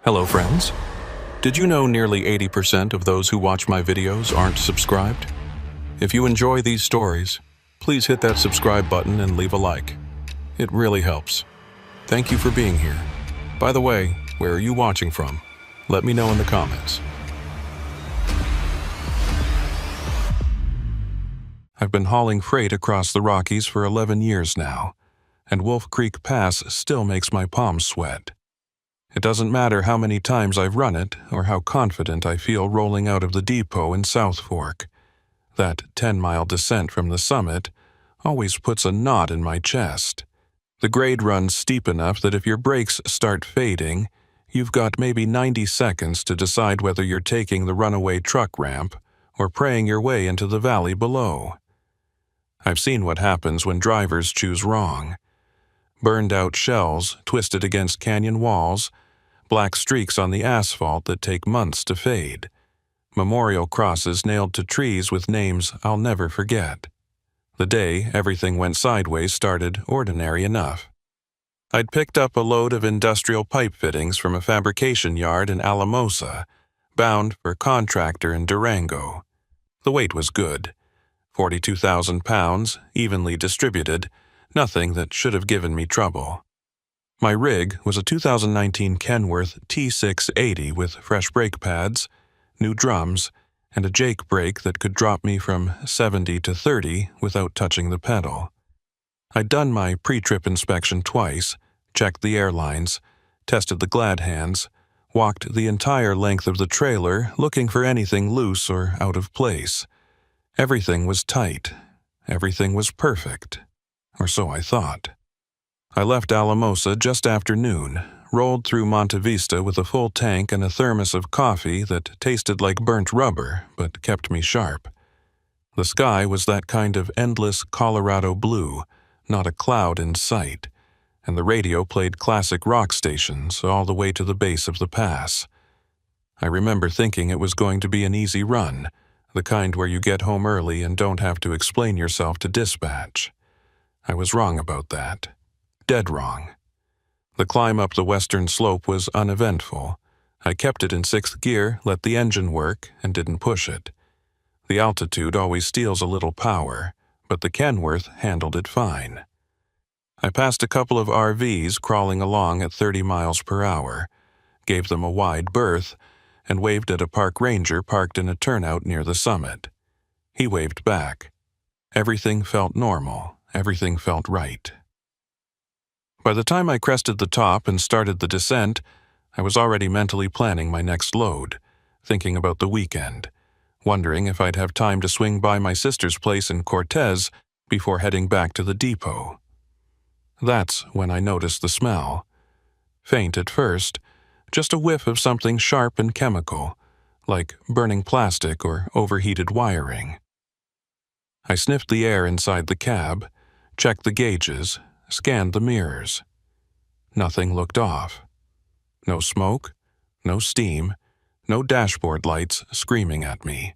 Hello friends. Did you know nearly 80% of those who watch my videos aren't subscribed? If you enjoy these stories, please hit that subscribe button and leave a like. It really helps. Thank you for being here. By the way, where are you watching from? Let me know in the comments. I've been hauling freight across the Rockies for 11 years now, and Wolf Creek Pass still makes my palms sweat. It doesn't matter how many times I've run it or how confident I feel rolling out of the depot in South Fork. That 10-mile descent from the summit always puts a knot in my chest. The grade runs steep enough that if your brakes start fading, you've got maybe 90 seconds to decide whether you're taking the runaway truck ramp or praying your way into the valley below. I've seen what happens when drivers choose wrong. Burned-out shells twisted against canyon walls, black streaks on the asphalt that take months to fade, memorial crosses nailed to trees with names I'll never forget. The day everything went sideways started ordinary enough. I'd picked up a load of industrial pipe fittings from a fabrication yard in Alamosa, bound for contractor in Durango. The weight was good, 42,000 pounds, evenly distributed, nothing that should have given me trouble. My rig was a 2019 Kenworth T680 with fresh brake pads, new drums, and a Jake brake that could drop me from 70 to 30 without touching the pedal. I'd done my pre-trip inspection twice, checked the airlines, tested the glad hands, walked the entire length of the trailer looking for anything loose or out of place. Everything was tight. Everything was perfect. Or so I thought. I left Alamosa just after noon, rolled through Monte Vista with a full tank and a thermos of coffee that tasted like burnt rubber but kept me sharp. The sky was that kind of endless Colorado blue, not a cloud in sight, and the radio played classic rock stations all the way to the base of the pass. I remember thinking it was going to be an easy run, the kind where you get home early and don't have to explain yourself to dispatch. I was wrong about that. Dead wrong. The climb up the western slope was uneventful. I kept it in 6th gear, let the engine work, and didn't push it. The altitude always steals a little power, but the Kenworth handled it fine. I passed a couple of RVs crawling along at 30 miles per hour, gave them a wide berth, and waved at a park ranger parked in a turnout near the summit. He waved back. Everything felt normal. Everything felt right. By the time I crested the top and started the descent, I was already mentally planning my next load, thinking about the weekend, wondering if I'd have time to swing by my sister's place in Cortez before heading back to the depot. That's when I noticed the smell. Faint at first, just a whiff of something sharp and chemical, like burning plastic or overheated wiring. I sniffed the air inside the cab, checked the gauges, scanned the mirrors. Nothing looked off. No smoke, no steam, no dashboard lights screaming at me.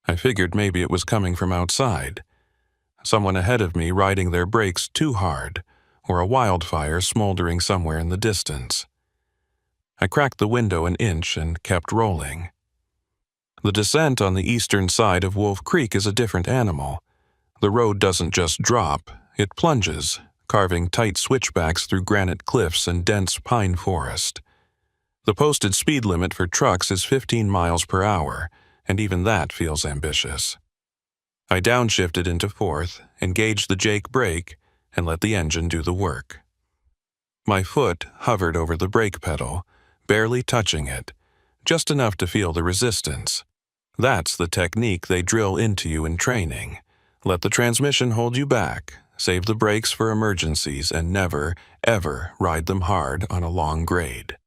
I figured maybe it was coming from outside. Someone ahead of me riding their brakes too hard, or a wildfire smoldering somewhere in the distance. I cracked the window an inch and kept rolling. The descent on the eastern side of Wolf Creek is a different animal. The road doesn't just drop, it plunges, carving tight switchbacks through granite cliffs and dense pine forest. The posted speed limit for trucks is 15 miles per hour, and even that feels ambitious. I downshifted into 4th, engaged the Jake brake, and let the engine do the work. My foot hovered over the brake pedal, barely touching it, just enough to feel the resistance. That's the technique they drill into you in training. Let the transmission hold you back, save the brakes for emergencies, and never, ever ride them hard on a long grade.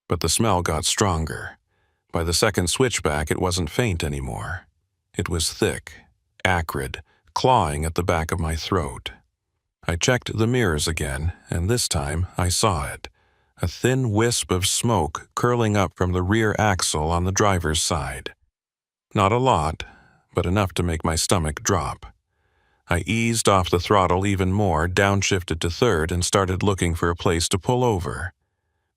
But the smell got stronger. By the second switchback, it wasn't faint anymore. It was thick, acrid, clawing at the back of my throat. I checked the mirrors again, and this time I saw it. A thin wisp of smoke curling up from the rear axle on the driver's side. Not a lot, but enough to make my stomach drop. I eased off the throttle even more, downshifted to 3rd, and started looking for a place to pull over.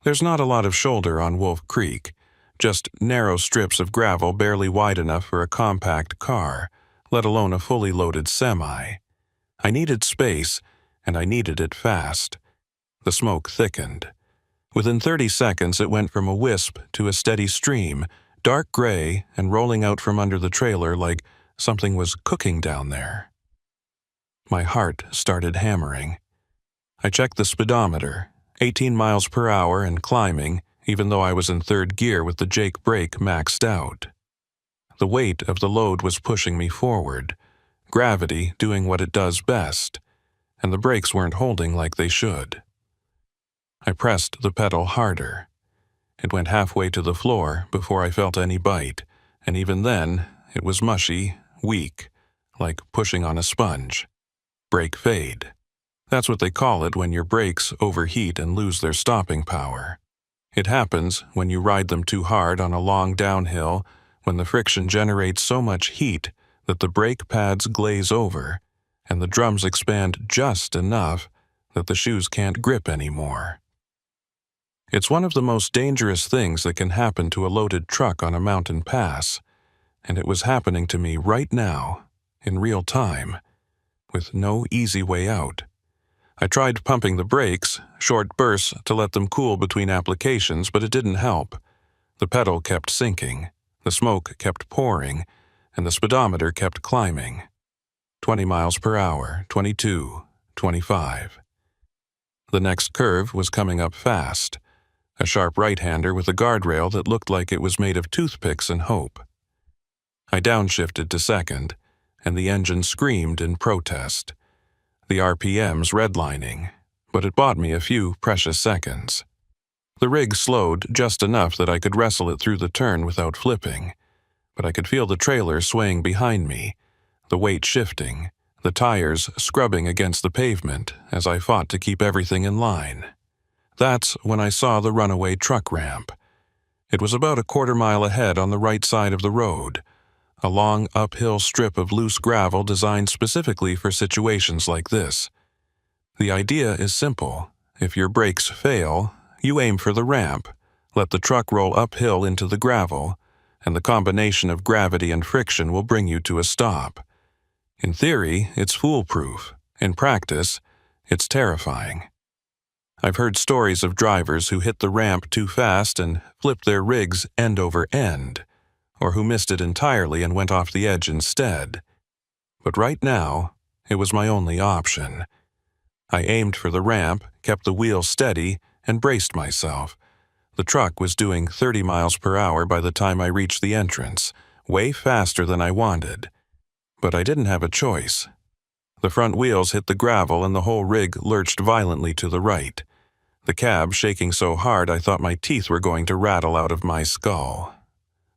There's not a lot of shoulder on Wolf Creek, just narrow strips of gravel barely wide enough for a compact car, let alone a fully loaded semi. I needed space, and I needed it fast. The smoke thickened. Within 30 seconds, it went from a wisp to a steady stream, dark gray and rolling out from under the trailer like something was cooking down there. My heart started hammering. I checked the speedometer, 18 miles per hour and climbing, even though I was in third gear with the Jake brake maxed out. The weight of the load was pushing me forward, gravity doing what it does best, and the brakes weren't holding like they should. I pressed the pedal harder. It went halfway to the floor before I felt any bite, and even then, it was mushy, weak, like pushing on a sponge. Brake fade. That's what they call it when your brakes overheat and lose their stopping power. It happens when you ride them too hard on a long downhill, when the friction generates so much heat that the brake pads glaze over, and the drums expand just enough that the shoes can't grip anymore. It's one of the most dangerous things that can happen to a loaded truck on a mountain pass, and it was happening to me right now, in real time, with no easy way out. I tried pumping the brakes, short bursts to let them cool between applications, but it didn't help. The pedal kept sinking, the smoke kept pouring, and the speedometer kept climbing. 20 miles per hour, 22, 25. The next curve was coming up fast, a sharp right-hander with a guardrail that looked like it was made of toothpicks and hope. I downshifted to second, and the engine screamed in protest. The RPMs redlining, but it bought me a few precious seconds. The rig slowed just enough that I could wrestle it through the turn without flipping, but I could feel the trailer swaying behind me, the weight shifting, the tires scrubbing against the pavement as I fought to keep everything in line. That's when I saw the runaway truck ramp. It was about a quarter-mile ahead on the right side of the road, a long uphill strip of loose gravel designed specifically for situations like this. The idea is simple. If your brakes fail, you aim for the ramp, let the truck roll uphill into the gravel, and the combination of gravity and friction will bring you to a stop. In theory, it's foolproof. In practice, it's terrifying. I've heard stories of drivers who hit the ramp too fast and flipped their rigs end over end, or who missed it entirely and went off the edge instead. But right now, it was my only option. I aimed for the ramp, kept the wheel steady, and braced myself. The truck was doing 30 miles per hour by the time I reached the entrance, way faster than I wanted. But I didn't have a choice. The front wheels hit the gravel and the whole rig lurched violently to the right, the cab shaking so hard I thought my teeth were going to rattle out of my skull.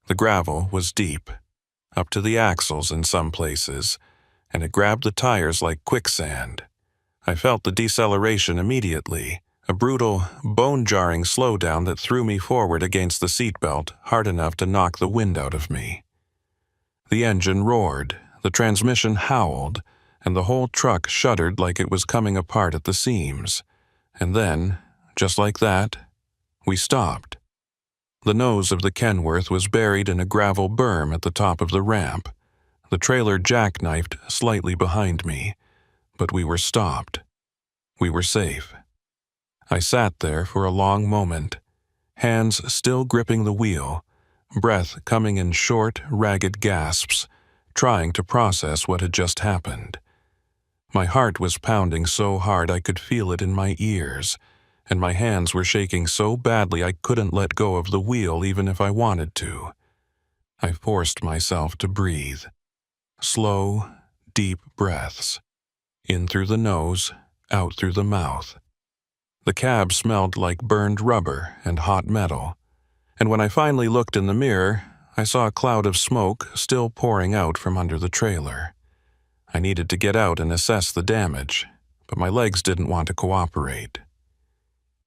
The gravel was deep, up to the axles in some places, and it grabbed the tires like quicksand. I felt the deceleration immediately, a brutal, bone-jarring slowdown that threw me forward against the seatbelt hard enough to knock the wind out of me. The engine roared, the transmission howled, and the whole truck shuddered like it was coming apart at the seams. And then, just like that, we stopped. The nose of the Kenworth was buried in a gravel berm at the top of the ramp. The trailer jackknifed slightly behind me, but we were stopped. We were safe. I sat there for a long moment, hands still gripping the wheel, breath coming in short, ragged gasps, trying to process what had just happened. My heart was pounding so hard I could feel it in my ears, and my hands were shaking so badly I couldn't let go of the wheel even if I wanted to. I forced myself to breathe. Slow, deep breaths. In through the nose, out through the mouth. The cab smelled like burned rubber and hot metal, and when I finally looked in the mirror, I saw a cloud of smoke still pouring out from under the trailer. I needed to get out and assess the damage, but my legs didn't want to cooperate.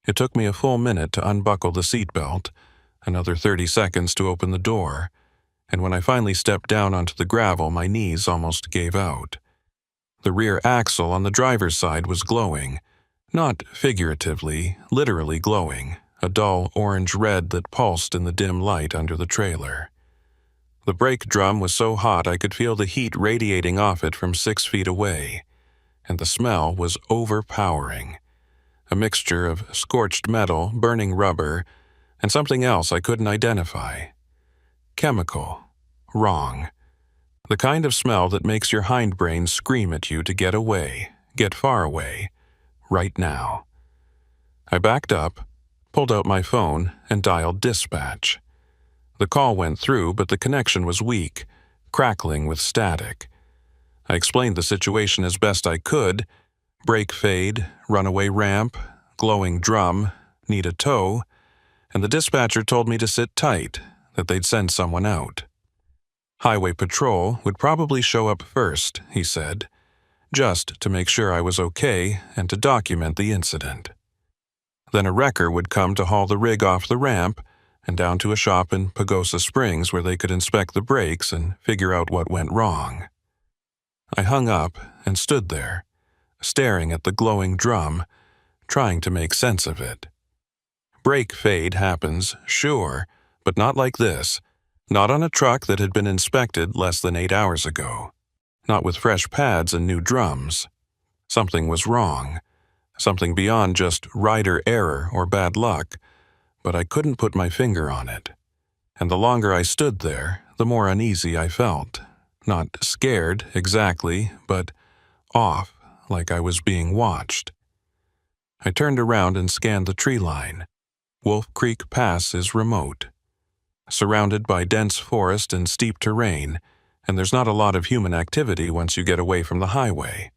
It took me a full minute to unbuckle the seatbelt, another 30 seconds to open the door, and when I finally stepped down onto the gravel, my knees almost gave out. The rear axle on the driver's side was glowing, not figuratively, literally glowing, a dull orange-red that pulsed in the dim light under the trailer. The brake drum was so hot I could feel the heat radiating off it from 6 feet away, and the smell was overpowering. A mixture of scorched metal, burning rubber, and something else I couldn't identify. Chemical. Wrong. The kind of smell that makes your hindbrain scream at you to get away, get far away, right now. I backed up, pulled out my phone, and dialed dispatch. The call went through, but the connection was weak, crackling with static. I explained the situation as best I could: brake fade, runaway ramp, glowing drum, need a tow, and the dispatcher told me to sit tight, that they'd send someone out. Highway patrol would probably show up first, he said, just to make sure I was okay and to document the incident. Then a wrecker would come to haul the rig off the ramp and down to a shop in Pagosa Springs where they could inspect the brakes and figure out what went wrong. I hung up and stood there, staring at the glowing drum, trying to make sense of it. Brake fade happens, sure, but not like this. Not on a truck that had been inspected less than 8 hours ago. Not with fresh pads and new drums. Something was wrong. Something beyond just rider error or bad luck, but I couldn't put my finger on it. And the longer I stood there, the more uneasy I felt. Not scared, exactly, but off, like I was being watched. I turned around and scanned the tree line. Wolf Creek Pass is remote, surrounded by dense forest and steep terrain, and there's not a lot of human activity once you get away from the highway.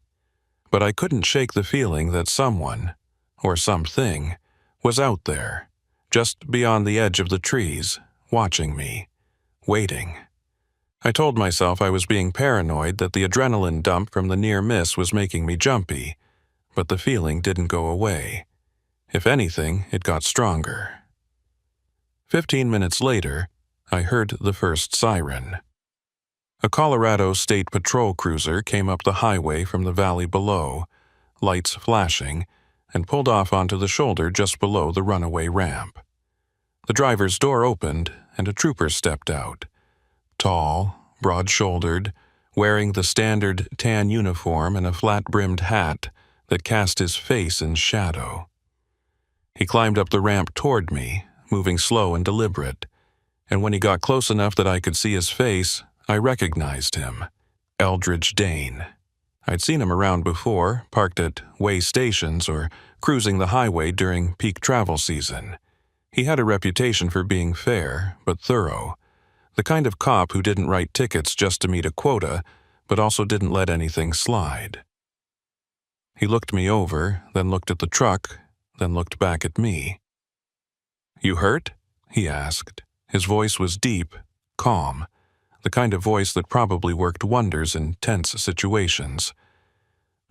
But I couldn't shake the feeling that someone, or something, was out there, just beyond the edge of the trees, watching me, waiting. I told myself I was being paranoid, that the adrenaline dump from the near miss was making me jumpy, but the feeling didn't go away. If anything, it got stronger. 15 minutes later, I heard the first siren. A Colorado State Patrol cruiser came up the highway from the valley below, lights flashing, and pulled off onto the shoulder just below the runaway ramp. The driver's door opened, and a trooper stepped out. Tall, broad-shouldered, wearing the standard tan uniform and a flat-brimmed hat that cast his face in shadow. He climbed up the ramp toward me, moving slow and deliberate, and when he got close enough that I could see his face, I recognized him. Eldridge Dane. I'd seen him around before, parked at way stations or cruising the highway during peak travel season. He had a reputation for being fair, but thorough. The kind of cop who didn't write tickets just to meet a quota, but also didn't let anything slide. He looked me over, then looked at the truck, then looked back at me. "You hurt?" he asked. His voice was deep, calm, the kind of voice that probably worked wonders in tense situations.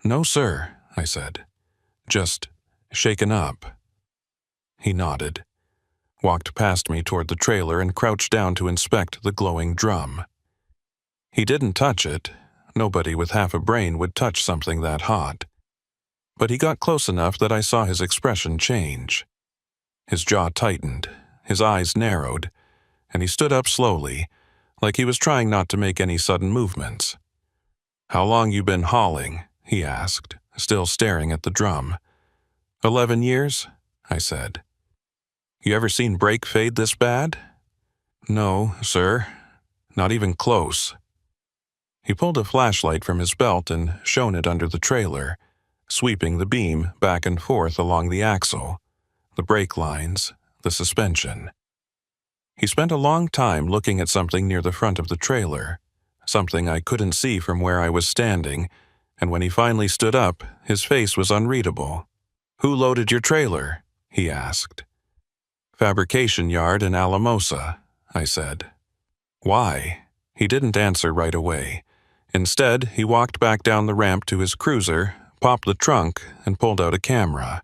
"No, sir," I said. "Just shaken up." He nodded, walked past me toward the trailer and crouched down to inspect the glowing drum. He didn't touch it. Nobody with half a brain would touch something that hot. But he got close enough that I saw his expression change. His jaw tightened, his eyes narrowed, and he stood up slowly, like he was trying not to make any sudden movements. "How long you been hauling?" he asked, still staring at the drum. 11 years, I said. "You ever seen brake fade this bad?" "No, sir. Not even close." He pulled a flashlight from his belt and shone it under the trailer, sweeping the beam back and forth along the axle, the brake lines, the suspension. He spent a long time looking at something near the front of the trailer, something I couldn't see from where I was standing, and when he finally stood up, his face was unreadable. "Who loaded your trailer?" he asked. "Fabrication yard in Alamosa," I said. "Why?" He didn't answer right away. Instead, he walked back down the ramp to his cruiser, popped the trunk, and pulled out a camera.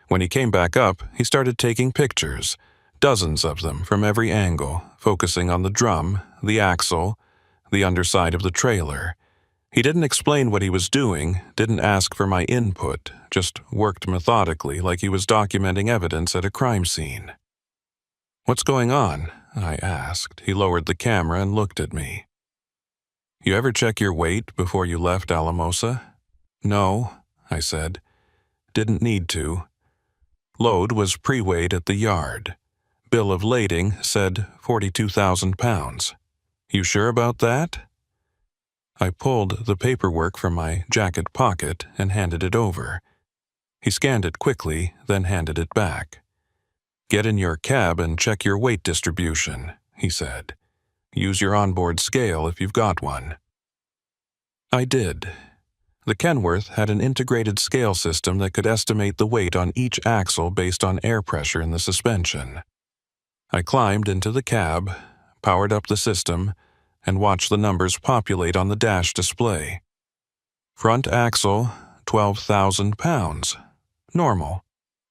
When he came back up, he started taking pictures, dozens of them from every angle, focusing on the drum, the axle, the underside of the trailer, He didn't explain what he was doing, didn't ask for my input, just worked methodically like he was documenting evidence at a crime scene. "What's going on?" I asked. He lowered the camera and looked at me. "You ever check your weight before you left Alamosa?" "No," I said. "Didn't need to." Load was pre-weighed at the yard. Bill of lading said 42,000 pounds. "You sure about that?" I pulled the paperwork from my jacket pocket and handed it over. He scanned it quickly, then handed it back. "Get in your cab and check your weight distribution," he said. "Use your onboard scale if you've got one." I did. The Kenworth had an integrated scale system that could estimate the weight on each axle based on air pressure in the suspension. I climbed into the cab, powered up the system, and watched the numbers populate on the dash display. Front axle, 12,000 pounds. Normal.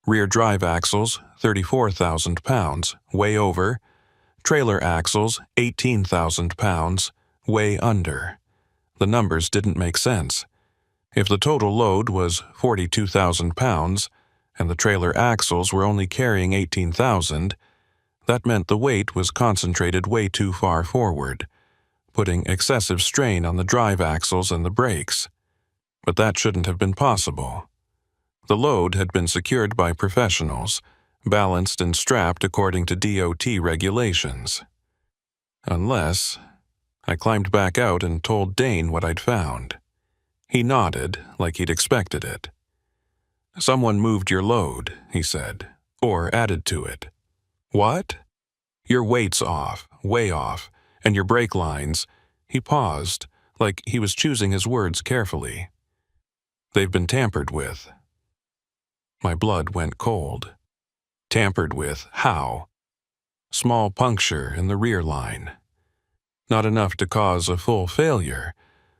Rear drive axles, 34,000 pounds. Way over. Trailer axles, 18,000 pounds. Way under. The numbers didn't make sense. If the total load was 42,000 pounds, and the trailer axles were only carrying 18,000, that meant the weight was concentrated way too far forward, putting excessive strain on the drive axles and the brakes. But that shouldn't have been possible. The load had been secured by professionals, balanced and strapped according to DOT regulations. Unless... I climbed back out and told Dane what I'd found. He nodded, like he'd expected it. "Someone moved your load," he said, "or added to it." "What?" "Your weight's off, way off, and your brake lines." He paused, like he was choosing his words carefully. "They've been tampered with." My blood went cold. Tampered with? How? Small puncture in the rear line. Not enough to cause a full failure,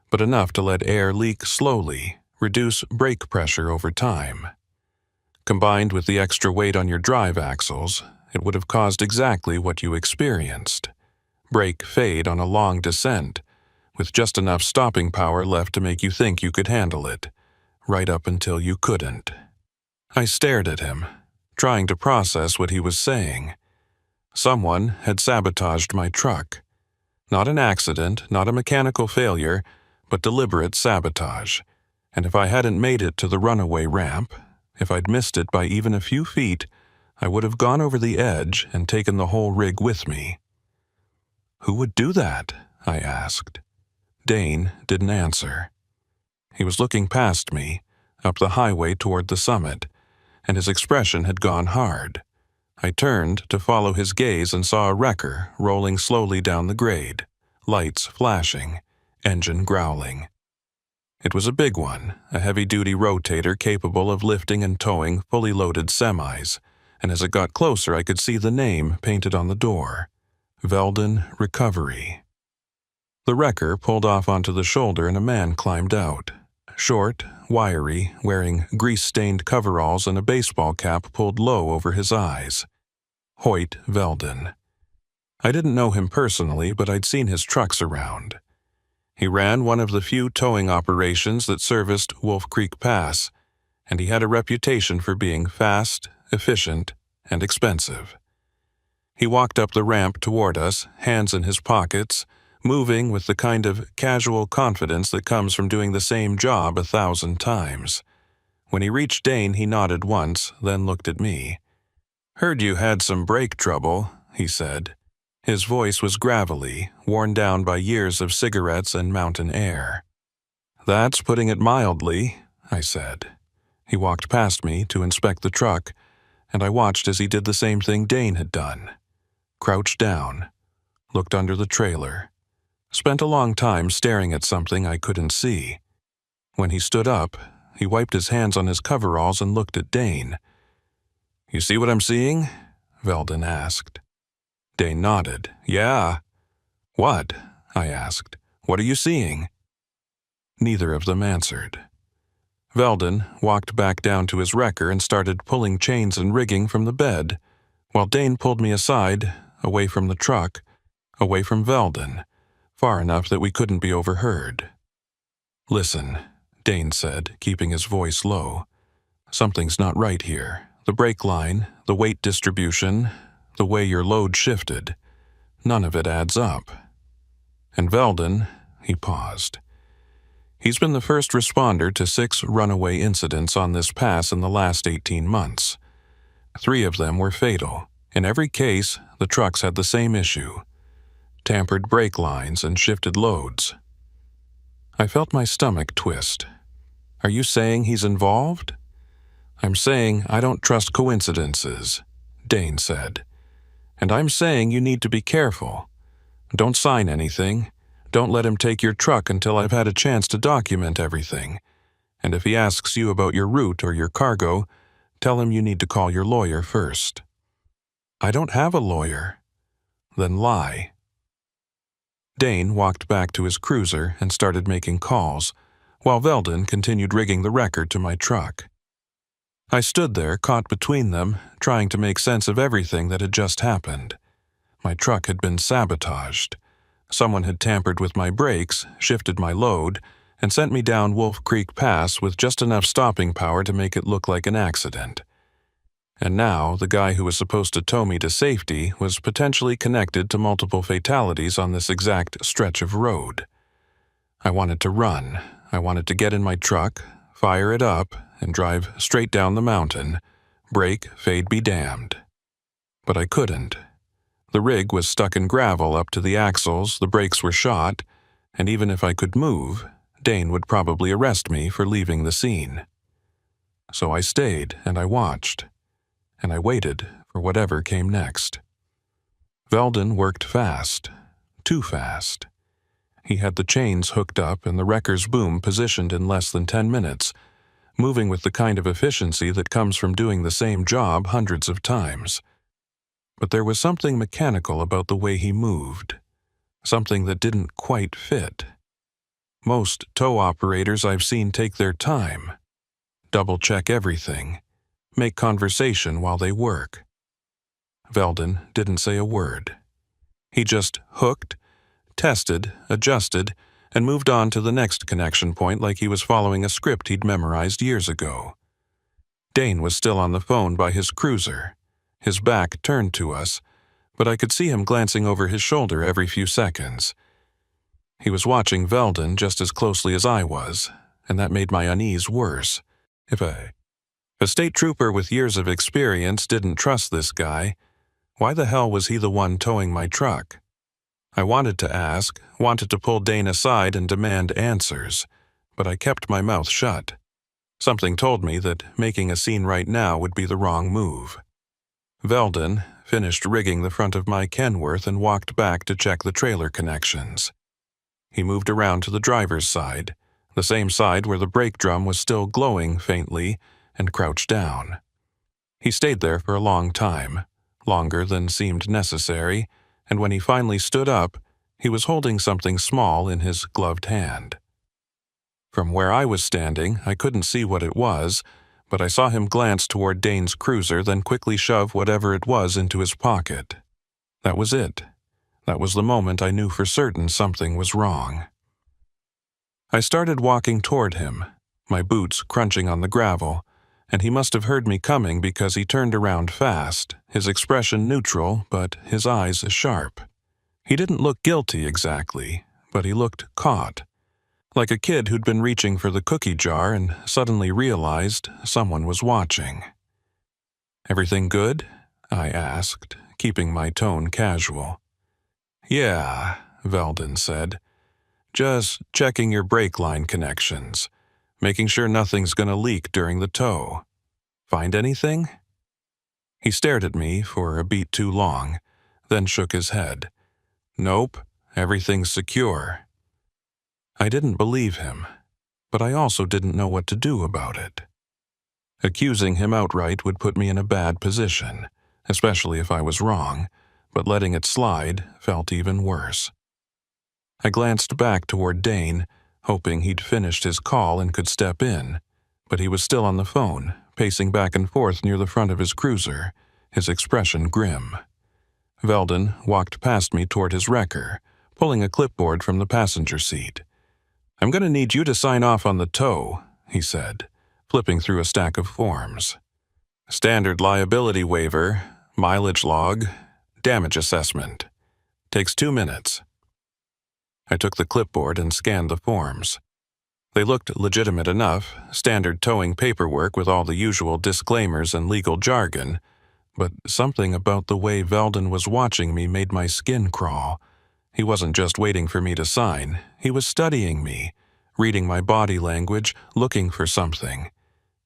but enough to let air leak slowly, reduce brake pressure over time. Combined with the extra weight on your drive axles, it would have caused exactly what you experienced. Brake fade on a long descent, with just enough stopping power left to make you think you could handle it, right up until you couldn't. I stared at him, trying to process what he was saying. Someone had sabotaged my truck. Not an accident, not a mechanical failure, but deliberate sabotage. And if I hadn't made it to the runaway ramp, if I'd missed it by even a few feet, I would have gone over the edge and taken the whole rig with me. "Who would do that?" I asked. Dane didn't answer. He was looking past me, up the highway toward the summit, and his expression had gone hard. I turned to follow his gaze and saw a wrecker rolling slowly down the grade, lights flashing, engine growling. It was a big one, a heavy-duty rotator capable of lifting and towing fully loaded semis, and as it got closer I could see the name painted on the door, Veldon Recovery. The wrecker pulled off onto the shoulder and a man climbed out. Short, wiry, wearing grease-stained coveralls and a baseball cap pulled low over his eyes. Hoyt Veldon. I didn't know him personally, but I'd seen his trucks around. He ran one of the few towing operations that serviced Wolf Creek Pass, and he had a reputation for being fast, efficient, and expensive. He walked up the ramp toward us, hands in his pockets, moving with the kind of casual confidence that comes from doing the same job 1,000 times. When he reached Dane, he nodded once, then looked at me. "Heard you had some brake trouble," he said. His voice was gravelly, worn down by years of cigarettes and mountain air. "That's putting it mildly," I said. He walked past me to inspect the truck, and I watched as he did the same thing Dane had done. Crouched down, looked under the trailer, spent a long time staring at something I couldn't see. When he stood up, he wiped his hands on his coveralls and looked at Dane. "You see what I'm seeing?" Veldon asked. Dane nodded. "Yeah." "What?" I asked. "What are you seeing?" Neither of them answered. Veldon walked back down to his wrecker and started pulling chains and rigging from the bed, while Dane pulled me aside, away from the truck, away from Veldon, far enough that we couldn't be overheard. "Listen," Dane said, keeping his voice low. "Something's not right here. The brake line, the weight distribution, the way your load shifted. None of it adds up. And Veldon," he paused. "He's been the first responder to 6 runaway incidents on this pass in the last 18 months. 3 of them were fatal. In every case, the trucks had the same issue: tampered brake lines and shifted loads." I felt my stomach twist. "Are you saying he's involved?" "I'm saying I don't trust coincidences," Dane said. "And I'm saying you need to be careful. Don't sign anything. Don't let him take your truck until I've had a chance to document everything. And if he asks you about your route or your cargo, tell him you need to call your lawyer first." "I don't have a lawyer." "Then lie." Dane walked back to his cruiser and started making calls, while Veldon continued rigging the record to my truck. I stood there, caught between them, trying to make sense of everything that had just happened. My truck had been sabotaged. Someone had tampered with my brakes, shifted my load, and sent me down Wolf Creek Pass with just enough stopping power to make it look like an accident. And now, the guy who was supposed to tow me to safety was potentially connected to multiple fatalities on this exact stretch of road. I wanted to run. I wanted to get in my truck, fire it up, and drive straight down the mountain. Brake, fade be damned. But I couldn't. The rig was stuck in gravel up to the axles, the brakes were shot, and even if I could move, Dane would probably arrest me for leaving the scene. So I stayed and I watched. And I waited for whatever came next. Veldon worked fast, too fast. He had the chains hooked up and the wrecker's boom positioned in less than 10 minutes, moving with the kind of efficiency that comes from doing the same job hundreds of times. But there was something mechanical about the way he moved, something that didn't quite fit. Most tow operators I've seen take their time, double-check everything, make conversation while they work. Veldon didn't say a word. He just hooked, tested, adjusted, and moved on to the next connection point like he was following a script he'd memorized years ago. Dane was still on the phone by his cruiser, his back turned to us, but I could see him glancing over his shoulder every few seconds. He was watching Veldon just as closely as I was, and that made my unease worse. If a state trooper with years of experience didn't trust this guy, why the hell was he the one towing my truck? I wanted to ask, wanted to pull Dane aside and demand answers, but I kept my mouth shut. Something told me that making a scene right now would be the wrong move. Veldon finished rigging the front of my Kenworth and walked back to check the trailer connections. He moved around to the driver's side, the same side where the brake drum was still glowing faintly, and crouched down. He stayed there for a long time, longer than seemed necessary, and when he finally stood up, he was holding something small in his gloved hand. From where I was standing, I couldn't see what it was, but I saw him glance toward Dane's cruiser, then quickly shove whatever it was into his pocket. That was it. That was the moment I knew for certain something was wrong. I started walking toward him, my boots crunching on the gravel, and he must have heard me coming because he turned around fast, his expression neutral, but his eyes sharp. He didn't look guilty exactly, but he looked caught, like a kid who'd been reaching for the cookie jar and suddenly realized someone was watching. "Everything good?" I asked, keeping my tone casual. "Yeah," Veldon said. "Just checking your brake line connections, making sure nothing's gonna leak during the tow. Find anything?" He stared at me for a beat too long, then shook his head. "Nope, everything's secure." I didn't believe him, but I also didn't know what to do about it. Accusing him outright would put me in a bad position, especially if I was wrong, but letting it slide felt even worse. I glanced back toward Dane, hoping he'd finished his call and could step in, but he was still on the phone, pacing back and forth near the front of his cruiser, his expression grim. Veldon walked past me toward his wrecker, pulling a clipboard from the passenger seat. "I'm going to need you to sign off on the tow," he said, flipping through a stack of forms. "Standard liability waiver, mileage log, damage assessment. Takes 2 minutes." I took the clipboard and scanned the forms. They looked legitimate enough, standard towing paperwork with all the usual disclaimers and legal jargon, but something about the way Veldon was watching me made my skin crawl. He wasn't just waiting for me to sign, he was studying me, reading my body language, looking for something.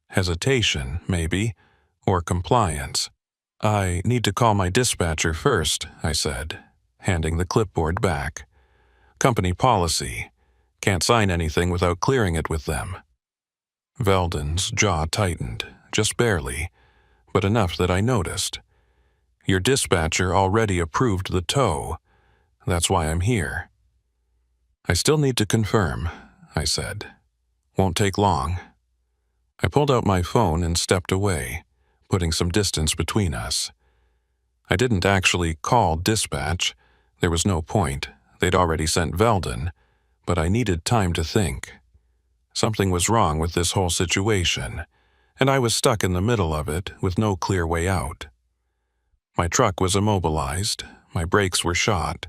Hesitation, maybe, or compliance. "I need to call my dispatcher first," I said, handing the clipboard back. "Company policy. Can't sign anything without clearing it with them." Veldon's jaw tightened, just barely, but enough that I noticed. "Your dispatcher already approved the tow. That's why I'm here." "I still need to confirm," I said. "Won't take long." I pulled out my phone and stepped away, putting some distance between us. I didn't actually call dispatch. There was no point. They'd already sent Veldon, but I needed time to think. Something was wrong with this whole situation, and I was stuck in the middle of it with no clear way out. My truck was immobilized, my brakes were shot,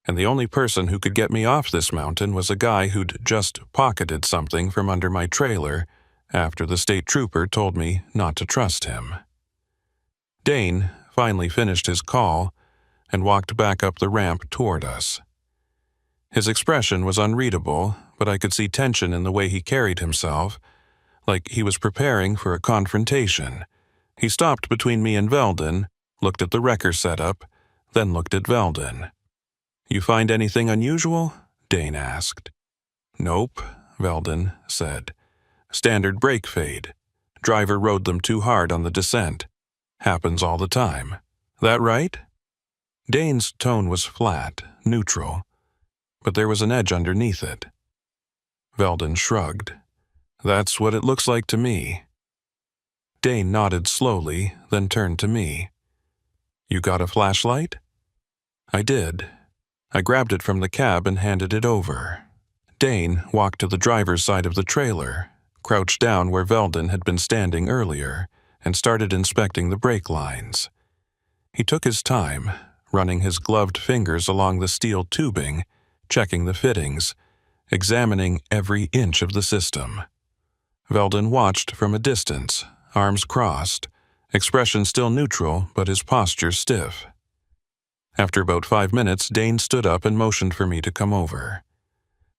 and the only person who could get me off this mountain was a guy who'd just pocketed something from under my trailer after the state trooper told me not to trust him. Dane finally finished his call and walked back up the ramp toward us. His expression was unreadable, but I could see tension in the way he carried himself, like he was preparing for a confrontation. He stopped between me and Veldon, looked at the wrecker setup, then looked at Veldon. "You find anything unusual?" Dane asked. "Nope," Veldon said. "Standard brake fade. Driver rode them too hard on the descent. Happens all the time. That right?" Dane's tone was flat, neutral, but there was an edge underneath it. Veldon shrugged. "That's what it looks like to me." Dane nodded slowly, then turned to me. "You got a flashlight?" I did. I grabbed it from the cab and handed it over. Dane walked to the driver's side of the trailer, crouched down where Veldon had been standing earlier, and started inspecting the brake lines. He took his time, running his gloved fingers along the steel tubing, checking the fittings, examining every inch of the system. Veldon watched from a distance, arms crossed, expression still neutral but his posture stiff. After about 5 minutes, Dane stood up and motioned for me to come over.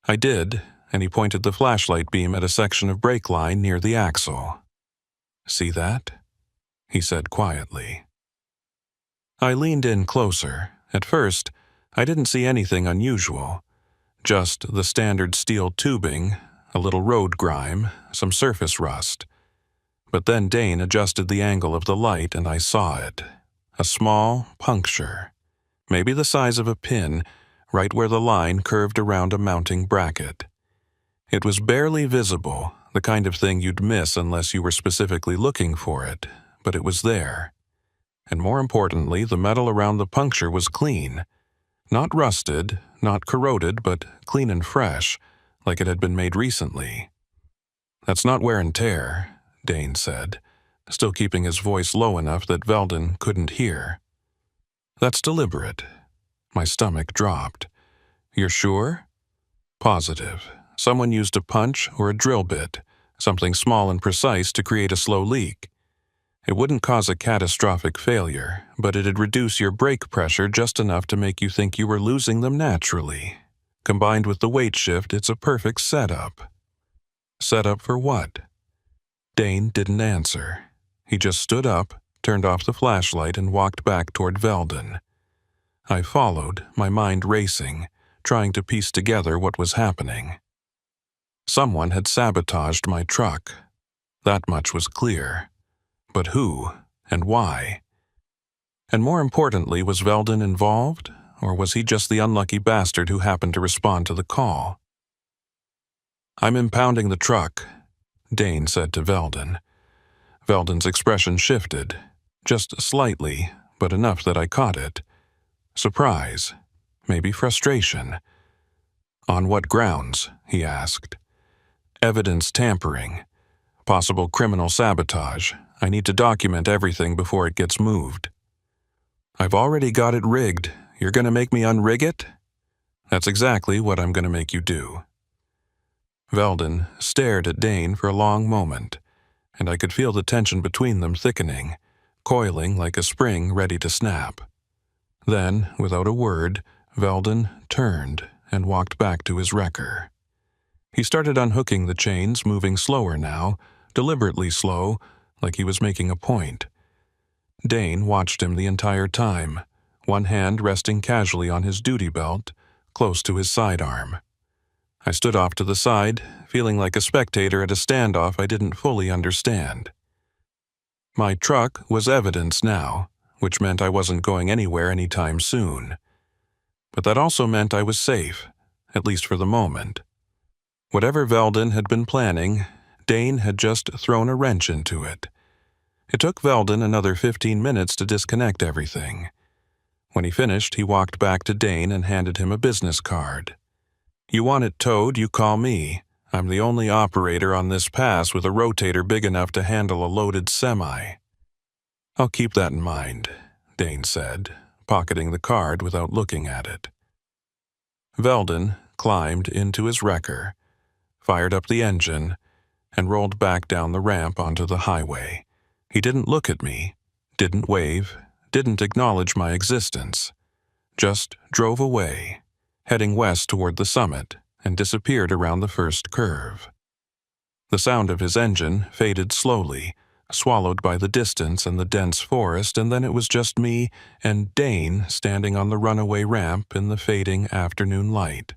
I did, and he pointed the flashlight beam at a section of brake line near the axle. "See that?" he said quietly. I leaned in closer. At first, I didn't see anything unusual. Just the standard steel tubing, a little road grime, some surface rust. But then Dane adjusted the angle of the light and I saw it. A small puncture, maybe the size of a pin, right where the line curved around a mounting bracket. It was barely visible, the kind of thing you'd miss unless you were specifically looking for it, but it was there. And more importantly, the metal around the puncture was clean. Not rusted, not corroded, but clean and fresh, like it had been made recently. "That's not wear and tear," Dane said, still keeping his voice low enough that Veldon couldn't hear. "That's deliberate." My stomach dropped. "You're sure?" "Positive. Someone used a punch or a drill bit, something small and precise to create a slow leak. It wouldn't cause a catastrophic failure, but it'd reduce your brake pressure just enough to make you think you were losing them naturally. Combined with the weight shift, it's a perfect setup." "Setup for what?" Dane didn't answer. He just stood up, turned off the flashlight, and walked back toward Veldon. I followed, my mind racing, trying to piece together what was happening. Someone had sabotaged my truck. That much was clear. But who and why? And more importantly, was Veldon involved, or was he just the unlucky bastard who happened to respond to the call? "I'm impounding the truck," Dane said to Veldon. Veldon's expression shifted, just slightly, but enough that I caught it. Surprise, maybe frustration. On what grounds? He asked. Evidence tampering. Possible criminal sabotage. I need to document everything before it gets moved. I've already got it rigged. You're going to make me unrig it? That's exactly what I'm going to make you do. Veldon stared at Dane for a long moment, and I could feel the tension between them thickening, coiling like a spring ready to snap. Then, without a word, Veldon turned and walked back to his wrecker. He started unhooking the chains, moving slower now, deliberately slow, like he was making a point. Dane watched him the entire time, one hand resting casually on his duty belt, close to his sidearm. I stood off to the side, feeling like a spectator at a standoff I didn't fully understand. My truck was evidence now, which meant I wasn't going anywhere anytime soon. But that also meant I was safe, at least for the moment. Whatever Veldon had been planning, Dane had just thrown a wrench into it. It took Veldon another 15 minutes to disconnect everything. When he finished, he walked back to Dane and handed him a business card. You want it towed, you call me. I'm the only operator on this pass with a rotator big enough to handle a loaded semi. I'll keep that in mind, Dane said, pocketing the card without looking at it. Veldon climbed into his wrecker, fired up the engine, and rolled back down the ramp onto the highway. He didn't look at me, didn't wave, didn't acknowledge my existence, just drove away, heading west toward the summit, and disappeared around the first curve. The sound of his engine faded slowly, swallowed by the distance and the dense forest, and then it was just me and Dane standing on the runaway ramp in the fading afternoon light.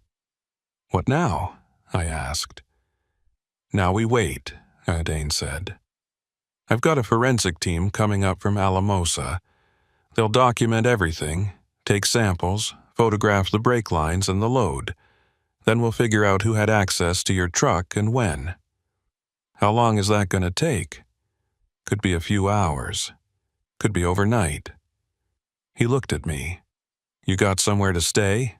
What now? I asked. Now we wait, Dane said. I've got a forensic team coming up from Alamosa. They'll document everything, take samples, photograph the brake lines and the load. Then we'll figure out who had access to your truck and when. How long is that going to take? Could be a few hours. Could be overnight. He looked at me. You got somewhere to stay?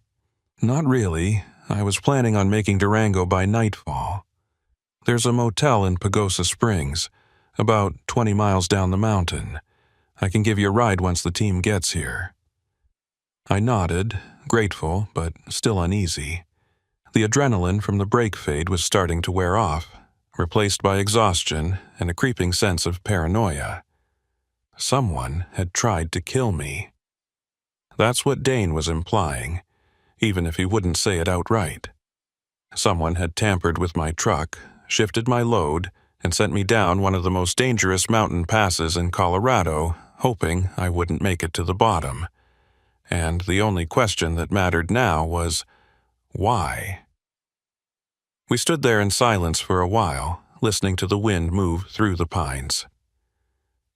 Not really. I was planning on making Durango by nightfall. There's a motel in Pagosa Springs, about 20 miles down the mountain. I can give you a ride once the team gets here. I nodded, grateful but still uneasy. The adrenaline from the brake fade was starting to wear off, replaced by exhaustion and a creeping sense of paranoia. Someone had tried to kill me. That's what Dane was implying, even if he wouldn't say it outright. Someone had tampered with my truck, shifted my load, and sent me down one of the most dangerous mountain passes in Colorado, hoping I wouldn't make it to the bottom. And the only question that mattered now was, why? We stood there in silence for a while, listening to the wind move through the pines.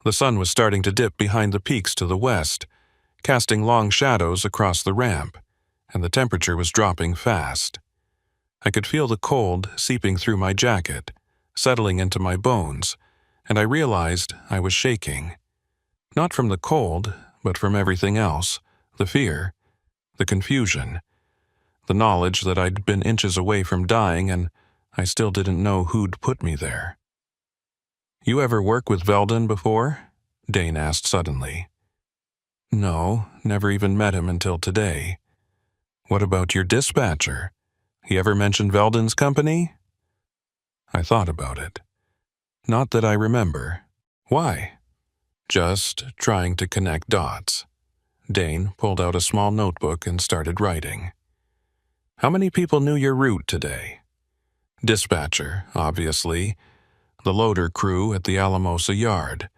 The sun was starting to dip behind the peaks to the west, casting long shadows across the ramp, and the temperature was dropping fast. I could feel the cold seeping through my jacket, settling into my bones, and I realized I was shaking. Not from the cold, but from everything else, the fear, the confusion, the knowledge that I'd been inches away from dying and I still didn't know who'd put me there. You ever work with Veldon before? Dane asked suddenly. No, never even met him until today. What about your dispatcher? He ever mentioned Veldon's company? I thought about it. Not that I remember. Why? Just trying to connect dots. Dane pulled out a small notebook and started writing. How many people knew your route today? Dispatcher, obviously. The loader crew at the Alamosa yard.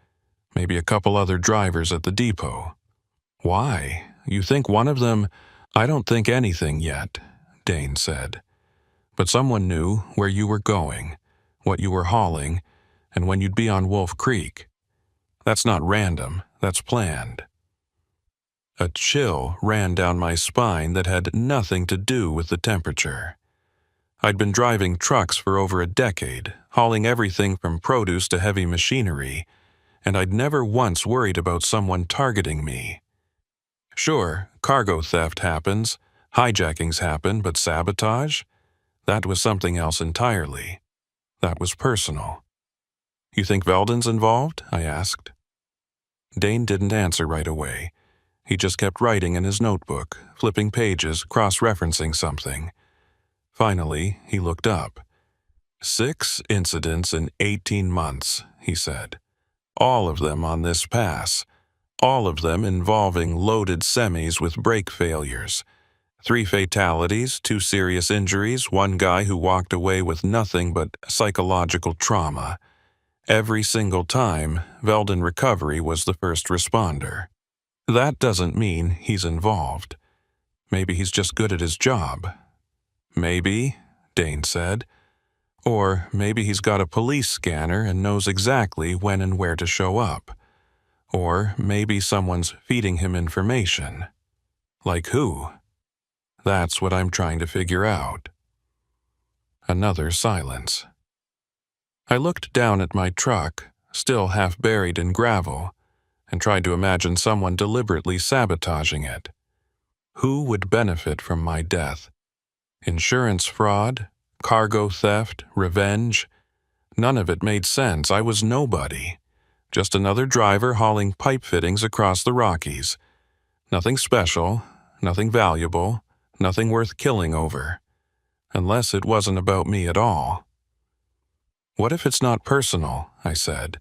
Maybe a couple other drivers at the depot. Why? You think one of them... I don't think anything yet, Dane said. But someone knew where you were going, what you were hauling, and when you'd be on Wolf Creek. That's not random, that's planned. A chill ran down my spine that had nothing to do with the temperature. I'd been driving trucks for over a decade, hauling everything from produce to heavy machinery, and I'd never once worried about someone targeting me. Sure, cargo theft happens, Hijackings happen, but sabotage? That was something else entirely. That was personal. You think Veldon's involved? I asked. Dane didn't answer right away. He just kept writing in his notebook, flipping pages, cross-referencing something. Finally, he looked up. 6 incidents in 18 months, he said. All of them on this pass. All of them involving loaded semis with brake failures. 3 fatalities, 2 serious injuries, 1 guy who walked away with nothing but psychological trauma. Every single time, Veldon Recovery was the first responder. That doesn't mean he's involved. Maybe he's just good at his job. Maybe, Dane said. Or maybe he's got a police scanner and knows exactly when and where to show up. Or maybe someone's feeding him information. Like who? That's what I'm trying to figure out. Another silence. I looked down at my truck, still half buried in gravel, and tried to imagine someone deliberately sabotaging it. Who would benefit from my death? Insurance fraud? Cargo theft? Revenge? None of it made sense. I was nobody. Just another driver hauling pipe fittings across the Rockies. Nothing special, nothing valuable, nothing worth killing over. Unless it wasn't about me at all. What if it's not personal? I said.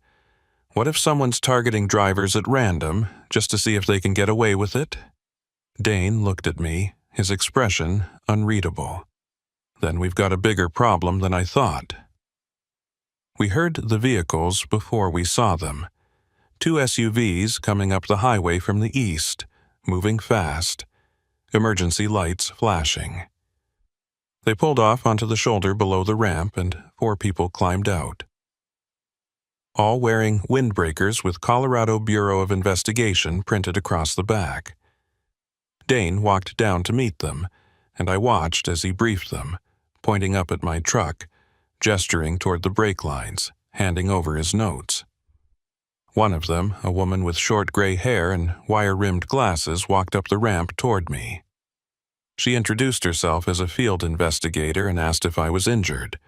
What if someone's targeting drivers at random, just to see if they can get away with it? Dane looked at me, his expression unreadable. Then we've got a bigger problem than I thought. We heard the vehicles before we saw them. 2 SUVs coming up the highway from the east, moving fast. Emergency lights flashing. They pulled off onto the shoulder below the ramp and 4 people climbed out. All wearing windbreakers with Colorado Bureau of Investigation printed across the back. Dane walked down to meet them, and I watched as he briefed them, pointing up at my truck, gesturing toward the brake lines, handing over his notes. One of them, a woman with short gray hair and wire-rimmed glasses, walked up the ramp toward me. She introduced herself as a field investigator and asked if I was injured.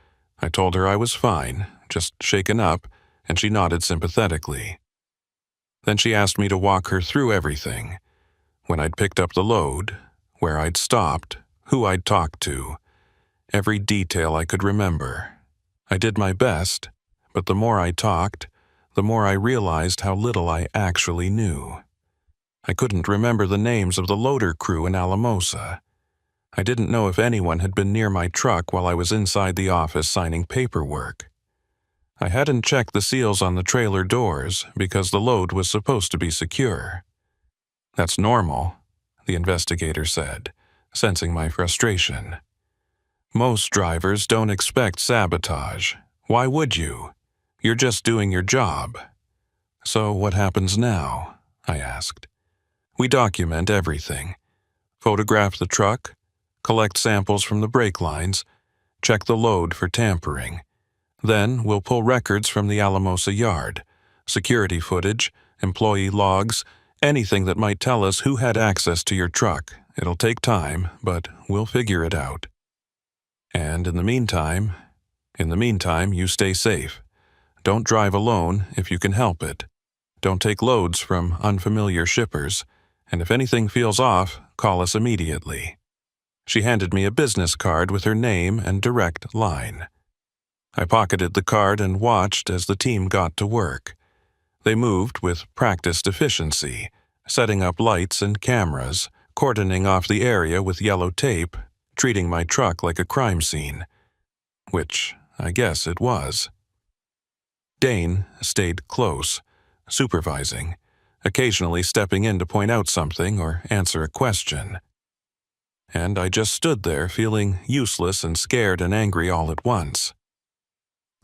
I told her I was fine, just shaken up, and she nodded sympathetically. Then she asked me to walk her through everything. When I'd picked up the load, where I'd stopped, who I'd talked to, every detail I could remember. I did my best, but the more I talked, the more I realized how little I actually knew. I couldn't remember the names of the loader crew in Alamosa. I didn't know if anyone had been near my truck while I was inside the office signing paperwork. I hadn't checked the seals on the trailer doors because the load was supposed to be secure. That's normal, the investigator said, sensing my frustration. Most drivers don't expect sabotage. Why would you? You're just doing your job. So what happens now? I asked. We document everything. Photograph the truck, collect samples from the brake lines, check the load for tampering. Then we'll pull records from the Alamosa yard, security footage, employee logs, anything that might tell us who had access to your truck. It'll take time, but we'll figure it out. And in the meantime, you stay safe. Don't drive alone if you can help it. Don't take loads from unfamiliar shippers, and if anything feels off, call us immediately. She handed me a business card with her name and direct line. I pocketed the card and watched as the team got to work. They moved with practiced efficiency, setting up lights and cameras, cordoning off the area with yellow tape, treating my truck like a crime scene. Which I guess it was. Dane stayed close, supervising, occasionally stepping in to point out something or answer a question. And I just stood there feeling useless and scared and angry all at once.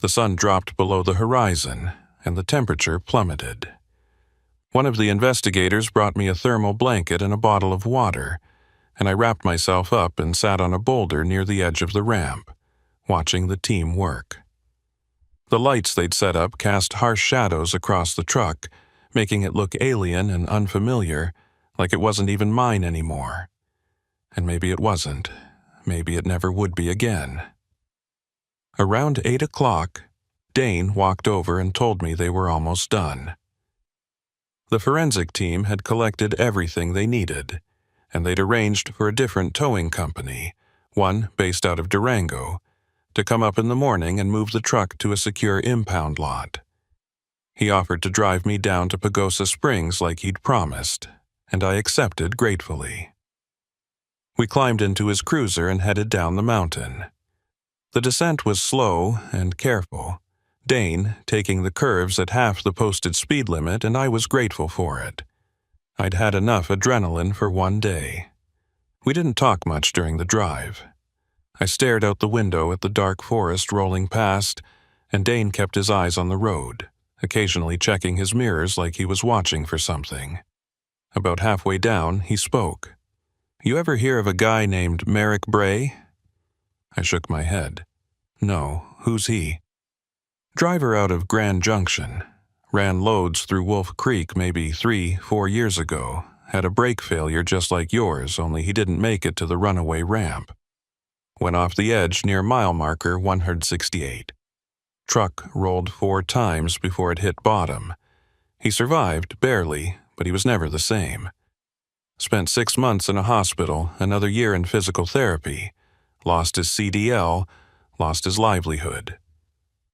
The sun dropped below the horizon, and the temperature plummeted. One of the investigators brought me a thermal blanket and a bottle of water, and I wrapped myself up and sat on a boulder near the edge of the ramp, watching the team work. The lights they'd set up cast harsh shadows across the truck, making it look alien and unfamiliar, like it wasn't even mine anymore. And maybe it wasn't. Maybe it never would be again. Around 8 o'clock, Dane walked over and told me they were almost done. The forensic team had collected everything they needed, and they'd arranged for a different towing company, one based out of Durango, to come up in the morning and move the truck to a secure impound lot. He offered to drive me down to Pagosa Springs like he'd promised, and I accepted gratefully. We climbed into his cruiser and headed down the mountain. The descent was slow and careful, Dane taking the curves at half the posted speed limit, and I was grateful for it. I'd had enough adrenaline for one day. We didn't talk much during the drive. I stared out the window at the dark forest rolling past, and Dane kept his eyes on the road, occasionally checking his mirrors like he was watching for something. About halfway down, he spoke. "You ever hear of a guy named Merrick Bray?" I shook my head. "No, who's he?" "Driver out of Grand Junction. Ran loads through Wolf Creek maybe 3-4 years ago. Had a brake failure just like yours, only he didn't make it to the runaway ramp. Went off the edge near mile marker 168. Truck rolled 4 times before it hit bottom. He survived, barely, but he was never the same. Spent 6 months in a hospital, another year in physical therapy. Lost his CDL, lost his livelihood."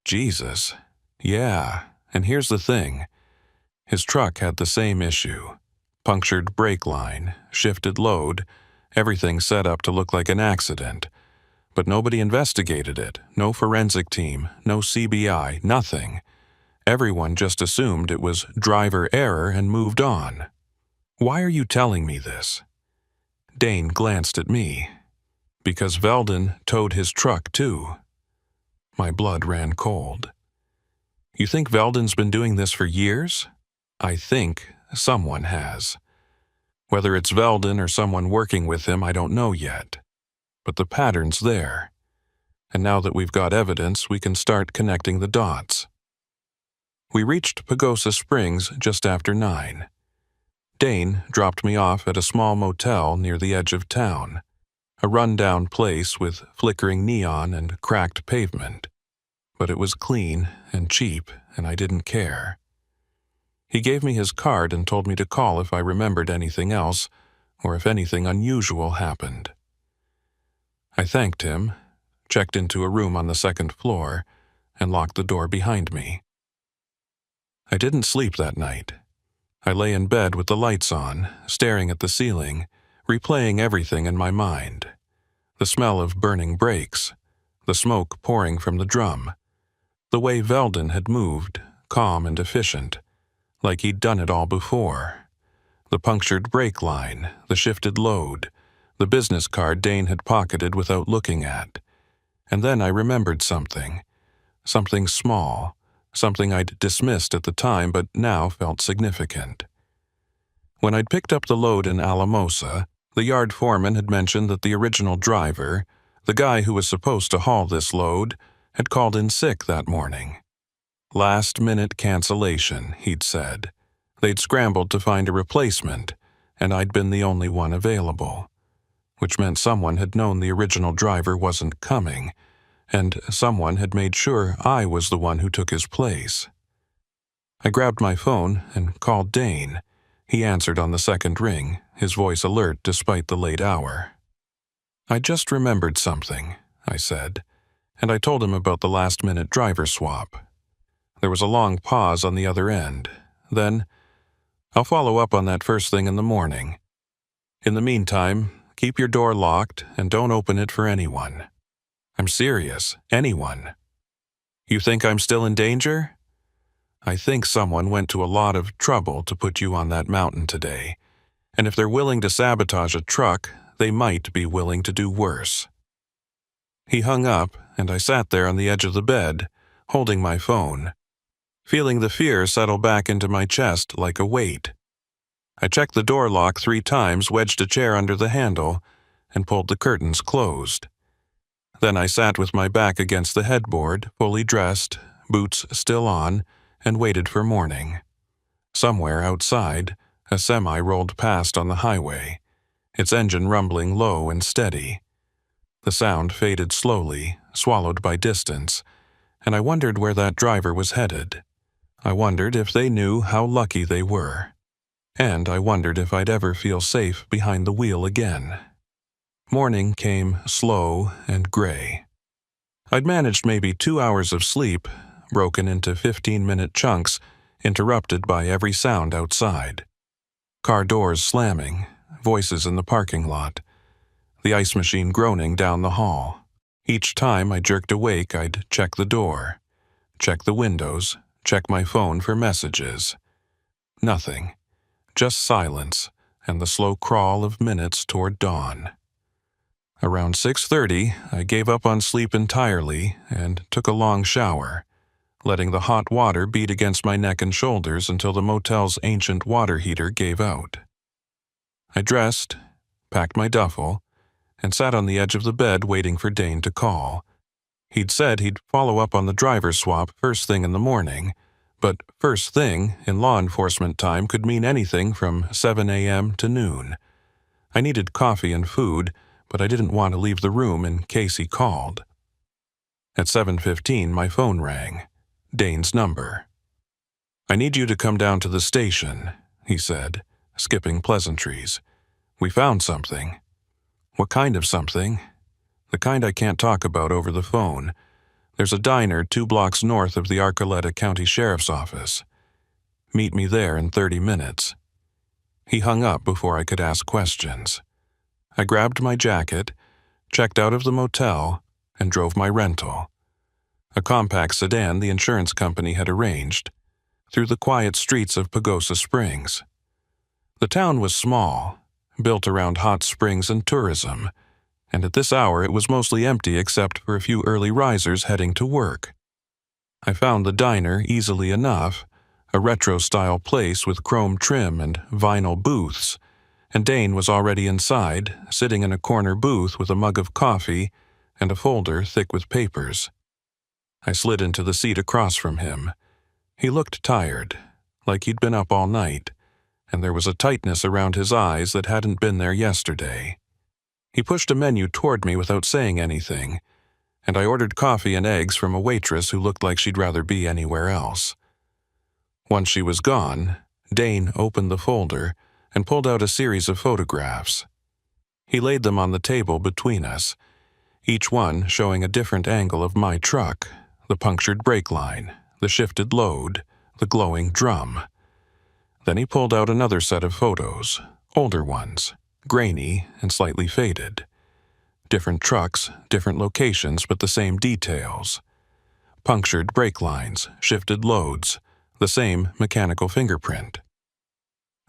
Jesus. Yeah, and here's the thing. His truck had the same issue. Punctured brake line, shifted load, everything set up to look like an accident. But nobody investigated it, no forensic team, no CBI, nothing. Everyone just assumed it was driver error and moved on. "Why are you telling me this?" Dane glanced at me. "Because Veldon towed his truck too." My blood ran cold. "You think Veldon's been doing this for years?" "I think someone has. Whether it's Veldon or someone working with him, I don't know yet. But the pattern's there. And now that we've got evidence, we can start connecting the dots." We reached Pagosa Springs just after 9. Dane dropped me off at a small motel near the edge of town, a run-down place with flickering neon and cracked pavement. But it was clean and cheap, and I didn't care. He gave me his card and told me to call if I remembered anything else, or if anything unusual happened. I thanked him, checked into a room on the 2nd floor, and locked the door behind me. I didn't sleep that night. I lay in bed with the lights on, staring at the ceiling, replaying everything in my mind. The smell of burning brakes, the smoke pouring from the drum, the way Veldon had moved, calm and efficient, like he'd done it all before. The punctured brake line, the shifted load, the business card Dane had pocketed without looking at. And then I remembered something small, something I'd dismissed at the time but now felt significant. When I'd picked up the load in Alamosa, the yard foreman had mentioned that the original driver, the guy who was supposed to haul this load, had called in sick that morning. Last-minute cancellation, he'd said. They'd scrambled to find a replacement, and I'd been the only one available, which meant someone had known the original driver wasn't coming, and someone had made sure I was the one who took his place. I grabbed my phone and called Dane. He answered on the 2nd ring, his voice alert despite the late hour. "I just remembered something," I said, and I told him about the last-minute driver swap. There was a long pause on the other end. Then, "I'll follow up on that first thing in the morning. In the meantime, keep your door locked and don't open it for anyone." "I'm serious. Anyone." "You think I'm still in danger?" "I think someone went to a lot of trouble to put you on that mountain today, and if they're willing to sabotage a truck, they might be willing to do worse." He hung up, and I sat there on the edge of the bed, holding my phone, feeling the fear settle back into my chest like a weight. I checked the door lock 3 times, wedged a chair under the handle, and pulled the curtains closed. Then I sat with my back against the headboard, fully dressed, boots still on, and waited for morning. Somewhere outside, a semi rolled past on the highway. its engine rumbling low and steady. The sound faded slowly, swallowed by distance, and I wondered where that driver was headed. I wondered if they knew how lucky they were. And I wondered if I'd ever feel safe behind the wheel again. Morning came slow and gray. I'd managed maybe 2 hours of sleep, broken into 15-minute chunks, interrupted by every sound outside. Car doors slamming, voices in the parking lot, the ice machine groaning down the hall. Each time I jerked awake, I'd check the door, check the windows, check my phone for messages. Nothing, just silence and the slow crawl of minutes toward dawn. Around 6:30, I gave up on sleep entirely and took a long shower, letting the hot water beat against my neck and shoulders until the motel's ancient water heater gave out. I dressed, packed my duffel, and sat on the edge of the bed waiting for Dane to call. He'd said he'd follow up on the driver swap first thing in the morning, but first thing in law enforcement time could mean anything from 7 a.m. to noon. I needed coffee and food, but I didn't want to leave the room in case he called. At 7:15, my phone rang. Dane's number. "I need you to come down to the station," he said, skipping pleasantries. "We found something." "What kind of something?" "The kind I can't talk about over the phone. There's a diner 2 blocks north of the Arcoleta County Sheriff's Office. Meet me there in 30 minutes. He hung up before I could ask questions. I grabbed my jacket, checked out of the motel, and drove my rental. A compact sedan the insurance company had arranged, through the quiet streets of Pagosa Springs. The town was small, built around hot springs and tourism, and at this hour it was mostly empty except for a few early risers heading to work. I found the diner easily enough, a retro-style place with chrome trim and vinyl booths, and Dane was already inside, sitting in a corner booth with a mug of coffee and a folder thick with papers. I slid into the seat across from him. He looked tired, like he'd been up all night, and there was a tightness around his eyes that hadn't been there yesterday. He pushed a menu toward me without saying anything, and I ordered coffee and eggs from a waitress who looked like she'd rather be anywhere else. Once she was gone, Dane opened the folder and pulled out a series of photographs. He laid them on the table between us, each one showing a different angle of my truck, the punctured brake line, the shifted load, the glowing drum. Then he pulled out another set of photos, older ones, grainy and slightly faded. Different trucks, different locations, but the same details. Punctured brake lines, shifted loads, the same mechanical fingerprint.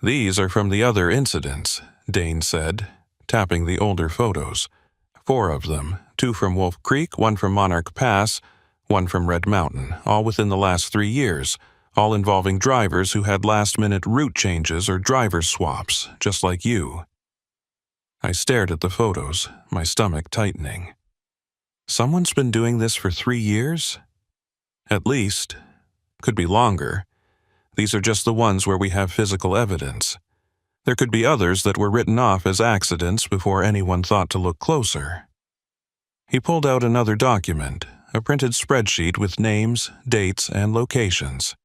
"These are from the other incidents," Dane said, tapping the older photos. 4 of them, 2 from Wolf Creek, 1 from Monarch Pass, 1 from Red Mountain, all within the last 3 years, all involving drivers who had last-minute route changes or driver swaps, just like you. I stared at the photos, my stomach tightening. Someone's been doing this for 3 years? At least. Could be longer. These are just the ones where we have physical evidence. There could be others that were written off as accidents before anyone thought to look closer. He pulled out another document, a printed spreadsheet with names, dates, and locations.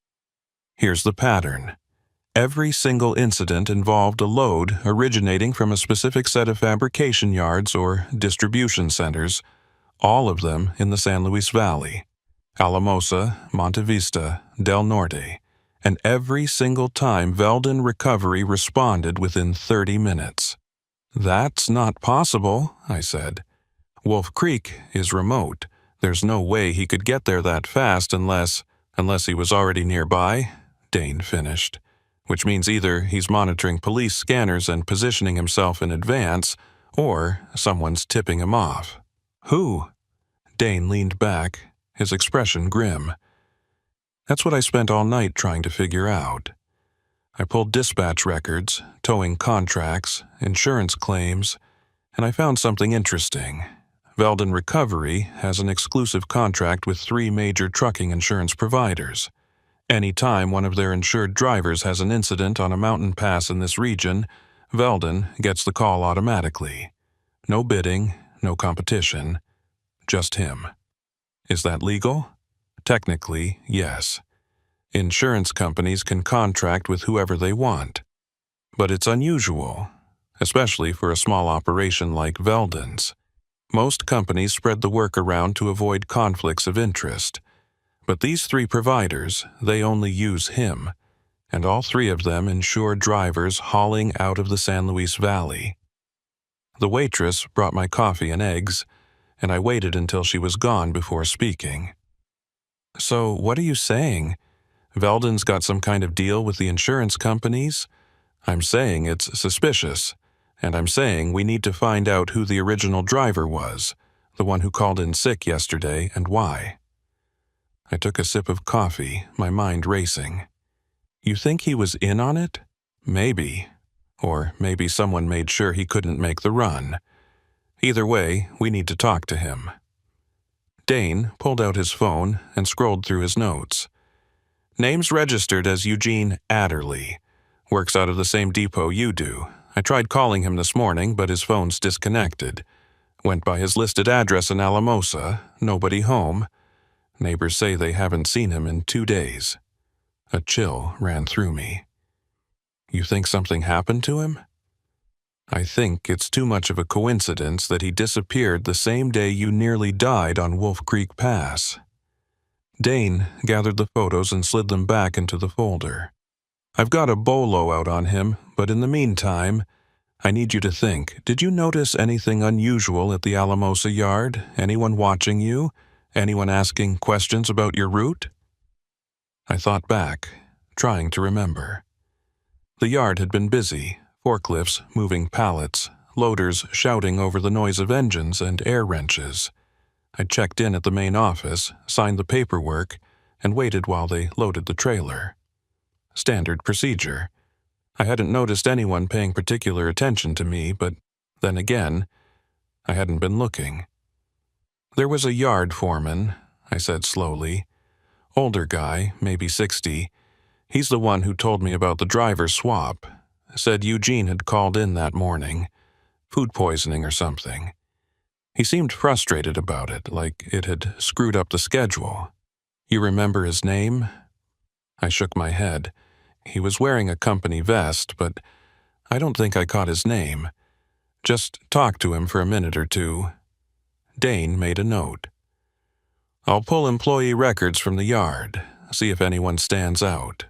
Here's the pattern. Every single incident involved a load originating from a specific set of fabrication yards or distribution centers, all of them in the San Luis Valley, Alamosa, Monte Vista, Del Norte, and every single time Veldon Recovery responded within 30 minutes. "That's not possible," I said. "Wolf Creek is remote. There's no way he could get there that fast unless he was already nearby," Dane finished, which means either he's monitoring police scanners and positioning himself in advance, or someone's tipping him off. "Who?" Dane leaned back, his expression grim. "That's what I spent all night trying to figure out. I pulled dispatch records, towing contracts, insurance claims, and I found something interesting. Veldon Recovery has an exclusive contract with 3 major trucking insurance providers. Any time one of their insured drivers has an incident on a mountain pass in this region, Veldon gets the call automatically. No bidding, no competition, just him. Is that legal? Technically, yes. Insurance companies can contract with whoever they want. But it's unusual, especially for a small operation like Veldon's. Most companies spread the work around to avoid conflicts of interest. But these three providers, they only use him, and all three of them insure drivers hauling out of the San Luis Valley. The waitress brought my coffee and eggs, and I waited until she was gone before speaking. So, what are you saying? Veldon's got some kind of deal with the insurance companies? I'm saying it's suspicious, and I'm saying we need to find out who the original driver was, the one who called in sick yesterday, and why. I took a sip of coffee, my mind racing. You think he was in on it? Maybe. Or maybe someone made sure he couldn't make the run. Either way, we need to talk to him. Dane pulled out his phone and scrolled through his notes. Name's registered as Eugene Adderley. Works out of the same depot you do. I tried calling him this morning, but his phone's disconnected. Went by his listed address in Alamosa, nobody home. Neighbors say they haven't seen him in 2 days. A chill ran through me. You think something happened to him? I think it's too much of a coincidence that he disappeared the same day you nearly died on Wolf Creek Pass. Dane gathered the photos and slid them back into the folder. I've got a bolo out on him, but in the meantime, I need you to think, did you notice anything unusual at the Alamosa yard? Anyone watching you? Anyone asking questions about your route? I thought back, trying to remember. The yard had been busy, forklifts moving pallets, loaders shouting over the noise of engines and air wrenches. I checked in at the main office, signed the paperwork, and waited while they loaded the trailer. Standard procedure. I hadn't noticed anyone paying particular attention to me, but then again, I hadn't been looking. There was a yard foreman, I said slowly. Older guy, maybe 60. He's the one who told me about the driver swap. Said Eugene had called in that morning. Food poisoning or something. He seemed frustrated about it, like it had screwed up the schedule. You remember his name? I shook my head. He was wearing a company vest, but I don't think I caught his name. Just talked to him for a minute or two. Dane made a note. I'll pull employee records from the yard, see if anyone stands out.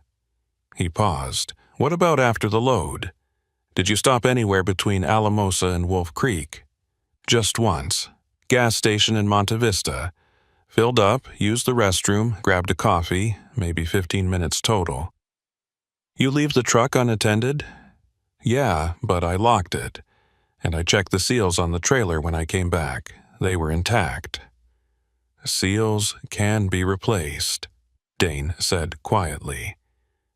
He paused. What about after the load? Did you stop anywhere between Alamosa and Wolf Creek? Just once. Gas station in Monte Vista. Filled up, used the restroom, grabbed a coffee, maybe 15 minutes total. You leave the truck unattended? Yeah, but I locked it. And I checked the seals on the trailer when I came back. They were intact. Seals can be replaced, Dane said quietly.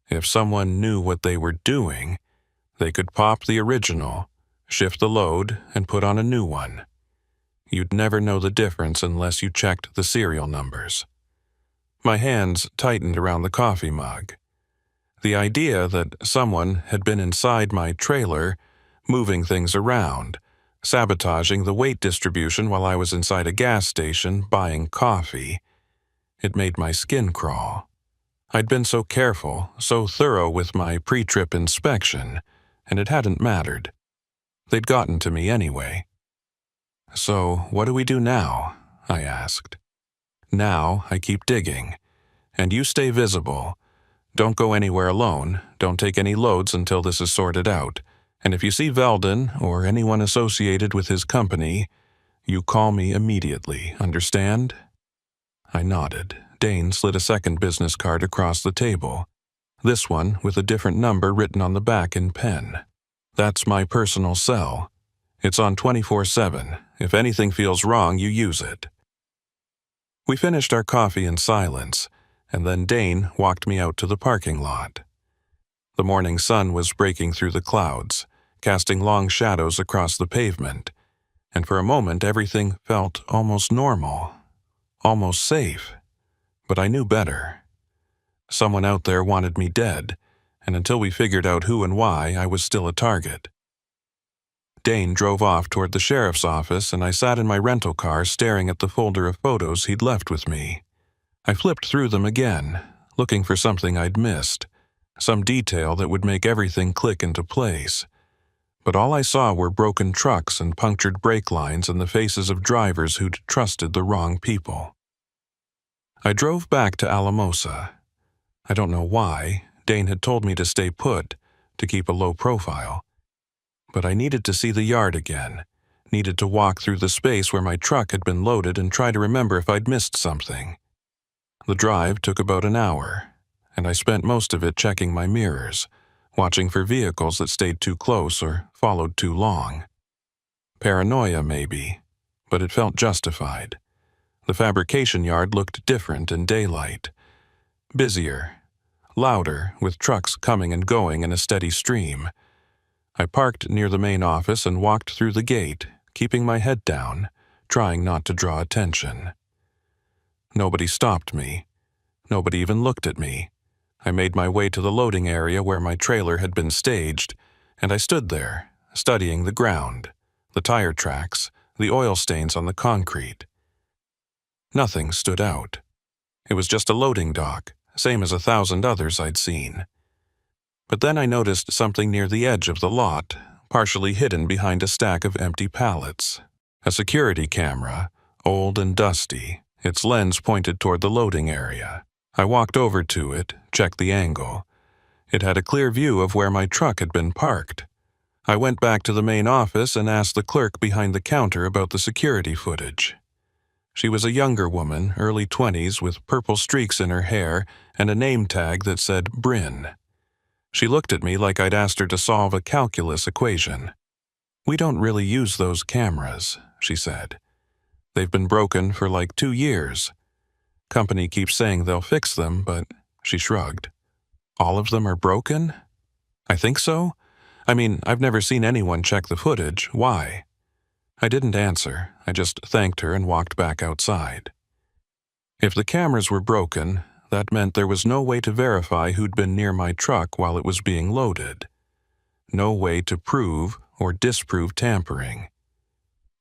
If someone knew what they were doing, they could pop the original, shift the load, and put on a new one. You'd never know the difference unless you checked the serial numbers. My hands tightened around the coffee mug. The idea that someone had been inside my trailer, moving things around, sabotaging the weight distribution while I was inside a gas station buying coffee, it made my skin crawl. I'd been so careful, so thorough with my pre-trip inspection, and it hadn't mattered. They'd gotten to me anyway. So, what do we do now? I asked. Now, I keep digging. And you stay visible. Don't go anywhere alone. Don't take any loads until this is sorted out. And if you see Veldon or anyone associated with his company, you call me immediately, understand? I nodded. Dane slid a second business card across the table. This one with a different number written on the back in pen. That's my personal cell. It's on 24/7. If anything feels wrong, you use it. We finished our coffee in silence, and then Dane walked me out to the parking lot. The morning sun was breaking through the clouds, casting long shadows across the pavement, and for a moment everything felt almost normal, almost safe. But I knew better. Someone out there wanted me dead, and until we figured out who and why, I was still a target. Dane drove off toward the sheriff's office, and I sat in my rental car staring at the folder of photos he'd left with me. I flipped through them again, looking for something I'd missed, some detail that would make everything click into place. But all I saw were broken trucks and punctured brake lines and the faces of drivers who'd trusted the wrong people. I drove back to Alamosa. I don't know why. Dane had told me to stay put, to keep a low profile. But I needed to see the yard again, needed to walk through the space where my truck had been loaded and try to remember if I'd missed something. The drive took about an hour, and I spent most of it checking my mirrors, watching for vehicles that stayed too close or followed too long. Paranoia, maybe, but it felt justified. The fabrication yard looked different in daylight. Busier, louder, with trucks coming and going in a steady stream. I parked near the main office and walked through the gate, keeping my head down, trying not to draw attention. Nobody stopped me. Nobody even looked at me. I made my way to the loading area where my trailer had been staged, and I stood there, studying the ground, the tire tracks, the oil stains on the concrete. Nothing stood out. It was just a loading dock, same as 1,000 others I'd seen. But then I noticed something near the edge of the lot, partially hidden behind a stack of empty pallets. A security camera, old and dusty, its lens pointed toward the loading area. I walked over to it, checked the angle. It had a clear view of where my truck had been parked. I went back to the main office and asked the clerk behind the counter about the security footage. She was a younger woman, early 20s, with purple streaks in her hair and a name tag that said Bryn. She looked at me like I'd asked her to solve a calculus equation. "We don't really use those cameras," she said. "They've been broken for like 2 years. Company keeps saying they'll fix them, but..." She shrugged. "All of them are broken?" "I think so. I mean, I've never seen anyone check the footage. Why?" I didn't answer. I just thanked her and walked back outside. If the cameras were broken, that meant there was no way to verify who'd been near my truck while it was being loaded. No way to prove or disprove tampering.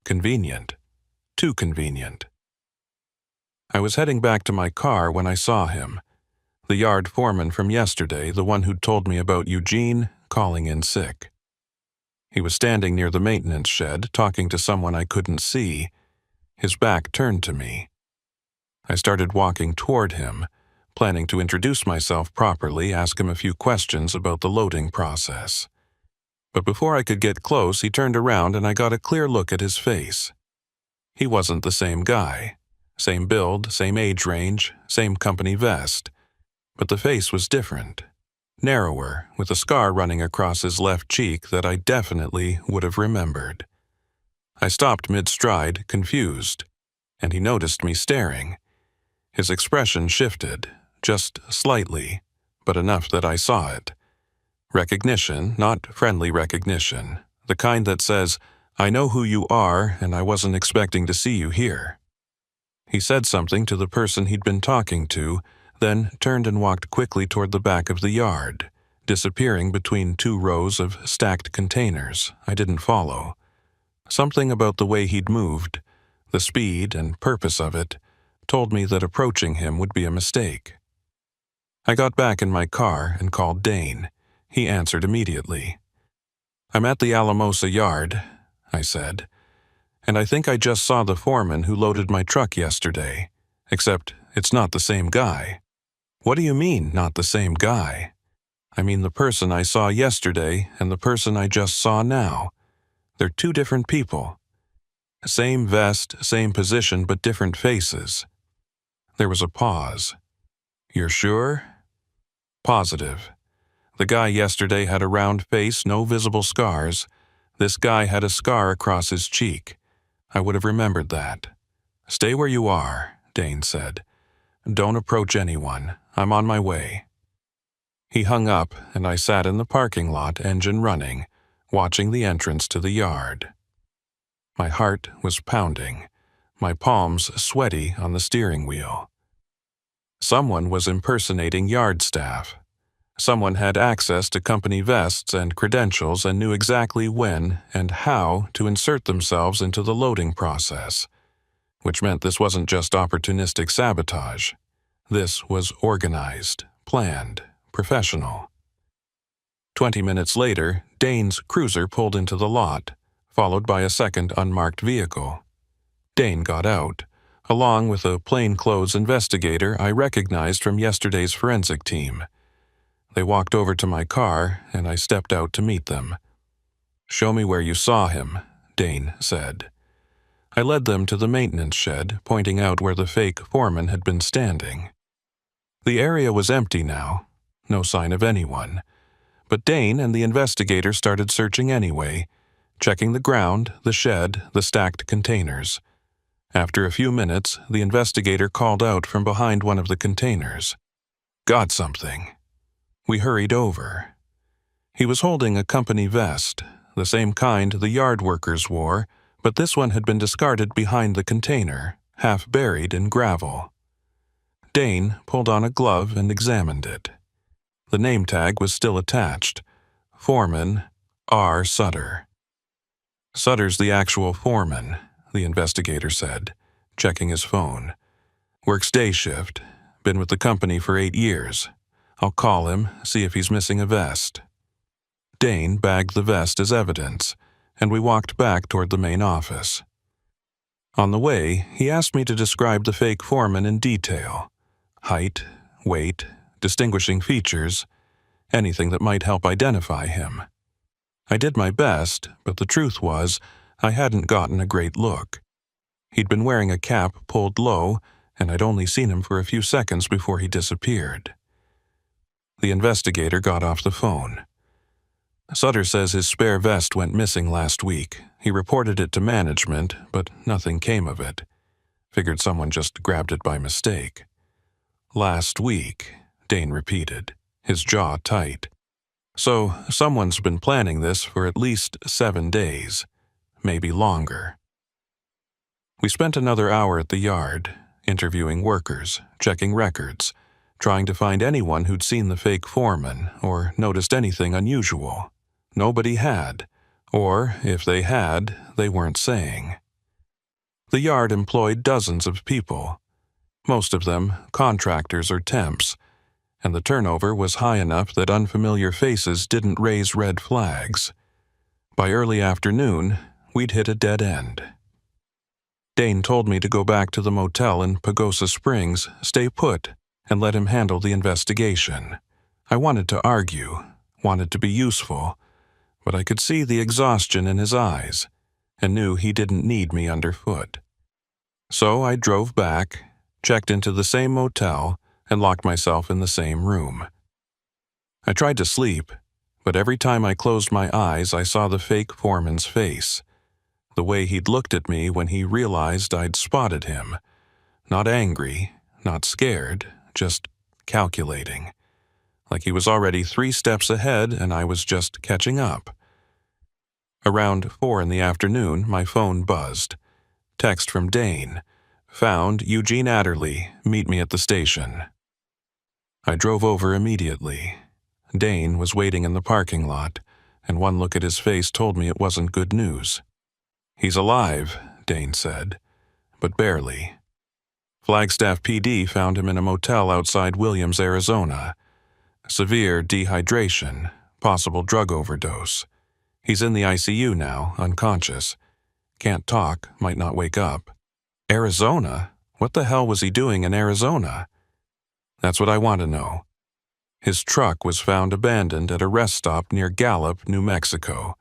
Convenient. Too convenient. I was heading back to my car when I saw him. The yard foreman from yesterday, the one who'd told me about Eugene calling in sick. He was standing near the maintenance shed, talking to someone I couldn't see, his back turned to me. I started walking toward him, planning to introduce myself properly, ask him a few questions about the loading process. But before I could get close, he turned around and I got a clear look at his face. He wasn't the same guy. Same build, same age range, same company vest. But the face was different. Narrower, with a scar running across his left cheek that I definitely would have remembered. I stopped mid-stride, confused, and he noticed me staring. His expression shifted, just slightly, but enough that I saw it. Recognition, not friendly recognition, the kind that says, "I know who you are, and I wasn't expecting to see you here." He said something to the person he'd been talking to, then turned and walked quickly toward the back of the yard, disappearing between 2 rows of stacked containers. I didn't follow. Something about the way he'd moved, the speed and purpose of it, told me that approaching him would be a mistake. I got back in my car and called Dane. He answered immediately. "I'm at the Alamosa yard," I said, "and I think I just saw the foreman who loaded my truck yesterday, except it's not the same guy." "What do you mean, not the same guy?" "I mean the person I saw yesterday and the person I just saw now. They're 2 different people. Same vest, same position, but different faces." There was a pause. "You're sure?" "Positive. The guy yesterday had a round face, no visible scars. This guy had a scar across his cheek. I would have remembered that." "Stay where you are," Dane said. "Don't approach anyone. I'm on my way." He hung up, and I sat in the parking lot, engine running, watching the entrance to the yard. My heart was pounding, my palms sweaty on the steering wheel. Someone was impersonating yard staff. Someone had access to company vests and credentials and knew exactly when and how to insert themselves into the loading process, which meant this wasn't just opportunistic sabotage. This was organized, planned, professional. 20 minutes later, Dane's cruiser pulled into the lot, followed by a second unmarked vehicle. Dane got out, along with a plainclothes investigator I recognized from yesterday's forensic team. They walked over to my car, and I stepped out to meet them. "Show me where you saw him," Dane said. I led them to the maintenance shed, pointing out where the fake foreman had been standing. The area was empty now, no sign of anyone. But Dane and the investigator started searching anyway, checking the ground, the shed, the stacked containers. After a few minutes, the investigator called out from behind one of the containers. "Got something." We hurried over. He was holding a company vest, the same kind the yard workers wore, but this one had been discarded behind the container, half buried in gravel. Dane pulled on a glove and examined it. The name tag was still attached. Foreman R. Sutter. "Sutter's the actual foreman," the investigator said, checking his phone. "Works day shift. Been with the company for 8 years. I'll call him, see if he's missing a vest." Dane bagged the vest as evidence, and we walked back toward the main office. On the way, he asked me to describe the fake foreman in detail. Height, weight, distinguishing features, anything that might help identify him. I did my best, but the truth was, I hadn't gotten a great look. He'd been wearing a cap pulled low, and I'd only seen him for a few seconds before he disappeared. The investigator got off the phone. "Sutter says his spare vest went missing last week. He reported it to management, but nothing came of it. Figured someone just grabbed it by mistake." "Last week," Dane repeated, his jaw tight. "So someone's been planning this for at least 7 days, maybe longer." We spent another hour at the yard, interviewing workers, checking records, trying to find anyone who'd seen the fake foreman or noticed anything unusual. Nobody had, or if they had, they weren't saying. The yard employed dozens of people, most of them contractors or temps, and the turnover was high enough that unfamiliar faces didn't raise red flags. By early afternoon, we'd hit a dead end. Dane told me to go back to the motel in Pagosa Springs, stay put, and let him handle the investigation. I wanted to argue, wanted to be useful, but I could see the exhaustion in his eyes, and knew he didn't need me underfoot. So I drove back, checked into the same motel, and locked myself in the same room. I tried to sleep, but every time I closed my eyes I saw the fake foreman's face, the way he'd looked at me when he realized I'd spotted him. Not angry, not scared, just calculating. Like he was already 3 steps ahead and I was just catching up. Around 4 in the afternoon, my phone buzzed. Text from Dane. "Found Eugene Adderley. Meet me at the station." I drove over immediately. Dane was waiting in the parking lot, and one look at his face told me it wasn't good news. "He's alive," Dane said, "but barely. Flagstaff PD found him in a motel outside Williams, Arizona. Severe dehydration, possible drug overdose. He's in the ICU now, unconscious. Can't talk, might not wake up." Arizona? What the hell was he doing in Arizona? That's what I want to know. His truck was found abandoned at a rest stop near Gallup, New Mexico.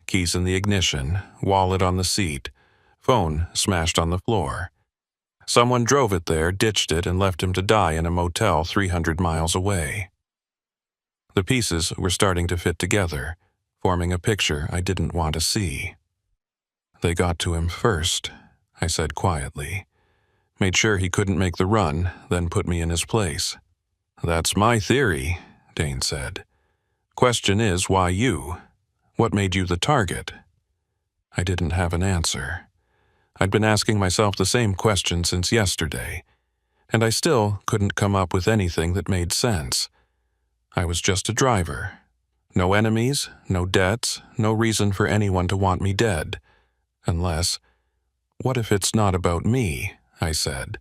Keys in the ignition, wallet on the seat, phone smashed on the floor. Someone drove it there, ditched it, and left him to die in a motel 300 miles away. The pieces were starting to fit together, forming a picture I didn't want to see. "They got to him first," I said quietly. "Made sure he couldn't make the run, then put me in his place." "That's my theory," Dane said. "Question is, why you? What made you the target?" I didn't have an answer. I'd been asking myself the same question since yesterday, and I still couldn't come up with anything that made sense. I was just a driver. No enemies, no debts, no reason for anyone to want me dead. Unless, what if it's not about me? I said.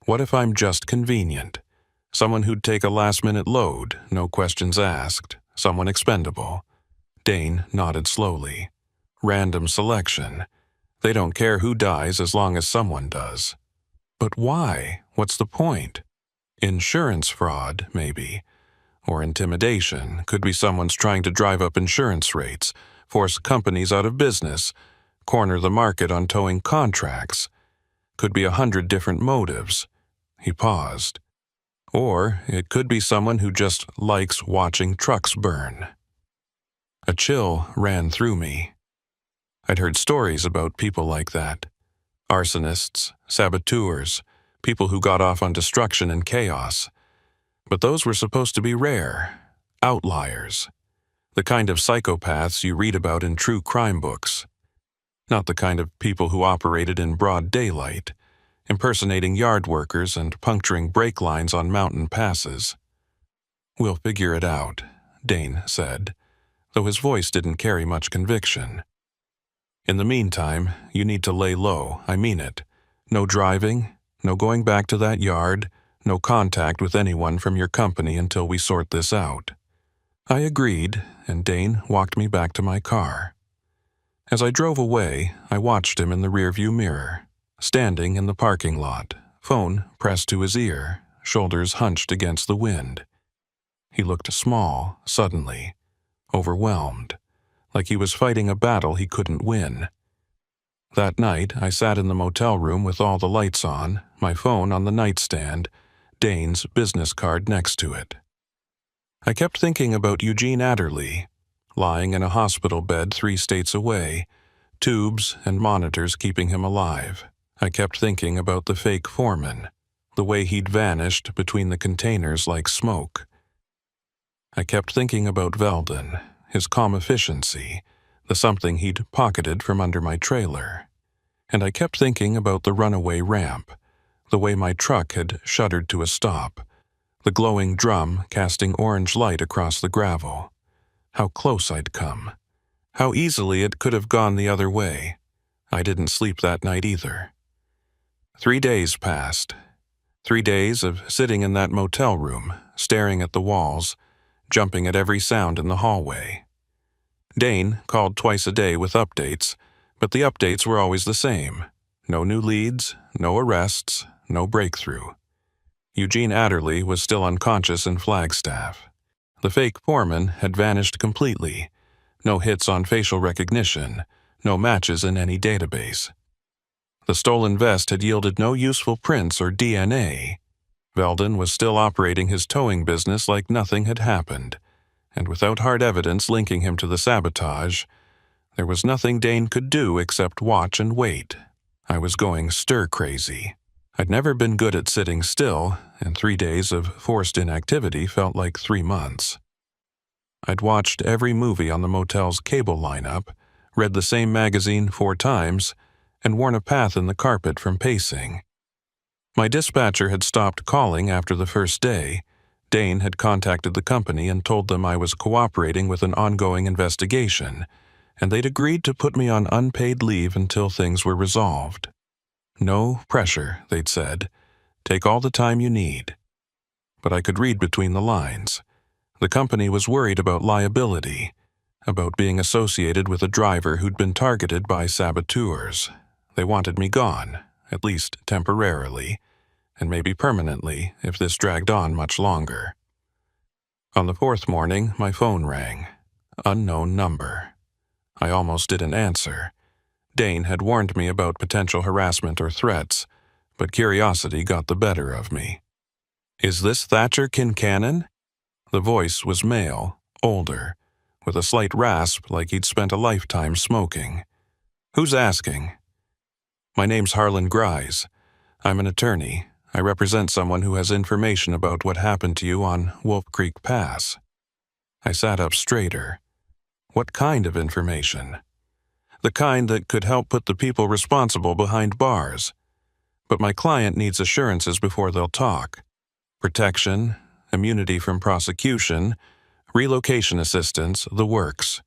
What if I'm just convenient? Someone who'd take a last-minute load, no questions asked, someone expendable. Dane nodded slowly. Random selection. They don't care who dies as long as someone does. But why? What's the point? Insurance fraud, maybe. Or intimidation. Could be someone's trying to drive up insurance rates, force companies out of business, corner the market on towing contracts. Could be 100 different motives. He paused. Or it could be someone who just likes watching trucks burn. A chill ran through me. I'd heard stories about people like that. Arsonists, saboteurs, people who got off on destruction and chaos. But those were supposed to be rare, outliers. The kind of psychopaths you read about in true crime books. Not the kind of people who operated in broad daylight, impersonating yard workers and puncturing brake lines on mountain passes. We'll figure it out, Dane said, though his voice didn't carry much conviction. In the meantime, you need to lay low, I mean it. No driving, no going back to that yard, no contact with anyone from your company until we sort this out. I agreed, and Dane walked me back to my car. As I drove away, I watched him in the rearview mirror, standing in the parking lot, phone pressed to his ear, shoulders hunched against the wind. He looked small, suddenly, overwhelmed, like he was fighting a battle he couldn't win. That night, I sat in the motel room with all the lights on, my phone on the nightstand, Dane's business card next to it. I kept thinking about Eugene Adderley, lying in a hospital bed 3 states away, tubes and monitors keeping him alive. I kept thinking about the fake foreman, the way he'd vanished between the containers like smoke. I kept thinking about Veldon, his calm efficiency, the something he'd pocketed from under my trailer. And I kept thinking about the runaway ramp, the way my truck had shuddered to a stop, the glowing drum casting orange light across the gravel. How close I'd come. How easily it could have gone the other way. I didn't sleep that night either. 3 days passed. 3 days of sitting in that motel room, staring at the walls, jumping at every sound in the hallway. Dane called twice a day with updates, but the updates were always the same. No new leads, no arrests, no breakthrough. Eugene Adderley was still unconscious in Flagstaff. The fake foreman had vanished completely. No hits on facial recognition, no matches in any database. The stolen vest had yielded no useful prints or DNA. Veldon was still operating his towing business like nothing had happened, and without hard evidence linking him to the sabotage, there was nothing Dane could do except watch and wait. I was going stir-crazy. I'd never been good at sitting still, and 3 days of forced inactivity felt like 3 months. I'd watched every movie on the motel's cable lineup, read the same magazine 4 times, and worn a path in the carpet from pacing. My dispatcher had stopped calling after the first day. Dane had contacted the company and told them I was cooperating with an ongoing investigation, and they'd agreed to put me on unpaid leave until things were resolved. No pressure, they'd said. Take all the time you need. But I could read between the lines. The company was worried about liability, about being associated with a driver who'd been targeted by saboteurs. They wanted me gone, at least temporarily, and maybe permanently if this dragged on much longer. On the 4th morning, my phone rang. Unknown number. I almost didn't answer. Dane had warned me about potential harassment or threats, but curiosity got the better of me. "Is this Thatcher Kincannon?" The voice was male, older, with a slight rasp like he'd spent a lifetime smoking. "Who's asking?" "My name's Harlan Grise. I'm an attorney. I represent someone who has information about what happened to you on Wolf Creek Pass." I sat up straighter. What kind of information? The kind that could help put the people responsible behind bars. But my client needs assurances before they'll talk. Protection, immunity from prosecution, relocation assistance, the works.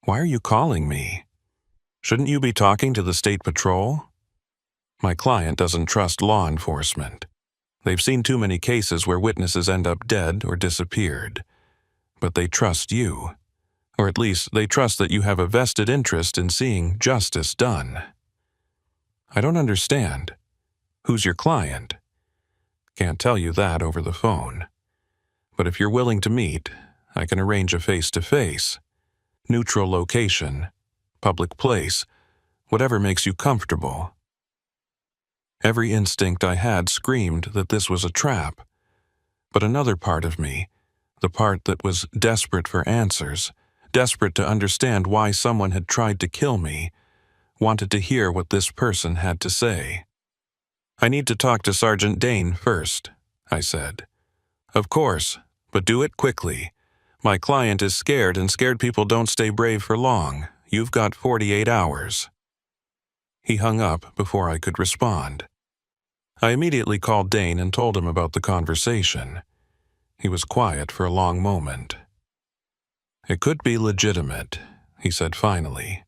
Why are you calling me? Shouldn't you be talking to the State Patrol? My client doesn't trust law enforcement. They've seen too many cases where witnesses end up dead or disappeared. But they trust you. Or at least they trust that you have a vested interest in seeing justice done. I don't understand. Who's your client? Can't tell you that over the phone. But if you're willing to meet, I can arrange a face-to-face. Neutral location, public place, whatever makes you comfortable. Every instinct I had screamed that this was a trap. But another part of me, the part that was desperate for answers, desperate to understand why someone had tried to kill me, wanted to hear what this person had to say. I need to talk to Sergeant Dane first, I said. Of course, but do it quickly. My client is scared, and scared people don't stay brave for long. You've got 48 hours. He hung up before I could respond. I immediately called Dane and told him about the conversation. He was quiet for a long moment. It could be legitimate, he said finally.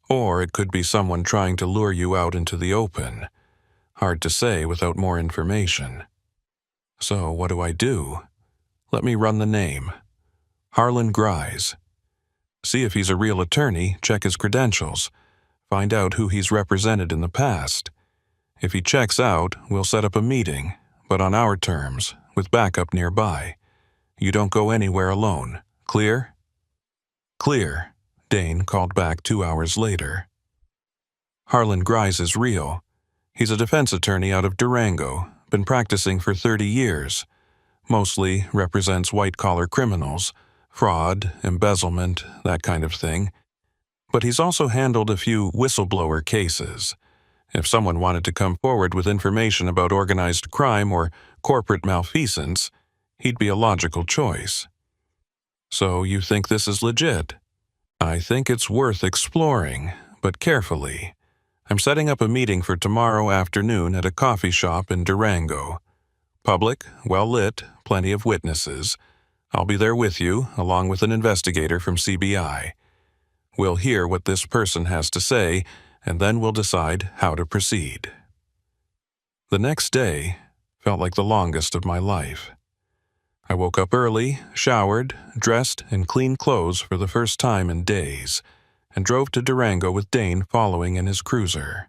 Or it could be someone trying to lure you out into the open. Hard to say without more information. So what do I do? Let me run the name. Harlan Grise. See if he's a real attorney, check his credentials. Find out who he's represented in the past. If he checks out, we'll set up a meeting, but on our terms, with backup nearby. You don't go anywhere alone. Clear? Clear, Dane called back 2 hours later. Harlan Grise is real. He's a defense attorney out of Durango, been practicing for 30 years. Mostly represents white-collar criminals, fraud, embezzlement, that kind of thing. But he's also handled a few whistleblower cases. If someone wanted to come forward with information about organized crime or corporate malfeasance, he'd be a logical choice. So you think this is legit? I think it's worth exploring, but carefully. I'm setting up a meeting for tomorrow afternoon at a coffee shop in Durango. Public, well-lit, plenty of witnesses. I'll be there with you, along with an investigator from CBI. We'll hear what this person has to say, and then we'll decide how to proceed. The next day felt like the longest of my life. I woke up early, showered, dressed in clean clothes for the first time in days, and drove to Durango with Dane following in his cruiser.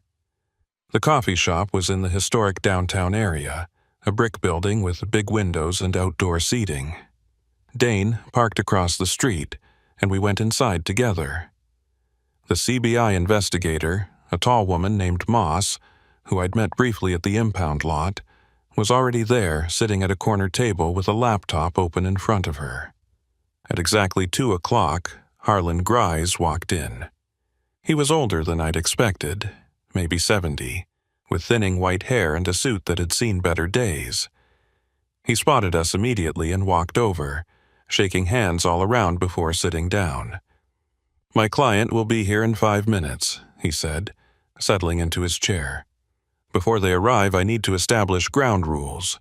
The coffee shop was in the historic downtown area, a brick building with big windows and outdoor seating. Dane parked across the street, and we went inside together. The CBI investigator, a tall woman named Moss, who I'd met briefly at the impound lot, was already there, sitting at a corner table with a laptop open in front of her. At exactly 2 o'clock, Harlan Grise walked in. He was older than I'd expected, maybe 70, with thinning white hair and a suit that had seen better days. He spotted us immediately and walked over, shaking hands all around before sitting down. My client will be here in 5 minutes, he said, settling into his chair. Before they arrive, I need to establish ground rules.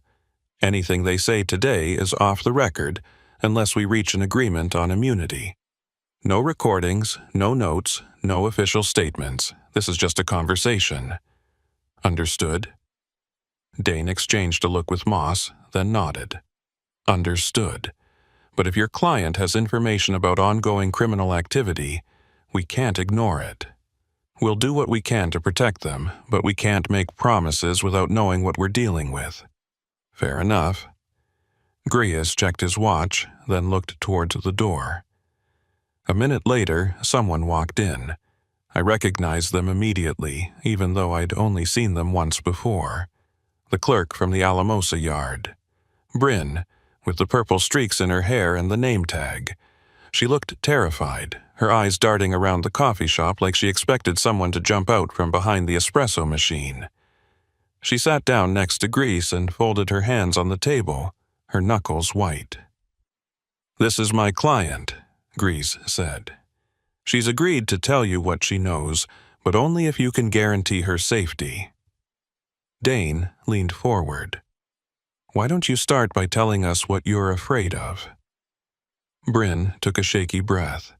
Anything they say today is off the record, unless we reach an agreement on immunity. No recordings, no notes, no official statements. This is just a conversation. Understood? Dane exchanged a look with Moss, then nodded. Understood. But if your client has information about ongoing criminal activity, we can't ignore it. We'll do what we can to protect them, but we can't make promises without knowing what we're dealing with. Fair enough. Grias checked his watch, then looked towards the door. A minute later, someone walked in. I recognized them immediately, even though I'd only seen them once before. The clerk from the Alamosa yard. Bryn, with the purple streaks in her hair and the name tag. She looked terrified, her eyes darting around the coffee shop like she expected someone to jump out from behind the espresso machine. She sat down next to Grease and folded her hands on the table, her knuckles white. "This is my client," Grease said. "She's agreed to tell you what she knows, but only if you can guarantee her safety." Dane leaned forward. Why don't you start by telling us what you're afraid of? Bryn took a shaky breath.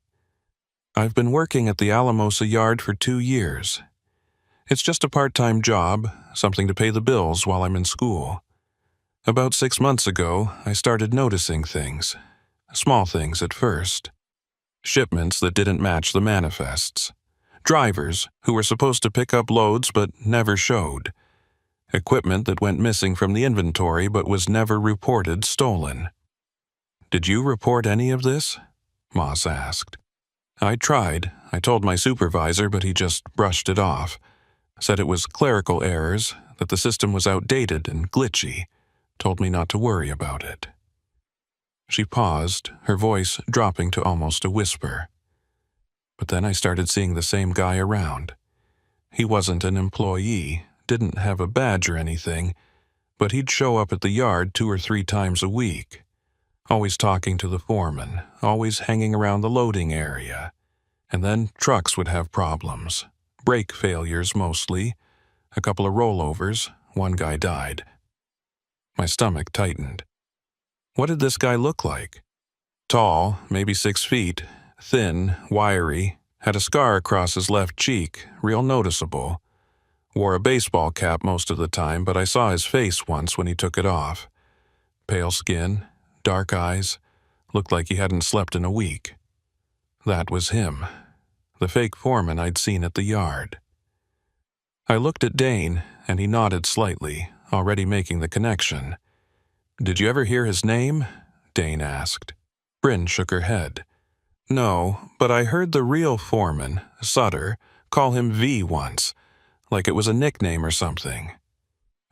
I've been working at the Alamosa yard for 2 years. It's just a part-time job, something to pay the bills while I'm in school. About 6 months ago, I started noticing things. Small things at first. Shipments that didn't match the manifests. Drivers who were supposed to pick up loads but never showed. Equipment that went missing from the inventory but was never reported stolen. Did you report any of this? Moss asked. I tried. I told my supervisor, but he just brushed it off. Said it was clerical errors, that the system was outdated and glitchy. Told me not to worry about it. She paused, her voice dropping to almost a whisper. But then I started seeing the same guy around. He wasn't an employee, didn't have a badge or anything, but he'd show up at the yard 2 or 3 times a week. Always talking to the foreman, always hanging around the loading area. And then trucks would have problems. Brake failures mostly. A couple of rollovers. One guy died. My stomach tightened. What did this guy look like? Tall, maybe 6 feet, thin, wiry, had a scar across his left cheek, real noticeable. Wore a baseball cap most of the time, but I saw his face once when he took it off. Pale skin, dark eyes, looked like he hadn't slept in a week. That was him, the fake foreman I'd seen at the yard. I looked at Dane, and he nodded slightly, already making the connection. Did you ever hear his name? Dane asked. Bryn shook her head. No, but I heard the real foreman, Sutter, call him V once, like it was a nickname or something.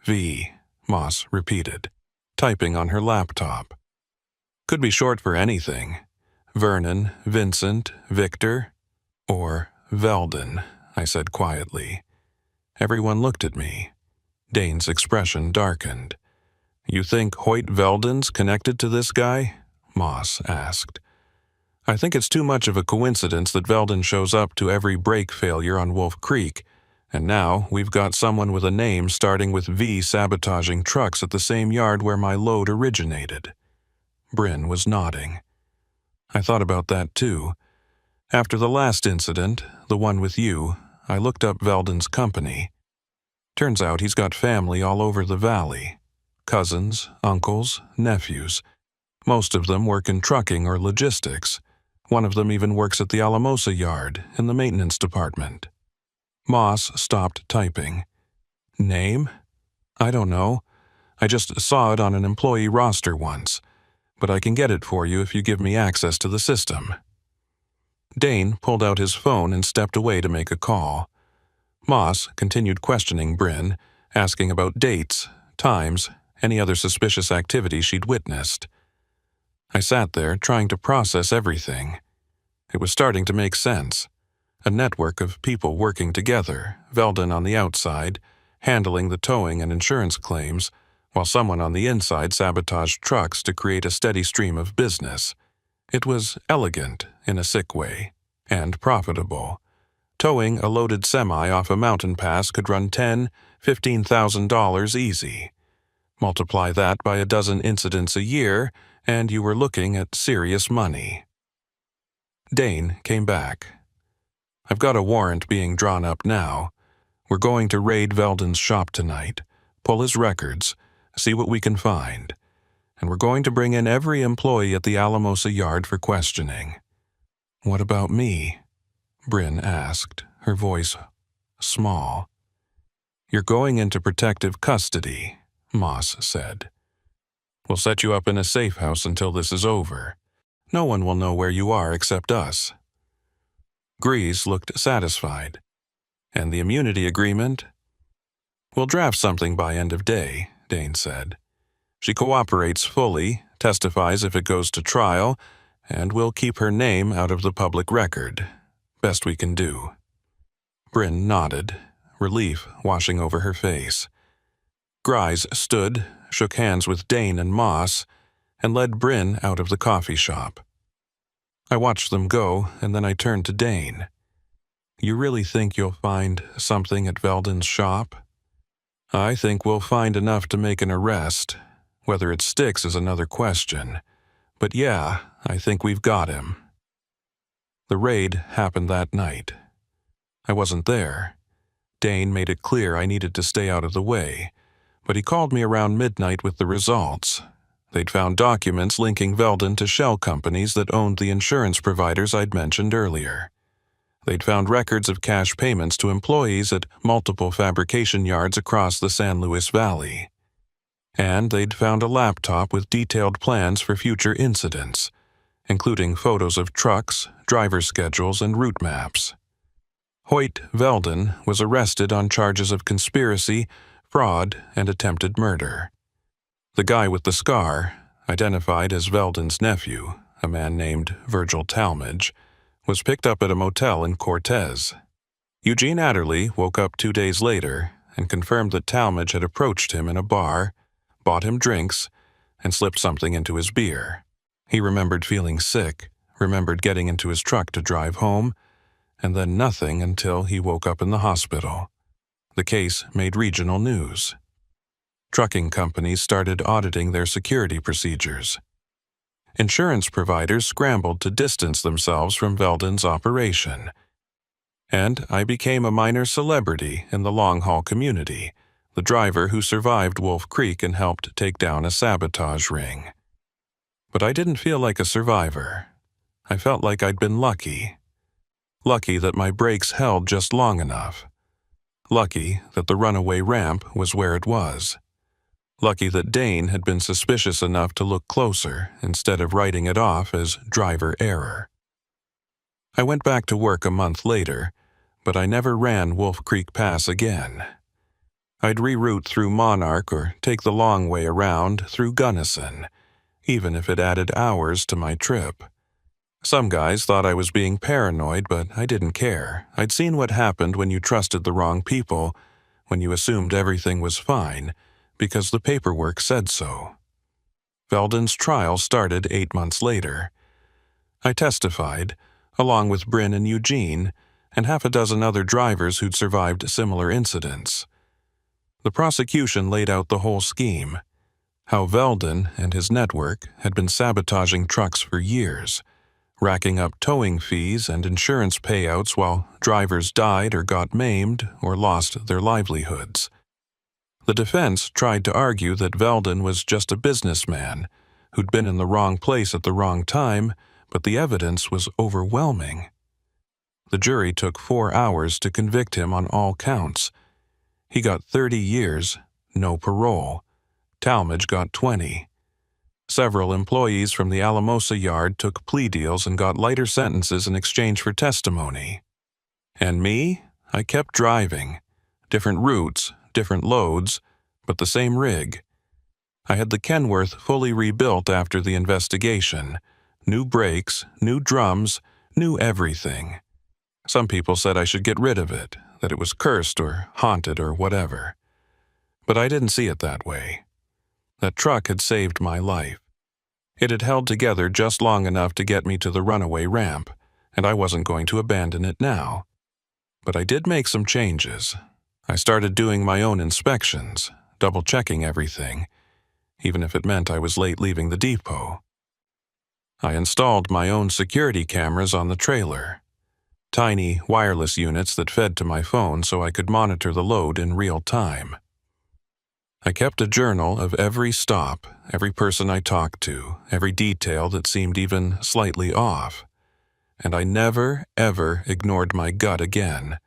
V, Moss repeated, typing on her laptop. Could be short for anything. Vernon, Vincent, Victor, or Veldon, I said quietly. Everyone looked at me. Dane's expression darkened. You think Hoyt Veldon's connected to this guy? Moss asked. I think it's too much of a coincidence that Veldon shows up to every brake failure on Wolf Creek, and now we've got someone with a name starting with V sabotaging trucks at the same yard where my load originated. Bryn was nodding. I thought about that too. After the last incident, the one with you, I looked up Veldon's company. Turns out he's got family all over the valley. Cousins, uncles, nephews. Most of them work in trucking or logistics. One of them even works at the Alamosa yard in the maintenance department. Moss stopped typing. Name? I don't know. I just saw it on an employee roster once. But I can get it for you if you give me access to the system. Dane pulled out his phone and stepped away to make a call. Moss continued questioning Bryn, asking about dates, times, any other suspicious activity she'd witnessed. I sat there trying to process everything. It was starting to make sense. A network of people working together, Veldon on the outside, handling the towing and insurance claims, while someone on the inside sabotaged trucks to create a steady stream of business. It was elegant in a sick way, and profitable. Towing a loaded semi off a mountain pass could run $10,000, $15,000 easy. Multiply that by a dozen incidents a year, and you were looking at serious money. Dane came back. I've got a warrant being drawn up now. We're going to raid Veldon's shop tonight, pull his records, see what we can find. And we're going to bring in every employee at the Alamosa yard for questioning. What about me? Bryn asked, her voice small. You're going into protective custody, Moss said. We'll set you up in a safe house until this is over. No one will know where you are except us. Grease looked satisfied. And the immunity agreement? We'll draft something by end of day, Dane said. She cooperates fully, testifies if it goes to trial, and we'll keep her name out of the public record. Best we can do. Bryn nodded, relief washing over her face. Grise stood, shook hands with Dane and Moss, and led Bryn out of the coffee shop. I watched them go, and then I turned to Dane. You really think you'll find something at Veldon's shop? I think we'll find enough to make an arrest. Whether it sticks is another question. But yeah, I think we've got him. The raid happened that night. I wasn't there. Dane made it clear I needed to stay out of the way, but he called me around midnight with the results. They'd found documents linking Veldon to shell companies that owned the insurance providers I'd mentioned earlier. They'd found records of cash payments to employees at multiple fabrication yards across the San Luis Valley. And they'd found a laptop with detailed plans for future incidents, including photos of trucks, driver schedules, and route maps. Hoyt Veldon was arrested on charges of conspiracy, fraud, and attempted murder. The guy with the scar, identified as Veldon's nephew, a man named Virgil Talmadge, was picked up at a motel in Cortez. Eugene Adderley woke up 2 days later and confirmed that Talmadge had approached him in a bar, bought him drinks, and slipped something into his beer. He remembered feeling sick, remembered getting into his truck to drive home, and then nothing until he woke up in the hospital. The case made regional news. Trucking companies started auditing their security procedures. Insurance providers scrambled to distance themselves from Veldon's operation. And I became a minor celebrity in the long-haul community, the driver who survived Wolf Creek and helped take down a sabotage ring. But I didn't feel like a survivor. I felt like I'd been lucky. Lucky that my brakes held just long enough. Lucky that the runaway ramp was where it was. Lucky that Dane had been suspicious enough to look closer instead of writing it off as driver error. I went back to work a month later, but I never ran Wolf Creek Pass again. I'd reroute through Monarch or take the long way around through Gunnison, even if it added hours to my trip. Some guys thought I was being paranoid, but I didn't care. I'd seen what happened when you trusted the wrong people, when you assumed everything was fine, because the paperwork said so. Veldon's trial started 8 months later. I testified, along with Bryn and Eugene, and half a dozen other drivers who'd survived similar incidents. The prosecution laid out the whole scheme, how Veldon and his network had been sabotaging trucks for years, racking up towing fees and insurance payouts while drivers died or got maimed or lost their livelihoods. The defense tried to argue that Veldon was just a businessman who'd been in the wrong place at the wrong time, but the evidence was overwhelming. The jury took 4 hours to convict him on all counts. He got 30 years, no parole. Talmadge got 20. Several employees from the Alamosa yard took plea deals and got lighter sentences in exchange for testimony. And me? I kept driving. Different routes, different loads, but the same rig. I had the Kenworth fully rebuilt after the investigation. New brakes, new drums, new everything. Some people said I should get rid of it, that it was cursed or haunted or whatever. But I didn't see it that way. That truck had saved my life. It had held together just long enough to get me to the runaway ramp, and I wasn't going to abandon it now. But I did make some changes. I started doing my own inspections, double-checking everything, even if it meant I was late leaving the depot. I installed my own security cameras on the trailer, tiny wireless units that fed to my phone so I could monitor the load in real time. I kept a journal of every stop, every person I talked to, every detail that seemed even slightly off. And I never, ever ignored my gut again.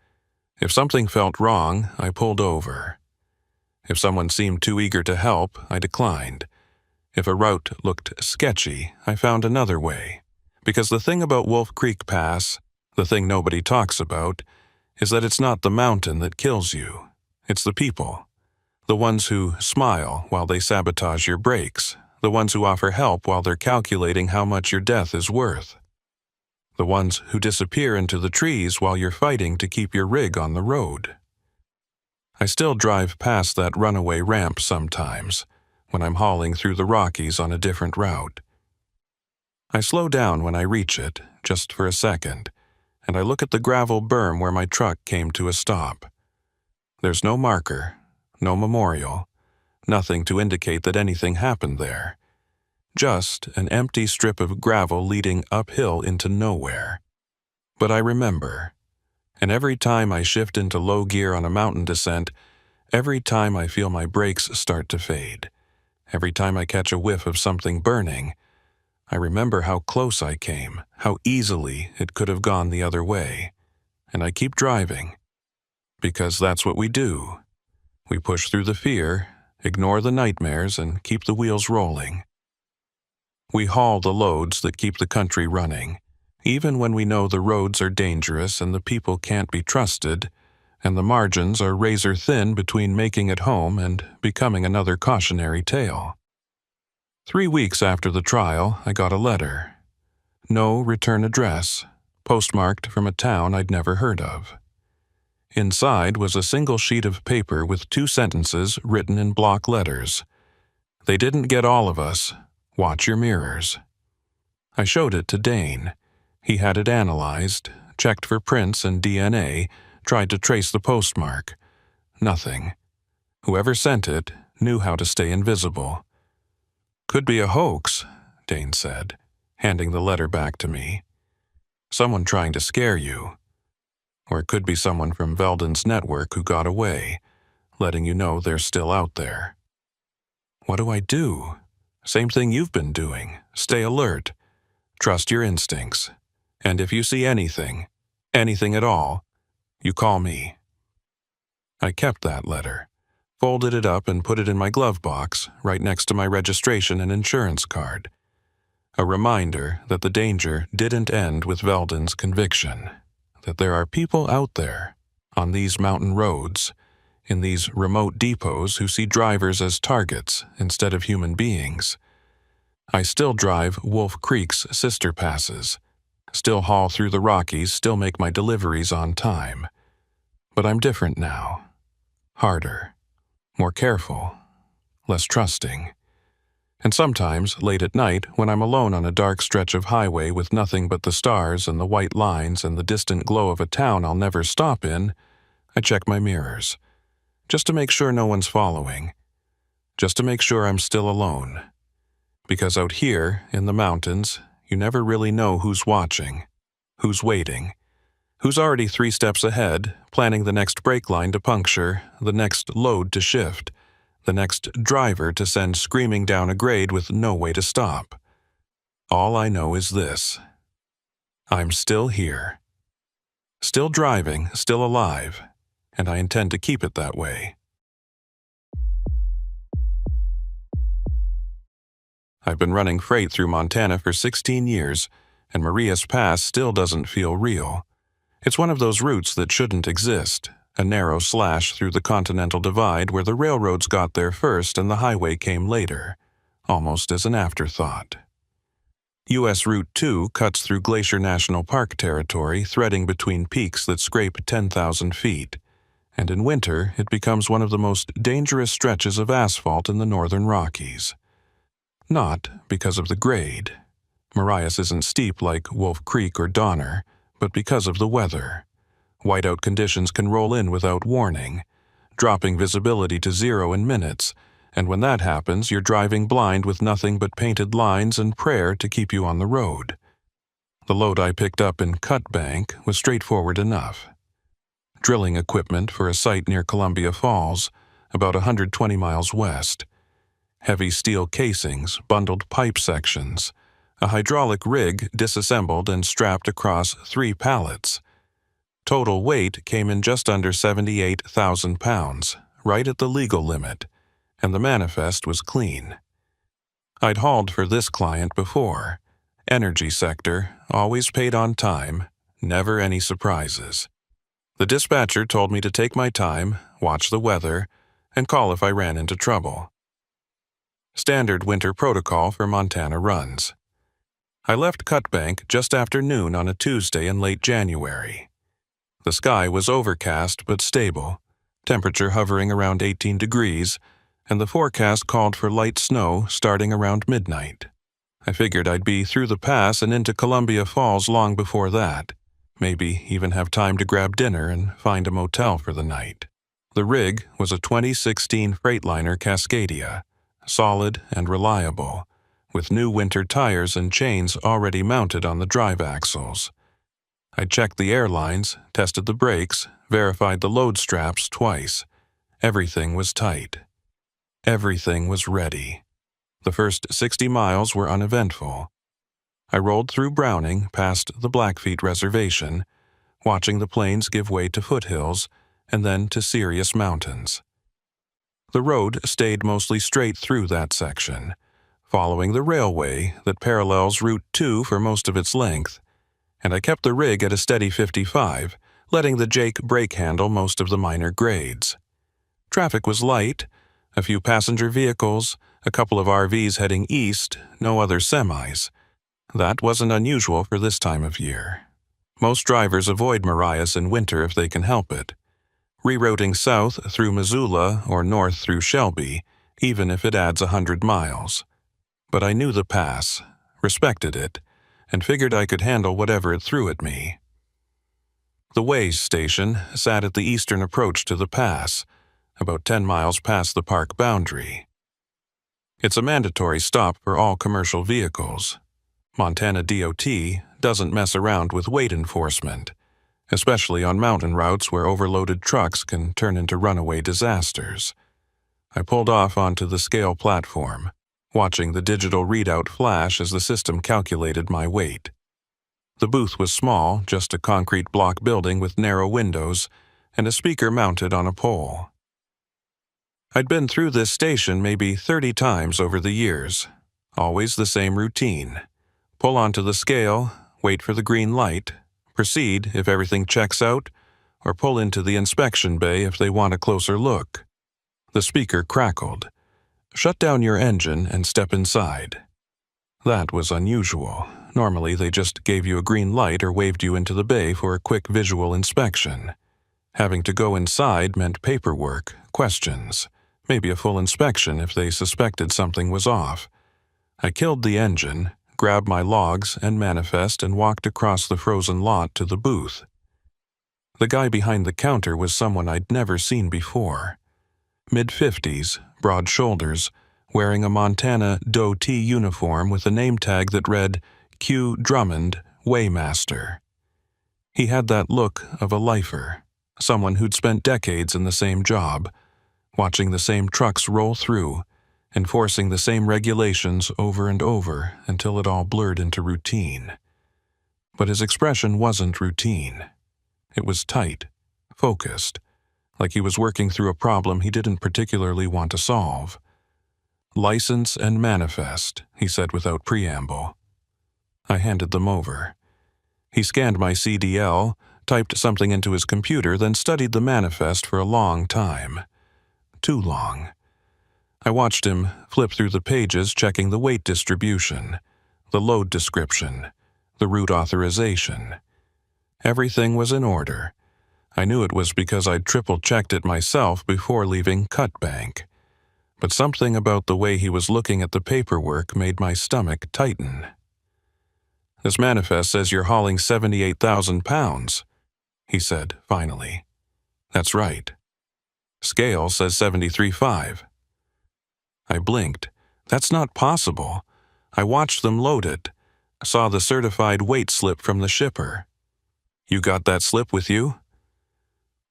If something felt wrong, I pulled over. If someone seemed too eager to help, I declined. If a route looked sketchy, I found another way. Because the thing about Wolf Creek Pass, the thing nobody talks about, is that it's not the mountain that kills you. It's the people. The ones who smile while they sabotage your brakes. The ones who offer help while they're calculating how much your death is worth. The ones who disappear into the trees while you're fighting to keep your rig on the road. I still drive past that runaway ramp sometimes, when I'm hauling through the Rockies on a different route. I slow down when I reach it, just for a second, and I look at the gravel berm where my truck came to a stop. There's no marker, no memorial, Nothing to indicate that anything happened there. Just an empty strip of gravel leading uphill into nowhere. But I remember, and every time I shift into low gear on a mountain descent, every time I feel my brakes start to fade, every time I catch a whiff of something burning, I remember how close I came, how easily it could have gone the other way. And I keep driving, because that's what we do. We push through the fear, ignore the nightmares, and keep the wheels rolling. We haul the loads that keep the country running, even when we know the roads are dangerous and the people can't be trusted, and the margins are razor thin between making it home and becoming another cautionary tale. 3 weeks after the trial, I got a letter. No return address, postmarked from a town I'd never heard of. Inside was a single sheet of paper with 2 sentences written in block letters. They didn't get all of us. Watch your mirrors. I showed it to Dane. He had it analyzed, checked for prints and DNA, tried to trace the postmark. Nothing. Whoever sent it knew how to stay invisible. Could be a hoax, Dane said, handing the letter back to me. Someone trying to scare you. Or it could be someone from Veldon's network who got away, letting you know they're still out there. What do I do? Same thing you've been doing. Stay alert. Trust your instincts. And if you see anything at all, you call me. I kept that letter, folded it up and put it in my glove box right next to my registration and insurance card. A reminder that the danger didn't end with Veldon's conviction, that there are people out there, on these mountain roads, in these remote depots who see drivers as targets instead of human beings. I still drive Wolf Creek's sister passes, still haul through the Rockies, still make my deliveries on time. But I'm different now. Harder, more careful, less trusting. And sometimes, late at night, when I'm alone on a dark stretch of highway with nothing but the stars and the white lines and the distant glow of a town I'll never stop in, I check my mirrors, just to make sure no one's following, just to make sure I'm still alone. Because out here, in the mountains, you never really know who's watching, who's waiting, who's already 3 steps ahead, planning the next brake line to puncture, the next load to shift, the next driver to send screaming down a grade with no way to stop. All I know is this: I'm still here. Still driving, still alive, and I intend to keep it that way. I've been running freight through Montana for 16 years, and Marias Pass still doesn't feel real. It's one of those routes that shouldn't exist, a narrow slash through the Continental Divide where the railroads got there first and the highway came later, almost as an afterthought. U.S. Route 2 cuts through Glacier National Park territory, threading between peaks that scrape 10,000 feet, and in winter it becomes one of the most dangerous stretches of asphalt in the northern Rockies. Not because of the grade. Marias isn't steep like Wolf Creek or Donner, but because of the weather. Whiteout conditions can roll in without warning, dropping visibility to 0 in minutes, and when that happens, you're driving blind with nothing but painted lines and prayer to keep you on the road. The load I picked up in Cut Bank was straightforward enough. Drilling equipment for a site near Columbia Falls, about 120 miles west. Heavy steel casings, bundled pipe sections, a hydraulic rig disassembled and strapped across 3 pallets. Total weight came in just under 78,000 pounds, right at the legal limit, and the manifest was clean. I'd hauled for this client before. Energy sector, always paid on time, never any surprises. The dispatcher told me to take my time, watch the weather, and call if I ran into trouble. Standard winter protocol for Montana runs. I left Cut Bank just after noon on a Tuesday in late January. The sky was overcast but stable, temperature hovering around 18 degrees, and the forecast called for light snow starting around midnight. I figured I'd be through the pass and into Columbia Falls long before that, maybe even have time to grab dinner and find a motel for the night. The rig was a 2016 Freightliner Cascadia, solid and reliable, with new winter tires and chains already mounted on the drive axles. I checked the airlines, tested the brakes, verified the load straps twice. Everything was tight. Everything was ready. The first 60 miles were uneventful. I rolled through Browning past the Blackfeet Reservation, watching the plains give way to foothills and then to serious mountains. The road stayed mostly straight through that section, following the railway that parallels Route 2 for most of its length, and I kept the rig at a steady 55, letting the Jake brake handle most of the minor grades. Traffic was light, a few passenger vehicles, a couple of RVs heading east, no other semis. That wasn't unusual for this time of year. Most drivers avoid Marias in winter if they can help it, rerouting south through Missoula or north through Shelby, even if it adds 100 miles. But I knew the pass, respected it, and figured I could handle whatever it threw at me. The Ways station sat at the eastern approach to the pass, about 10 miles past the park boundary. It's a mandatory stop for all commercial vehicles. Montana DOT doesn't mess around with weight enforcement, especially on mountain routes where overloaded trucks can turn into runaway disasters. I pulled off onto the scale platform, watching the digital readout flash as the system calculated my weight. The booth was small, just a concrete block building with narrow windows and a speaker mounted on a pole. I'd been through this station maybe 30 times over the years, always the same routine. Pull onto the scale, wait for the green light, proceed if everything checks out, or pull into the inspection bay if they want a closer look. The speaker crackled. Shut down your engine and step inside. That was unusual. Normally they just gave you a green light or waved you into the bay for a quick visual inspection. Having to go inside meant paperwork, questions, maybe a full inspection if they suspected something was off. I killed the engine, grabbed my logs and manifest and walked across the frozen lot to the booth. The guy behind the counter was someone I'd never seen before. Mid-50s, broad shoulders, wearing a Montana DOT uniform with a name tag that read Q. Drummond, Weighmaster. He had that look of a lifer, someone who'd spent decades in the same job, watching the same trucks roll through, enforcing the same regulations over and over until it all blurred into routine. But his expression wasn't routine. It was tight, focused, like he was working through a problem he didn't particularly want to solve. "License and manifest," he said without preamble. I handed them over. He scanned my CDL, typed something into his computer, then studied the manifest for a long time. Too long. I watched him flip through the pages, checking the weight distribution, the load description, the route authorization. Everything was in order. I knew it was because I'd triple-checked it myself before leaving Cut Bank. But something about the way he was looking at the paperwork made my stomach tighten. "This manifest says you're hauling 78,000 pounds, he said, finally. "That's right." "Scale says 73.5. I blinked. "That's not possible. I watched them load it. Saw the certified weight slip from the shipper." "You got that slip with you?"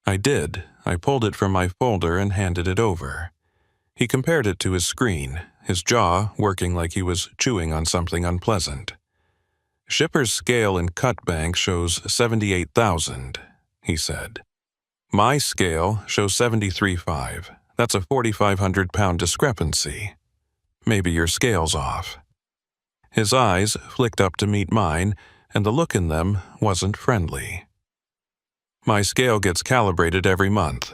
I did. I pulled it from my folder and handed it over. He compared it to his screen, his jaw working like he was chewing on something unpleasant. "Shipper's scale in Cut Bank shows 78,000, he said. "My scale shows 73.5. That's a 4,500-pound discrepancy. Maybe your scale's off." His eyes flicked up to meet mine, and the look in them wasn't friendly. "My scale gets calibrated every month.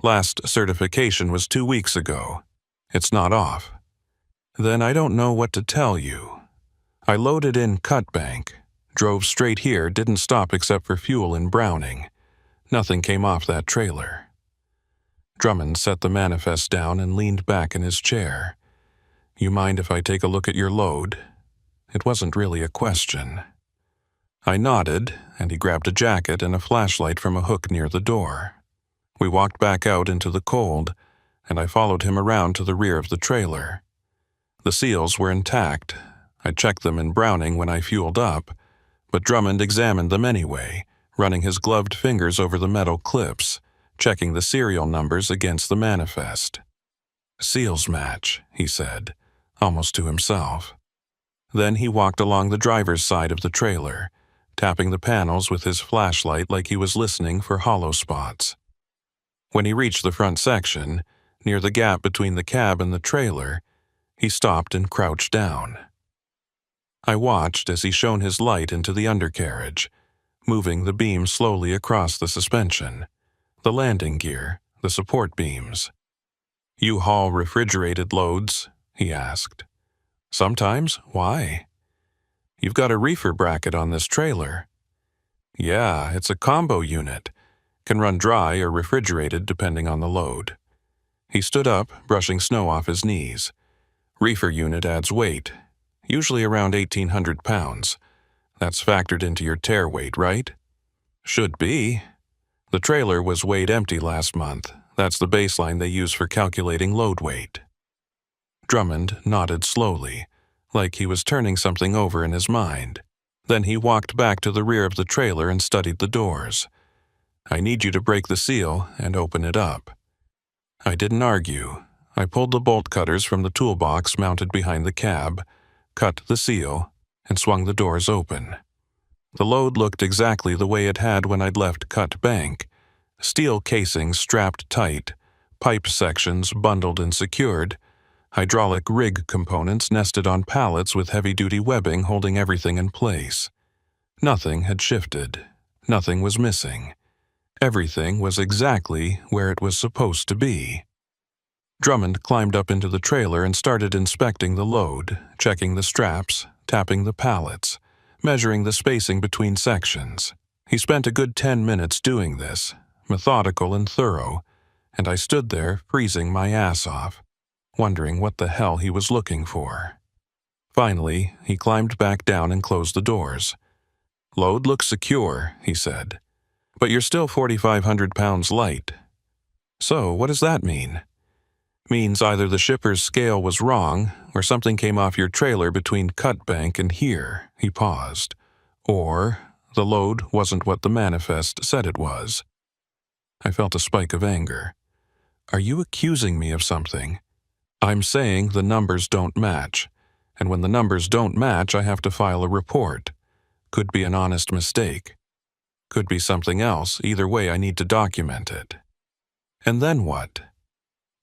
Last certification was 2 weeks ago. It's not off." "Then I don't know what to tell you. I loaded in Cut Bank, drove straight here, didn't stop except for fuel in Browning. Nothing came off that trailer." Drummond set the manifest down and leaned back in his chair. "You mind if I take a look at your load?" It wasn't really a question. I nodded, and he grabbed a jacket and a flashlight from a hook near the door. We walked back out into the cold, and I followed him around to the rear of the trailer. The seals were intact. I checked them in Browning when I fueled up, but Drummond examined them anyway, running his gloved fingers over the metal clips, checking the serial numbers against the manifest. "Seals match," he said, almost to himself. Then he walked along the driver's side of the trailer, tapping the panels with his flashlight like he was listening for hollow spots. When he reached the front section, near the gap between the cab and the trailer, he stopped and crouched down. I watched as he shone his light into the undercarriage, moving the beam slowly across the suspension, the landing gear, the support beams. "You haul refrigerated loads?" he asked. "Sometimes. Why?" "You've got a reefer bracket on this trailer." "Yeah, it's a combo unit. Can run dry or refrigerated depending on the load." He stood up, brushing snow off his knees. "Reefer unit adds weight, usually around 1,800 pounds. That's factored into your tear weight, right?" "Should be. The trailer was weighed empty last month. That's the baseline they use for calculating load weight." Drummond nodded slowly, like he was turning something over in his mind. Then he walked back to the rear of the trailer and studied the doors. "I need you to break the seal and open it up." I didn't argue. I pulled the bolt cutters from the toolbox mounted behind the cab, cut the seal, and swung the doors open. The load looked exactly the way it had when I'd left Cut Bank. Steel casings strapped tight, pipe sections bundled and secured, hydraulic rig components nested on pallets with heavy-duty webbing holding everything in place. Nothing had shifted. Nothing was missing. Everything was exactly where it was supposed to be. Drummond climbed up into the trailer and started inspecting the load, checking the straps, tapping the pallets, measuring the spacing between sections. He spent a good 10 minutes doing this, methodical and thorough, and I stood there freezing my ass off, wondering what the hell he was looking for. Finally, he climbed back down and closed the doors. "Load looks secure," he said, "but you're still 4,500 pounds light." "So, what does that mean?" "Means either the shipper's scale was wrong, or something came off your trailer between Cut Bank and here," he paused, "or the load wasn't what the manifest said it was." I felt a spike of anger. "Are you accusing me of something?" "I'm saying the numbers don't match, and when the numbers don't match, I have to file a report. Could be an honest mistake. Could be something else. Either way, I need to document it." "And then what?"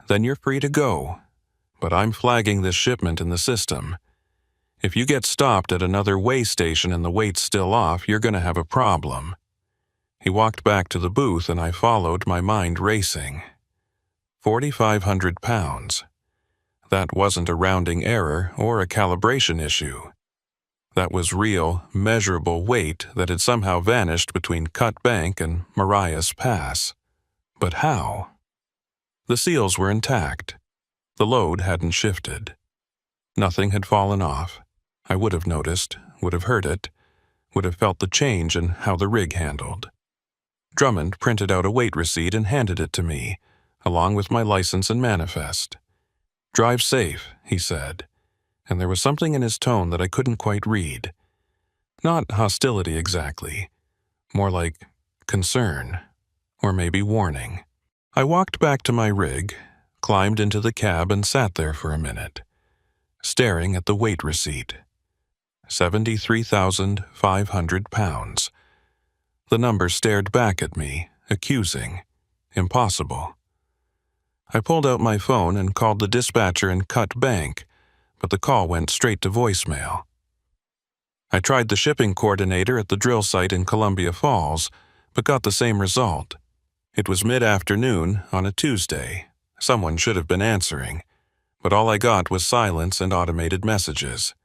"Then you're free to go. But I'm flagging this shipment in the system. If you get stopped at another weigh station and the weight's still off, you're going to have a problem." He walked back to the booth and I followed, my mind racing. 4,500 pounds. That wasn't a rounding error or a calibration issue. That was real, measurable weight that had somehow vanished between Cut Bank and Marias Pass. But how? The seals were intact. The load hadn't shifted. Nothing had fallen off. I would have noticed, would have heard it, would have felt the change in how the rig handled. Drummond printed out a weight receipt and handed it to me, along with my license and manifest. "Drive safe," he said, and there was something in his tone that I couldn't quite read. Not hostility exactly, more like concern, or maybe warning. I walked back to my rig, climbed into the cab and sat there for a minute, staring at the weight receipt. 73,500 pounds. The number stared back at me, accusing, impossible. I pulled out my phone and called the dispatcher in Cut Bank, but the call went straight to voicemail. I tried the shipping coordinator at the drill site in Columbia Falls, but got the same result. It was mid-afternoon on a Tuesday. Someone should have been answering, but all I got was silence and automated messages.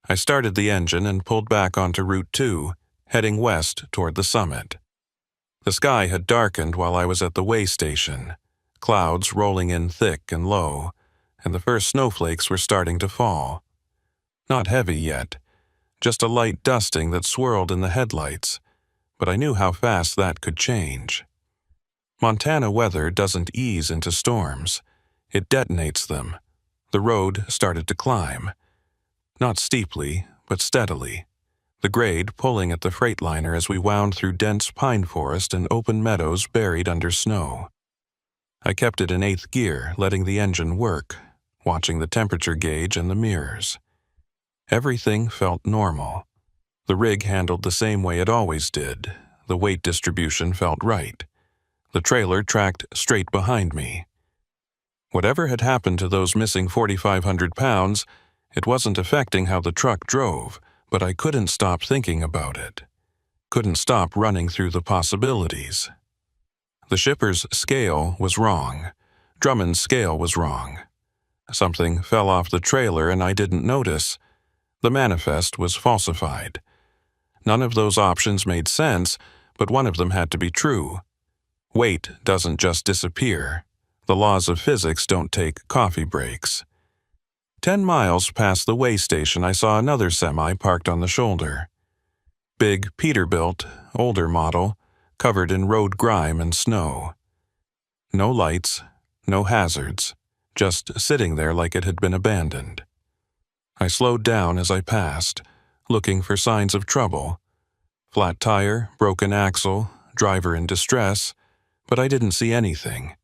I started the engine and pulled back onto Route 2, heading west toward the summit. The sky had darkened while I was at the weigh station, clouds rolling in thick and low, and the first snowflakes were starting to fall. Not heavy yet, just a light dusting that swirled in the headlights, but I knew how fast that could change. Montana weather doesn't ease into storms. It detonates them. The road started to climb. Not steeply, but steadily. The grade pulling at the Freightliner as we wound through dense pine forest and open meadows buried under snow. I kept it in 8th gear, letting the engine work, watching the temperature gauge and the mirrors. Everything felt normal. The rig handled the same way it always did. The weight distribution felt right. The trailer tracked straight behind me. Whatever had happened to those missing 4,500 pounds, it wasn't affecting how the truck drove, but I couldn't stop thinking about it. Couldn't stop running through the possibilities. The shipper's scale was wrong. Drummond's scale was wrong. Something fell off the trailer and I didn't notice. The manifest was falsified. None of those options made sense, but one of them had to be true. Weight doesn't just disappear. The laws of physics don't take coffee breaks. 10 miles past the way station, I saw another semi parked on the shoulder. Big Peterbilt, older model, covered in road grime and snow. No lights, no hazards, just sitting there like it had been abandoned. I slowed down as I passed, looking for signs of trouble. Flat tire, broken axle, driver in distress, but I didn't see anything.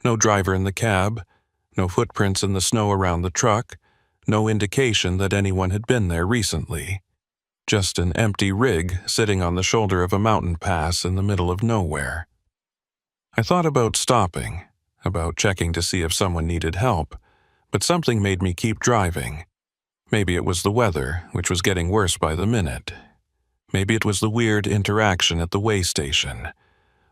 No driver in the cab, no footprints in the snow around the truck, no indication that anyone had been there recently. Just an empty rig sitting on the shoulder of a mountain pass in the middle of nowhere. I thought about stopping, about checking to see if someone needed help, but something made me keep driving. Maybe it was the weather, which was getting worse by the minute. Maybe it was the weird interaction at the way station.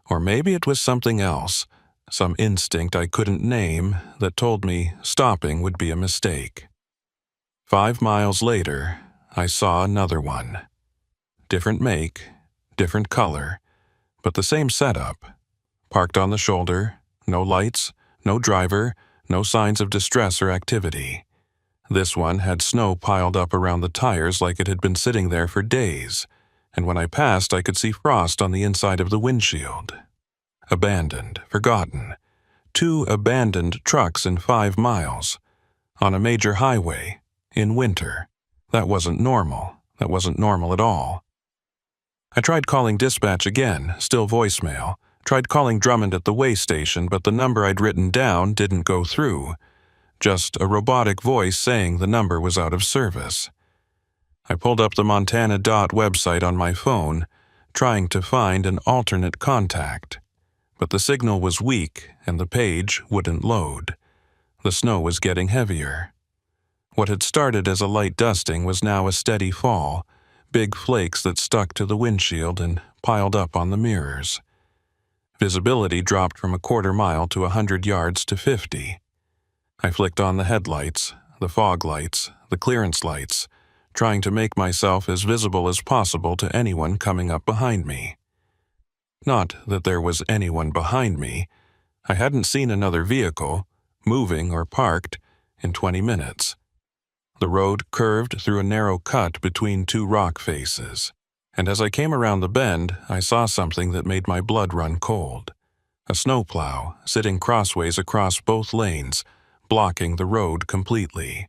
Or maybe it was something else, some instinct I couldn't name that told me stopping would be a mistake. 5 miles later, I saw another one. Different make, different color, but the same setup. Parked on the shoulder, no lights, no driver, no signs of distress or activity. This one had snow piled up around the tires like it had been sitting there for days, and when I passed I could see frost on the inside of the windshield. Abandoned, forgotten. 2 abandoned trucks in 5 miles. On a major highway, in winter. That wasn't normal. That wasn't normal at all. I tried calling dispatch again, still voicemail. Tried calling Drummond at the way station, but the number I'd written down didn't go through. Just a robotic voice saying the number was out of service. I pulled up the Montana DOT website on my phone, trying to find an alternate contact. But the signal was weak and the page wouldn't load. The snow was getting heavier. What had started as a light dusting was now a steady fall, big flakes that stuck to the windshield and piled up on the mirrors. Visibility dropped from a quarter mile to 100 yards to 50. I flicked on the headlights, the fog lights, the clearance lights, trying to make myself as visible as possible to anyone coming up behind me. Not that there was anyone behind me. I hadn't seen another vehicle, moving or parked, in 20 minutes. The road curved through a narrow cut between 2 rock faces, and as I came around the bend, I saw something that made my blood run cold. A snowplow sitting crossways across both lanes, blocking the road completely.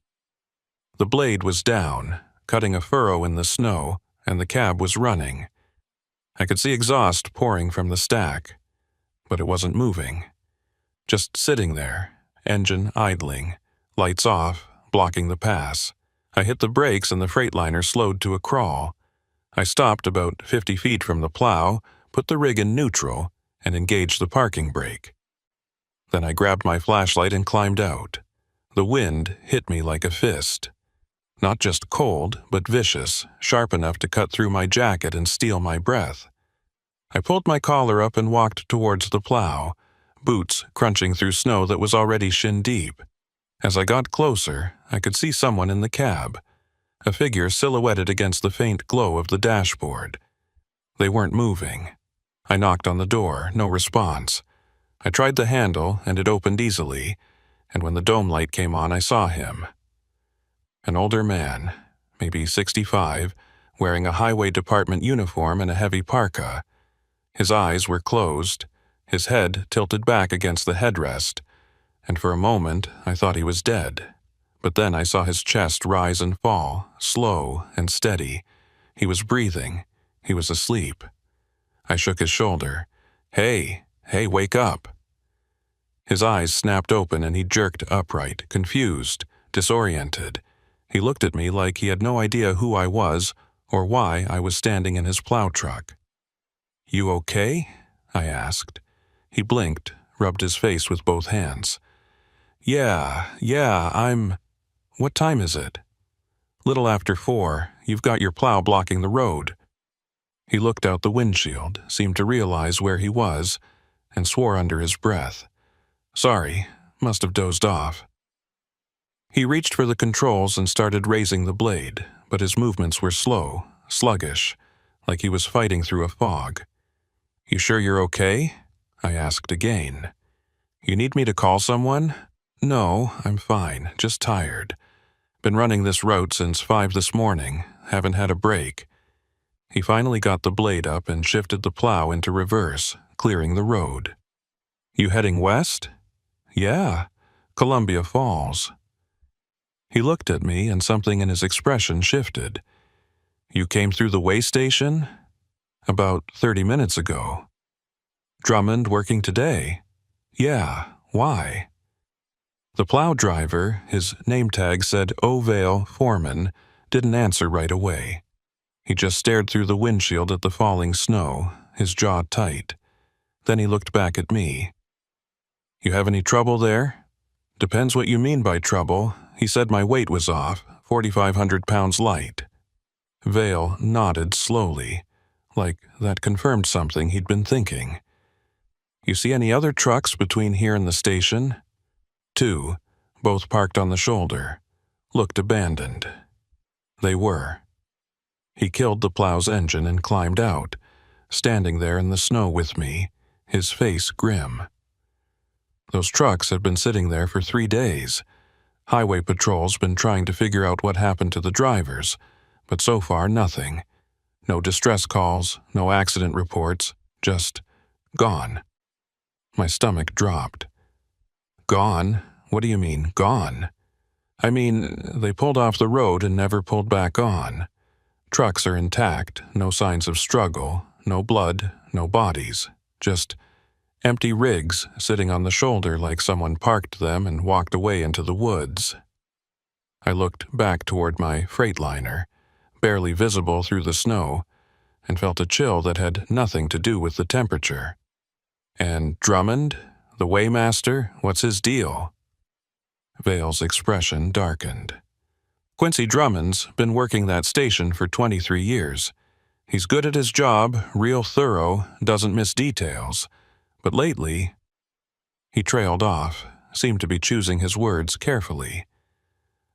The blade was down, cutting a furrow in the snow, and the cab was running. I could see exhaust pouring from the stack, but it wasn't moving. Just sitting there, engine idling, lights off, blocking the pass. I hit the brakes and the Freightliner slowed to a crawl. I stopped about 50 feet from the plow, put the rig in neutral, and engaged the parking brake. Then I grabbed my flashlight and climbed out. The wind hit me like a fist. Not just cold, but vicious, sharp enough to cut through my jacket and steal my breath. I pulled my collar up and walked towards the plow, boots crunching through snow that was already shin-deep. As I got closer, I could see someone in the cab, a figure silhouetted against the faint glow of the dashboard. They weren't moving. I knocked on the door, no response. I tried the handle, and it opened easily, and when the dome light came on, I saw him. An older man, maybe 65, wearing a highway department uniform and a heavy parka. His eyes were closed, his head tilted back against the headrest, and for a moment I thought he was dead. But then I saw his chest rise and fall, slow and steady. He was breathing. He was asleep. I shook his shoulder. Hey, wake up. His eyes snapped open and he jerked upright, confused, disoriented. He looked at me like he had no idea who I was or why I was standing in his plow truck. "You okay?" I asked. He blinked, rubbed his face with both hands. Yeah, I'm... What time is it?" "Little after 4. You've got your plow blocking the road." He looked out the windshield, seemed to realize where he was, and swore under his breath. "Sorry, must have dozed off." He reached for the controls and started raising the blade, but his movements were slow, sluggish, like he was fighting through a fog. "You sure you're okay?" I asked again. "You need me to call someone?" "No, I'm fine, just tired. Been running this route since 5 this morning, haven't had a break." He finally got the blade up and shifted the plow into reverse, clearing the road. "You heading west?" "Yeah, Columbia Falls." He looked at me and something in his expression shifted. "You came through the way station?" "About 30 minutes ago." "Drummond working today?" "Yeah, why?" The plow driver, his name tag said Ovale Foreman, didn't answer right away. He just stared through the windshield at the falling snow, his jaw tight. Then he looked back at me. "You have any trouble there?" "Depends what you mean by trouble. He said my weight was off, 4,500 pounds light." Vale nodded slowly, like that confirmed something he'd been thinking. "You see any other trucks between here and the station?" 2, both parked on the shoulder. Looked abandoned. They were. He killed the plow's engine and climbed out, standing there in the snow with me, his face grim. Those trucks had been sitting there for 3 days. Highway patrol's been trying to figure out what happened to the drivers, but so far nothing. No distress calls, no accident reports, just gone. My stomach dropped. "Gone? What do you mean, gone?" "I mean, they pulled off the road and never pulled back on. Trucks are intact, no signs of struggle, no blood, no bodies, just empty rigs sitting on the shoulder like someone parked them and walked away into the woods." I looked back toward my Freightliner, barely visible through the snow, and felt a chill that had nothing to do with the temperature. "And Drummond? The Waymaster? What's his deal?" Vale's expression darkened. "Quincy Drummond's been working that station for 23 years. He's good at his job, real thorough, doesn't miss details. But lately..." He trailed off, seemed to be choosing his words carefully.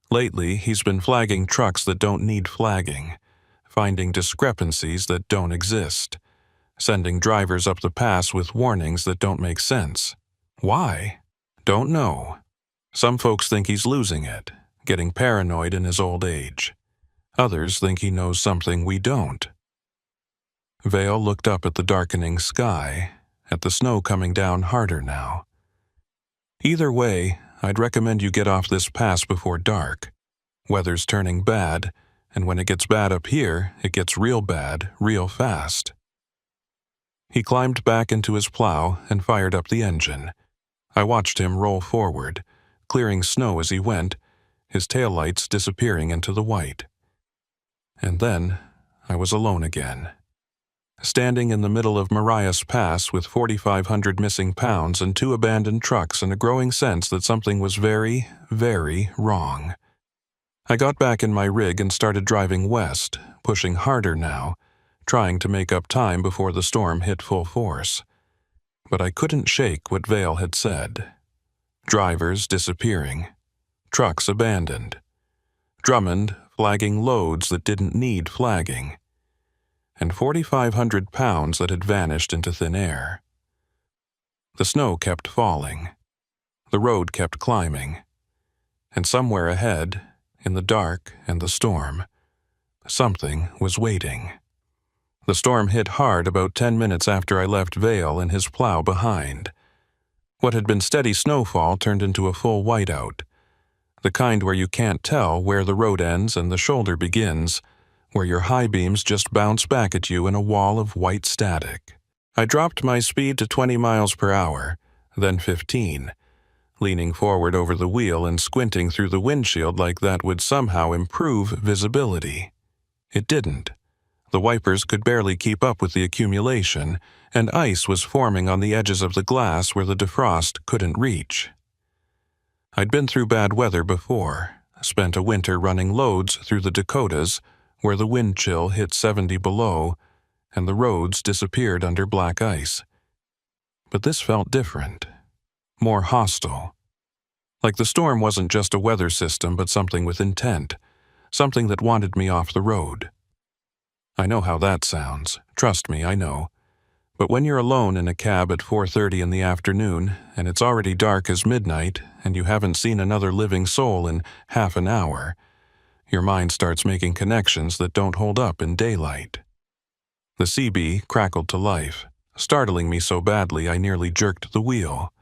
"Lately, he's been flagging trucks that don't need flagging, finding discrepancies that don't exist, sending drivers up the pass with warnings that don't make sense. Why? Don't know. Some folks think he's losing it, getting paranoid in his old age. Others think he knows something we don't." Vale looked up at the darkening sky, at the snow coming down harder now. "Either way, I'd recommend you get off this pass before dark. Weather's turning bad, and when it gets bad up here, it gets real bad, real fast." He climbed back into his plow and fired up the engine. I watched him roll forward, clearing snow as he went, his taillights disappearing into the white. And then I was alone again. Standing in the middle of Marias Pass with 4,500 missing pounds and 2 abandoned trucks and a growing sense that something was very, very wrong. I got back in my rig and started driving west, pushing harder now, trying to make up time before the storm hit full force. But I couldn't shake what Vale had said. Drivers disappearing. Trucks abandoned. Drummond flagging loads that didn't need flagging. And 4,500 pounds that had vanished into thin air. The snow kept falling. The road kept climbing. And somewhere ahead, in the dark and the storm, something was waiting. The storm hit hard about 10 minutes after I left Vale and his plow behind. What had been steady snowfall turned into a full whiteout, the kind where you can't tell where the road ends and the shoulder begins, where your high beams just bounce back at you in a wall of white static. I dropped my speed to 20 miles per hour, then 15, leaning forward over the wheel and squinting through the windshield like that would somehow improve visibility. It didn't. The wipers could barely keep up with the accumulation, and ice was forming on the edges of the glass where the defrost couldn't reach. I'd been through bad weather before, spent a winter running loads through the Dakotas, where the wind chill hit 70 below, and the roads disappeared under black ice. But this felt different, more hostile. Like the storm wasn't just a weather system, but something with intent, something that wanted me off the road. I know how that sounds. Trust me, I know. But when you're alone in a cab at 4:30 in the afternoon, and it's already dark as midnight, and you haven't seen another living soul in half an hour, your mind starts making connections that don't hold up in daylight. The CB crackled to life, startling me so badly I nearly jerked the wheel.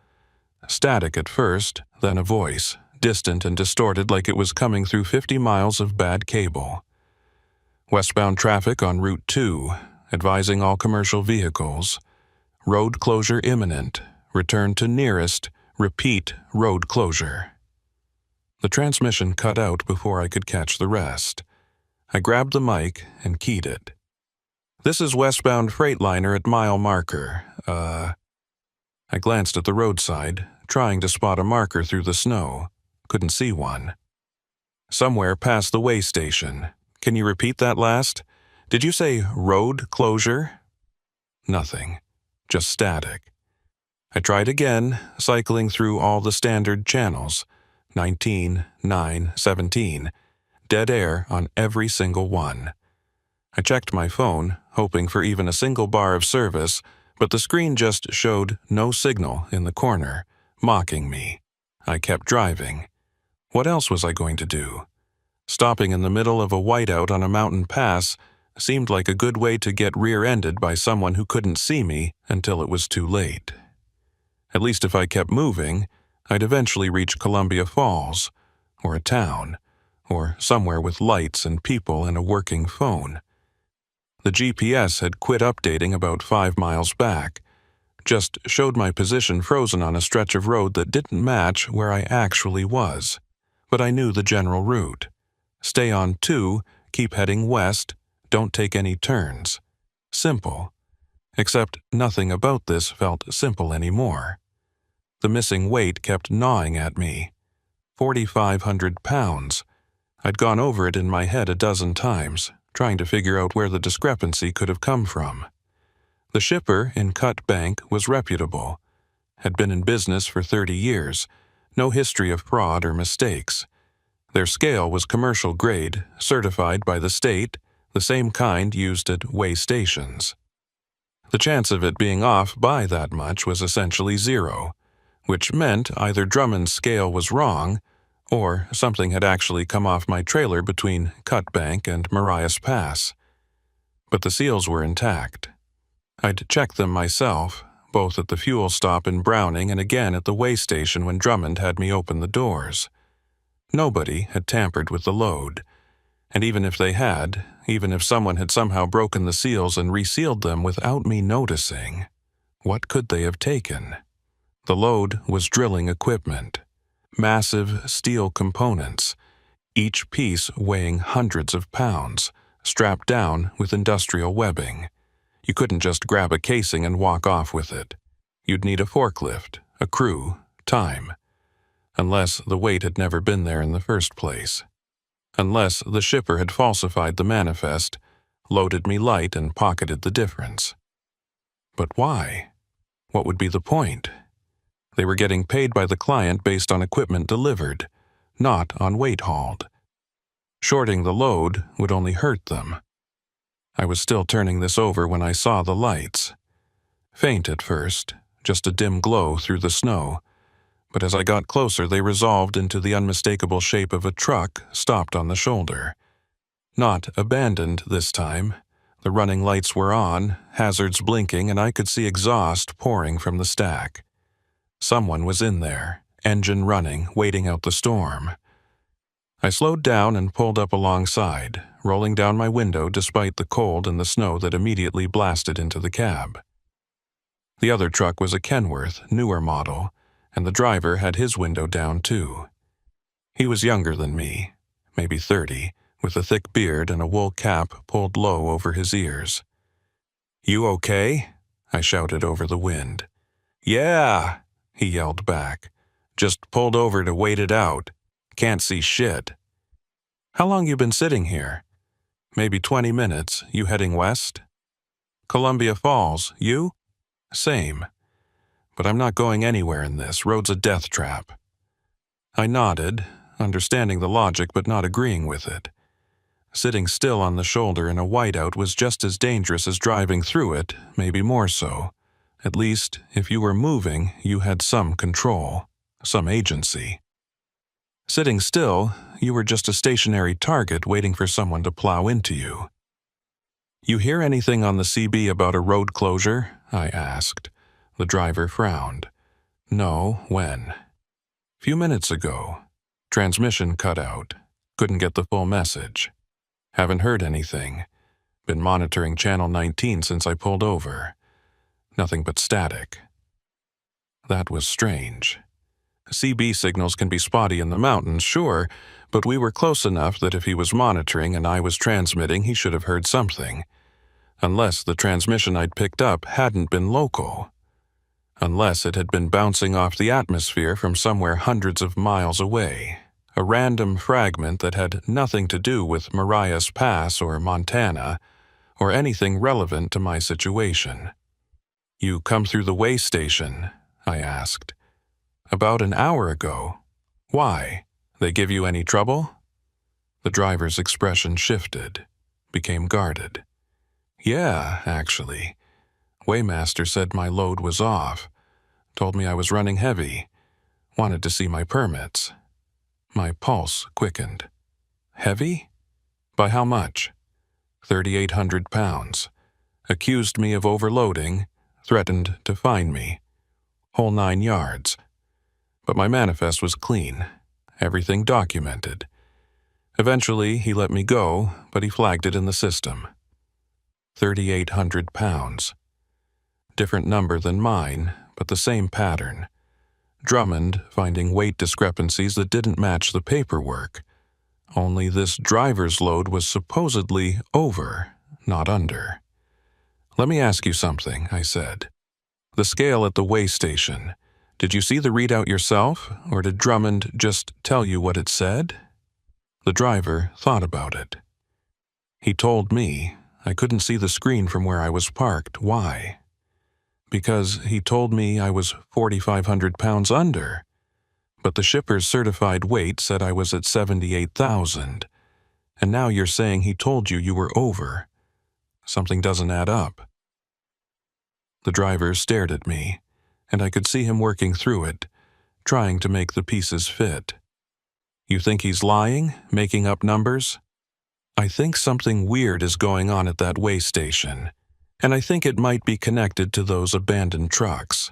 Static at first, then a voice, distant and distorted like it was coming through 50 miles of bad cable. Westbound traffic on Route 2, advising all commercial vehicles. Road closure imminent. Return to nearest. Repeat road closure. The transmission cut out before I could catch the rest. I grabbed the mic and keyed it. "This is westbound Freightliner at mile marker. I glanced at the roadside, trying to spot a marker through the snow. Couldn't see one. "Somewhere past the way station. Can you repeat that last? Did you say road closure?" Nothing. Just static. I tried again, cycling through all the standard channels. 19, 9, 17. Dead air on every single one. I checked my phone, hoping for even a single bar of service, but the screen just showed no signal in the corner, mocking me. I kept driving. What else was I going to do? Stopping in the middle of a whiteout on a mountain pass seemed like a good way to get rear-ended by someone who couldn't see me until it was too late. At least if I kept moving, I'd eventually reach Columbia Falls, or a town, or somewhere with lights and people and a working phone. The GPS had quit updating about 5 miles back, just showed my position frozen on a stretch of road that didn't match where I actually was, but I knew the general route. Stay on 2, keep heading west, don't take any turns. Simple. Except nothing about this felt simple anymore. The missing weight kept gnawing at me. 4,500 pounds. I'd gone over it in my head a dozen times, trying to figure out where the discrepancy could have come from. The shipper in Cut Bank was reputable, had been in business for 30 years, no history of fraud or mistakes. Their scale was commercial grade, certified by the state, the same kind used at weigh stations. The chance of it being off by that much was essentially zero, which meant either Drummond's scale was wrong, or something had actually come off my trailer between Cut Bank and Marias Pass. But the seals were intact. I'd checked them myself, both at the fuel stop in Browning and again at the weigh station when Drummond had me open the doors. Nobody had tampered with the load, and even if they had, even if someone had somehow broken the seals and resealed them without me noticing, what could they have taken? The load was drilling equipment, massive steel components, each piece weighing hundreds of pounds, strapped down with industrial webbing. You couldn't just grab a casing and walk off with it. You'd need a forklift, a crew, time. Unless the weight had never been there in the first place. Unless the shipper had falsified the manifest, loaded me light and pocketed the difference. But why? What would be the point? They were getting paid by the client based on equipment delivered, not on weight hauled. Shorting the load would only hurt them. I was still turning this over when I saw the lights. Faint at first, just a dim glow through the snow, but as I got closer they resolved into the unmistakable shape of a truck stopped on the shoulder. Not abandoned this time, The running lights were on, hazards blinking, and I could see exhaust pouring from the stack. Someone was in there, engine running, waiting out the storm. I slowed down and pulled up alongside, rolling down my window despite the cold and the snow that immediately blasted into the cab. The other truck was a Kenworth, newer model, and the driver had his window down too. He was younger than me, maybe 30, with a thick beard and a wool cap pulled low over his ears. "You okay?" I shouted over the wind. "Yeah," he yelled back. "Just pulled over to wait it out. Can't see shit." "How long you been sitting here?" "Maybe 20 minutes. You heading west?" "Columbia Falls. You?" "Same. But I'm not going anywhere in this. Road's a death trap." I nodded, understanding the logic but not agreeing with it. Sitting still on the shoulder in a whiteout was just as dangerous as driving through it, maybe more so. At least, if you were moving, you had some control, some agency. Sitting still, you were just a stationary target waiting for someone to plow into you. "You hear anything on the CB about a road closure?" I asked. The driver frowned. "No, when?" "Few minutes ago. Transmission cut out. Couldn't get the full message. Haven't heard anything. Been monitoring Channel 19 since I pulled over. Nothing but static." That was strange. CB signals can be spotty in the mountains, sure, but we were close enough that if he was monitoring and I was transmitting, he should have heard something. Unless the transmission I'd picked up hadn't been local. Unless it had been bouncing off the atmosphere from somewhere hundreds of miles away. A random fragment that had nothing to do with Marias Pass or Montana, or anything relevant to my situation. "You come through the way station?" I asked. "About an hour ago. Why? They give you any trouble?" The driver's expression shifted, became guarded. "Yeah, actually. Waymaster said my load was off. Told me I was running heavy. Wanted to see my permits." My pulse quickened. "Heavy? By how much?" 3,800 pounds. Accused me of overloading, threatened to fine me. Whole 9 yards. But my manifest was clean. Everything documented. Eventually, he let me go, but he flagged it in the system. 3,800 pounds. Different number than mine, but the same pattern. Drummond finding weight discrepancies that didn't match the paperwork. Only this driver's load was supposedly over, not under. "Let me ask you something," I said. "The scale at the weigh station, did you see the readout yourself, or did Drummond just tell you what it said?" The driver thought about it. "He told me. I couldn't see the screen from where I was parked. Why?" "Because he told me I was 4,500 pounds under. But the shipper's certified weight said I was at 78,000. And now you're saying he told you were over. Something doesn't add up." The driver stared at me, and I could see him working through it, trying to make the pieces fit. "You think he's lying, making up numbers?" "I think something weird is going on at that weigh station, and I think it might be connected to those abandoned trucks."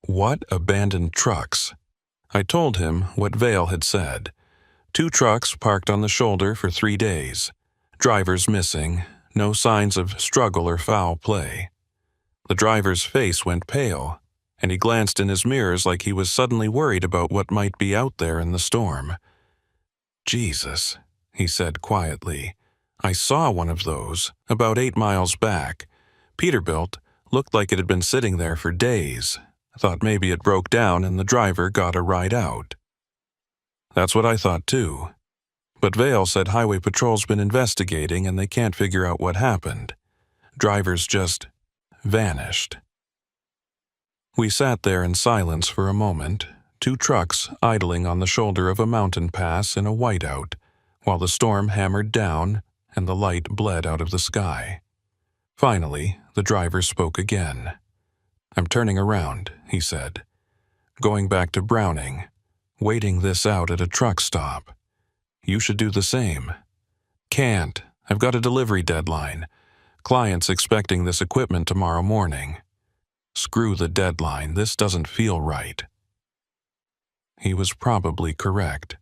"What abandoned trucks?" I told him what Vale had said. 2 trucks parked on the shoulder for 3 days. Drivers missing, no signs of struggle or foul play. The driver's face went pale, and he glanced in his mirrors like he was suddenly worried about what might be out there in the storm. "Jesus," he said quietly. "I saw one of those, about 8 miles back. Peterbilt, looked like it had been sitting there for days. Thought maybe it broke down and the driver got a ride out." That's what I thought too. But Vale said Highway Patrol's been investigating and they can't figure out what happened. Drivers just vanished. We sat there in silence for a moment, 2 trucks idling on the shoulder of a mountain pass in a whiteout, while the storm hammered down and the light bled out of the sky. Finally, the driver spoke again. "I'm turning around," he said. "Going back to Browning. Waiting this out at a truck stop. You should do the same." "Can't. I've got a delivery deadline. Clients expecting this equipment tomorrow morning. Screw the deadline, this doesn't feel right. He was probably correct.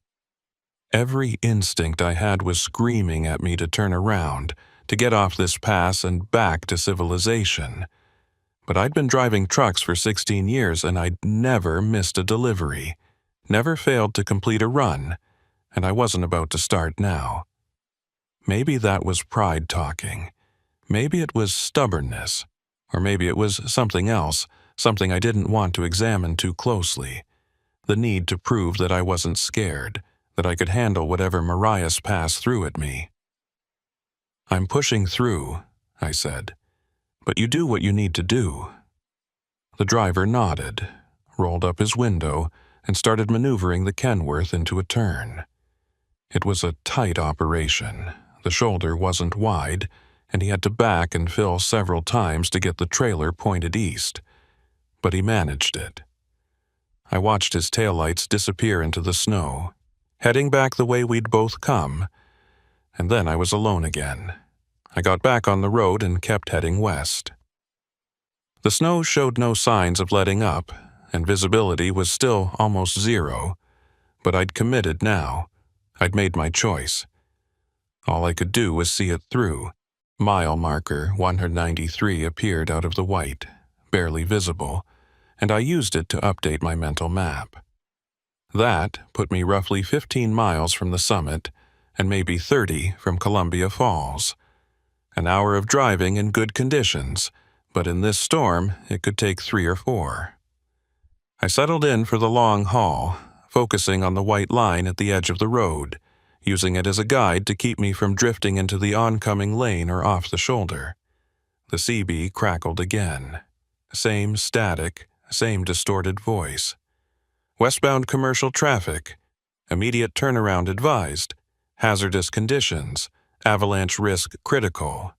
Every instinct I had was screaming at me to turn around, to get off this pass and back to civilization. But I'd been driving trucks for 16 years and I'd never missed a delivery, never failed to complete a run, and I wasn't about to start now. Maybe that was pride talking. Maybe it was stubbornness. Or maybe it was something else, something I didn't want to examine too closely. The need to prove that I wasn't scared, that I could handle whatever Mariah's pass threw at me. "I'm pushing through," I said. "But you do what you need to do." The driver nodded, rolled up his window, and started maneuvering the Kenworth into a turn. It was a tight operation. The shoulder wasn't wide, and he had to back and fill several times to get the trailer pointed east. But he managed it. I watched his taillights disappear into the snow, heading back the way we'd both come, and then I was alone again. I got back on the road and kept heading west. The snow showed no signs of letting up, and visibility was still almost zero, but I'd committed now. I'd made my choice. All I could do was see it through. Mile marker 193 appeared out of the white, barely visible, and I used it to update my mental map. That put me roughly 15 miles from the summit and maybe 30 from Columbia Falls. An hour of driving in good conditions, but in this storm it could take 3 or 4. I settled in for the long haul, focusing on the white line at the edge of the road, using it as a guide to keep me from drifting into the oncoming lane or off the shoulder. The CB crackled again. Same static, same distorted voice. "Westbound commercial traffic. Immediate turnaround advised. Hazardous conditions. Avalanche risk critical."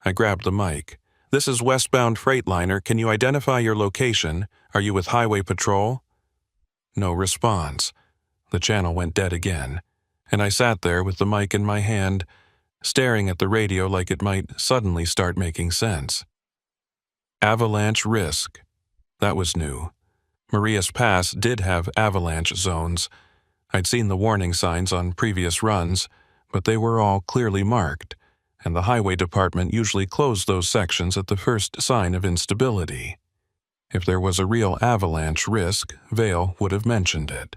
I grabbed the mic. "This is westbound Freightliner. Can you identify your location? Are you with Highway Patrol?" No response. The channel went dead again, and I sat there with the mic in my hand, staring at the radio like it might suddenly start making sense. Avalanche risk. That was new. Maria's Pass did have avalanche zones. I'd seen the warning signs on previous runs, but they were all clearly marked, and the highway department usually closed those sections at the first sign of instability. If there was a real avalanche risk, Vale would have mentioned it.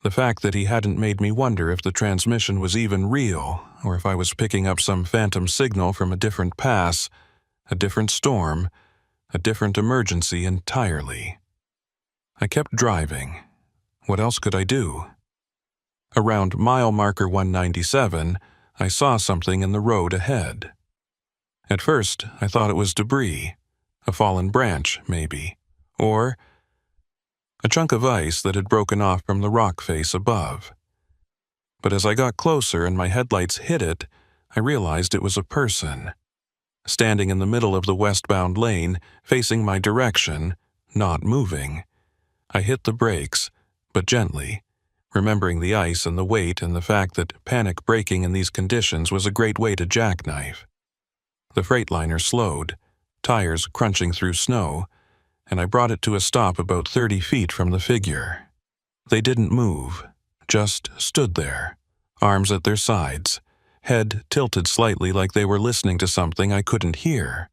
The fact that he hadn't made me wonder if the transmission was even real, or if I was picking up some phantom signal from a different pass, a different storm, a different emergency entirely. I kept driving. What else could I do? Around mile marker 197, I saw something in the road ahead. At first, I thought it was debris, a fallen branch, maybe, or a chunk of ice that had broken off from the rock face above. But as I got closer and my headlights hit it, I realized it was a person. Standing in the middle of the westbound lane, facing my direction, not moving. I hit the brakes, but gently, remembering the ice and the weight and the fact that panic braking in these conditions was a great way to jackknife. The Freightliner slowed, tires crunching through snow, and I brought it to a stop about 30 feet from the figure. They didn't move, just stood there, arms at their sides, head tilted slightly like they were listening to something I couldn't hear.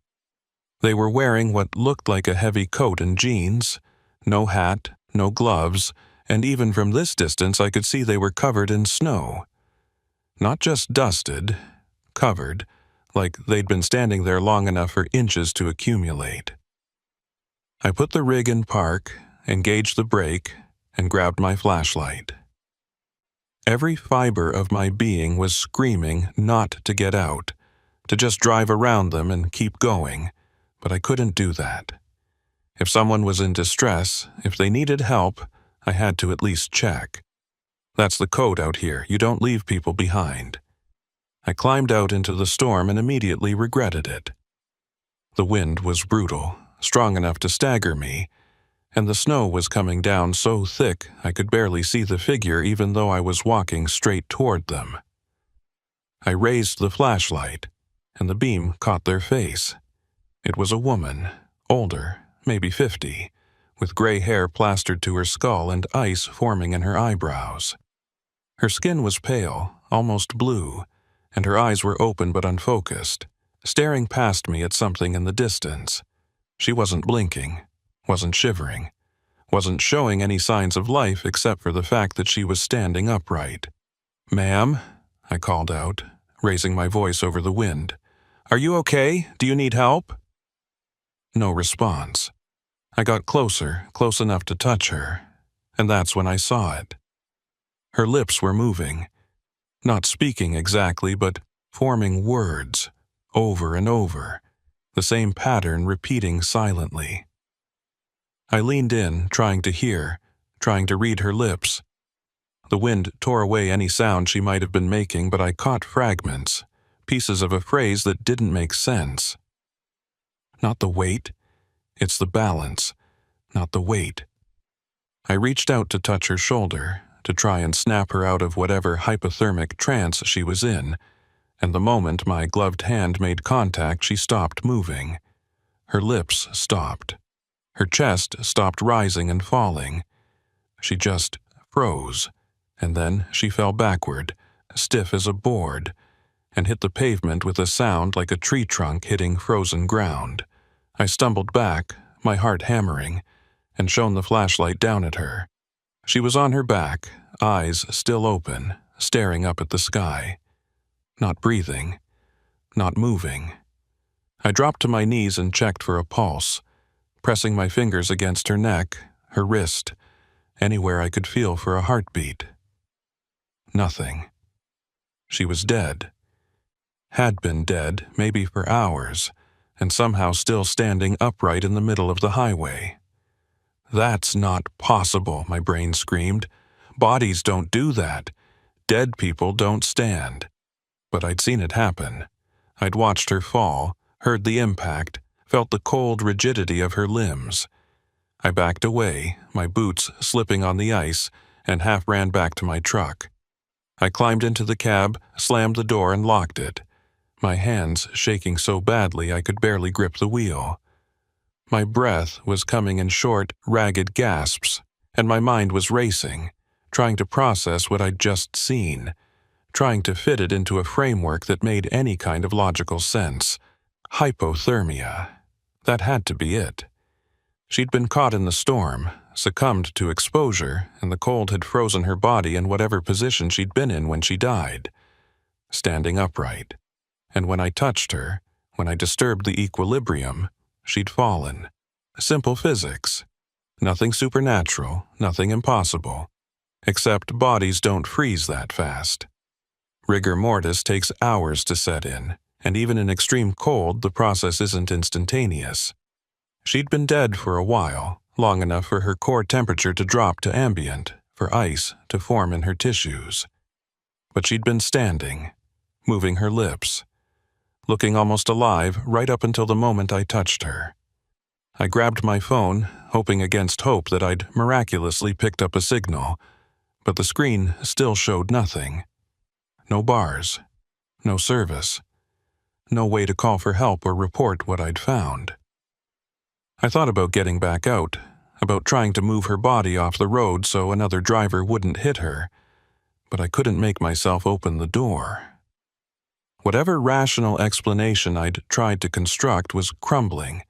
They were wearing what looked like a heavy coat and jeans, no hat, no gloves, and even from this distance I could see they were covered in snow. Not just dusted, covered, like they'd been standing there long enough for inches to accumulate. I put the rig in park, engaged the brake, and grabbed my flashlight. Every fiber of my being was screaming not to get out, to just drive around them and keep going, but I couldn't do that. If someone was in distress, if they needed help, I had to at least check. That's the code out here, you don't leave people behind. I climbed out into the storm and immediately regretted it. The wind was brutal, strong enough to stagger me, and the snow was coming down so thick I could barely see the figure even though I was walking straight toward them. I raised the flashlight, and the beam caught their face. It was a woman, older, maybe 50, with gray hair plastered to her skull and ice forming in her eyebrows. Her skin was pale, almost blue, and her eyes were open but unfocused, staring past me at something in the distance. She wasn't blinking, wasn't shivering, wasn't showing any signs of life except for the fact that she was standing upright. "Ma'am," I called out, raising my voice over the wind. "Are you okay? Do you need help?" No response. I got closer, close enough to touch her, and that's when I saw it. Her lips were moving, not speaking exactly, but forming words, over and over, the same pattern repeating silently. I leaned in, trying to hear, trying to read her lips. The wind tore away any sound she might have been making, but I caught fragments, pieces of a phrase that didn't make sense. Not the weight, it's the balance, not the weight. I reached out to touch her shoulder, to try and snap her out of whatever hypothermic trance she was in, and the moment my gloved hand made contact, she stopped moving. Her lips stopped. Her chest stopped rising and falling. She just froze, and then she fell backward, stiff as a board, and hit the pavement with a sound like a tree trunk hitting frozen ground. I stumbled back, my heart hammering, and shone the flashlight down at her. She was on her back, eyes still open, staring up at the sky. Not breathing, not moving. I dropped to my knees and checked for a pulse, pressing my fingers against her neck, her wrist, anywhere I could feel for a heartbeat. Nothing. She was dead. Had been dead, maybe for hours, and somehow still standing upright in the middle of the highway. "That's not possible," my brain screamed. "Bodies don't do that. Dead people don't stand." But I'd seen it happen. I'd watched her fall, heard the impact, felt the cold rigidity of her limbs. I backed away, my boots slipping on the ice, and half ran back to my truck. I climbed into the cab, slammed the door, and locked it, my hands shaking so badly I could barely grip the wheel. My breath was coming in short, ragged gasps, and my mind was racing, trying to process what I'd just seen, trying to fit it into a framework that made any kind of logical sense. Hypothermia. That had to be it. She'd been caught in the storm, succumbed to exposure, and the cold had frozen her body in whatever position she'd been in when she died. Standing upright. And when I touched her, when I disturbed the equilibrium, she'd fallen. Simple physics. Nothing supernatural, nothing impossible. Except bodies don't freeze that fast. Rigor mortis takes hours to set in, and even in extreme cold, the process isn't instantaneous. She'd been dead for a while, long enough for her core temperature to drop to ambient, for ice to form in her tissues. But she'd been standing, moving her lips, looking almost alive right up until the moment I touched her. I grabbed my phone, hoping against hope that I'd miraculously picked up a signal, but the screen still showed nothing. No bars, no service, no way to call for help or report what I'd found. I thought about getting back out, about trying to move her body off the road so another driver wouldn't hit her, but I couldn't make myself open the door. Whatever rational explanation I'd tried to construct was crumbling,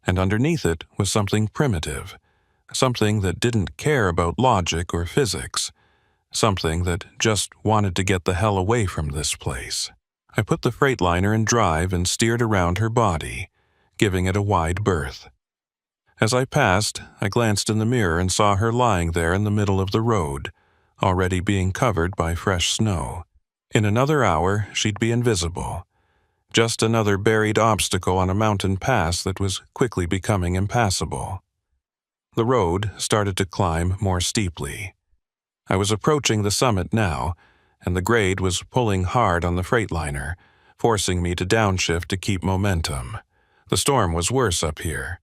and underneath it was something primitive, something that didn't care about logic or physics, something that just wanted to get the hell away from this place. I put the Freightliner in drive and steered around her body, giving it a wide berth. As I passed, I glanced in the mirror and saw her lying there in the middle of the road, already being covered by fresh snow. In another hour, she'd be invisible. Just another buried obstacle on a mountain pass that was quickly becoming impassable. The road started to climb more steeply. I was approaching the summit now, and the grade was pulling hard on the Freightliner, forcing me to downshift to keep momentum. The storm was worse up here,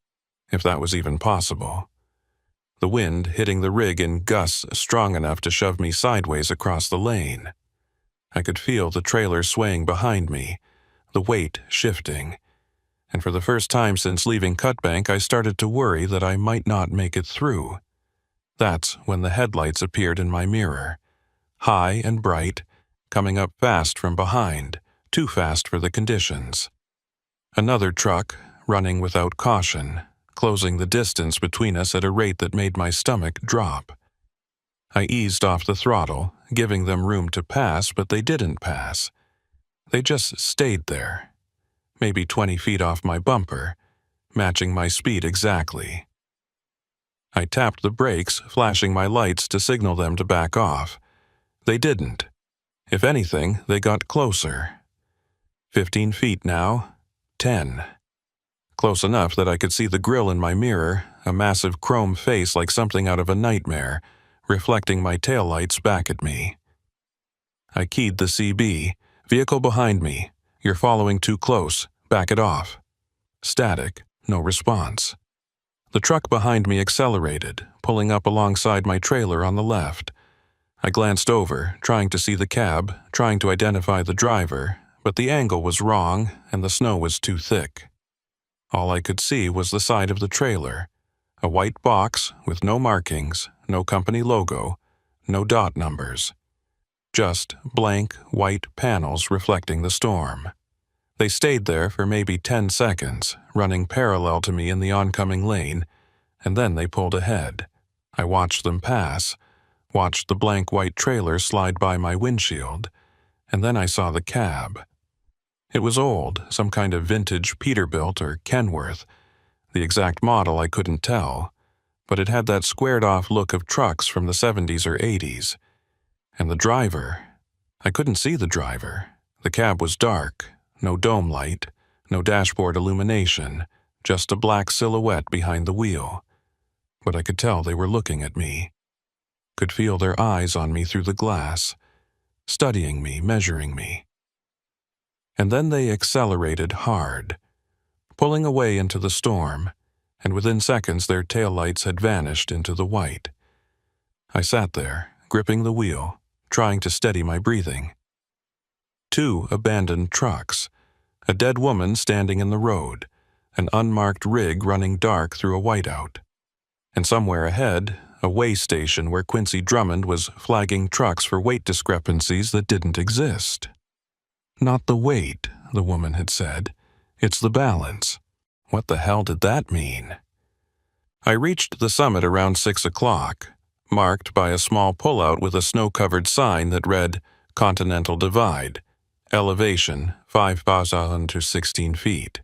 if that was even possible. The wind hitting the rig in gusts strong enough to shove me sideways across the lane. I could feel the trailer swaying behind me, the weight shifting. And for the first time since leaving Cutbank, I started to worry that I might not make it through. That's when the headlights appeared in my mirror, high and bright, coming up fast from behind, too fast for the conditions. Another truck, running without caution, closing the distance between us at a rate that made my stomach drop. I eased off the throttle, giving them room to pass, but they didn't pass. They just stayed there, maybe 20 feet off my bumper, matching my speed exactly. I tapped the brakes, flashing my lights to signal them to back off. They didn't. If anything, they got closer. 15 feet now, 10. Close enough that I could see the grille in my mirror, a massive chrome face like something out of a nightmare, reflecting my taillights back at me. I keyed the CB. Vehicle behind me. You're following too close. Back it off. Static. No response. The truck behind me accelerated, pulling up alongside my trailer on the left. I glanced over, trying to see the cab, trying to identify the driver, but the angle was wrong and the snow was too thick. All I could see was the side of the trailer, a white box with no markings, no company logo, no dot numbers. Just blank white panels reflecting the storm. They stayed there for maybe 10 seconds, running parallel to me in the oncoming lane, and then they pulled ahead. I watched them pass, watched the blank white trailer slide by my windshield, and then I saw the cab. It was old, some kind of vintage Peterbilt or Kenworth. The exact model I couldn't tell, but it had that squared-off look of trucks from the 70s or 80s. And the driver, I couldn't see the driver. The cab was dark, no dome light, no dashboard illumination, just a black silhouette behind the wheel. But I could tell they were looking at me. Could feel their eyes on me through the glass, studying me, measuring me. And then they accelerated hard, pulling away into the storm, and within seconds their taillights had vanished into the white. I sat there, gripping the wheel, trying to steady my breathing. 2 abandoned trucks, a dead woman standing in the road, an unmarked rig running dark through a whiteout, and somewhere ahead, a weigh station where Quincy Drummond was flagging trucks for weight discrepancies that didn't exist. Not the weight, the woman had said. It's the balance. What the hell did that mean? I reached the summit around 6 o'clock, marked by a small pullout with a snow-covered sign that read, Continental Divide, elevation 5,000 to 16 feet.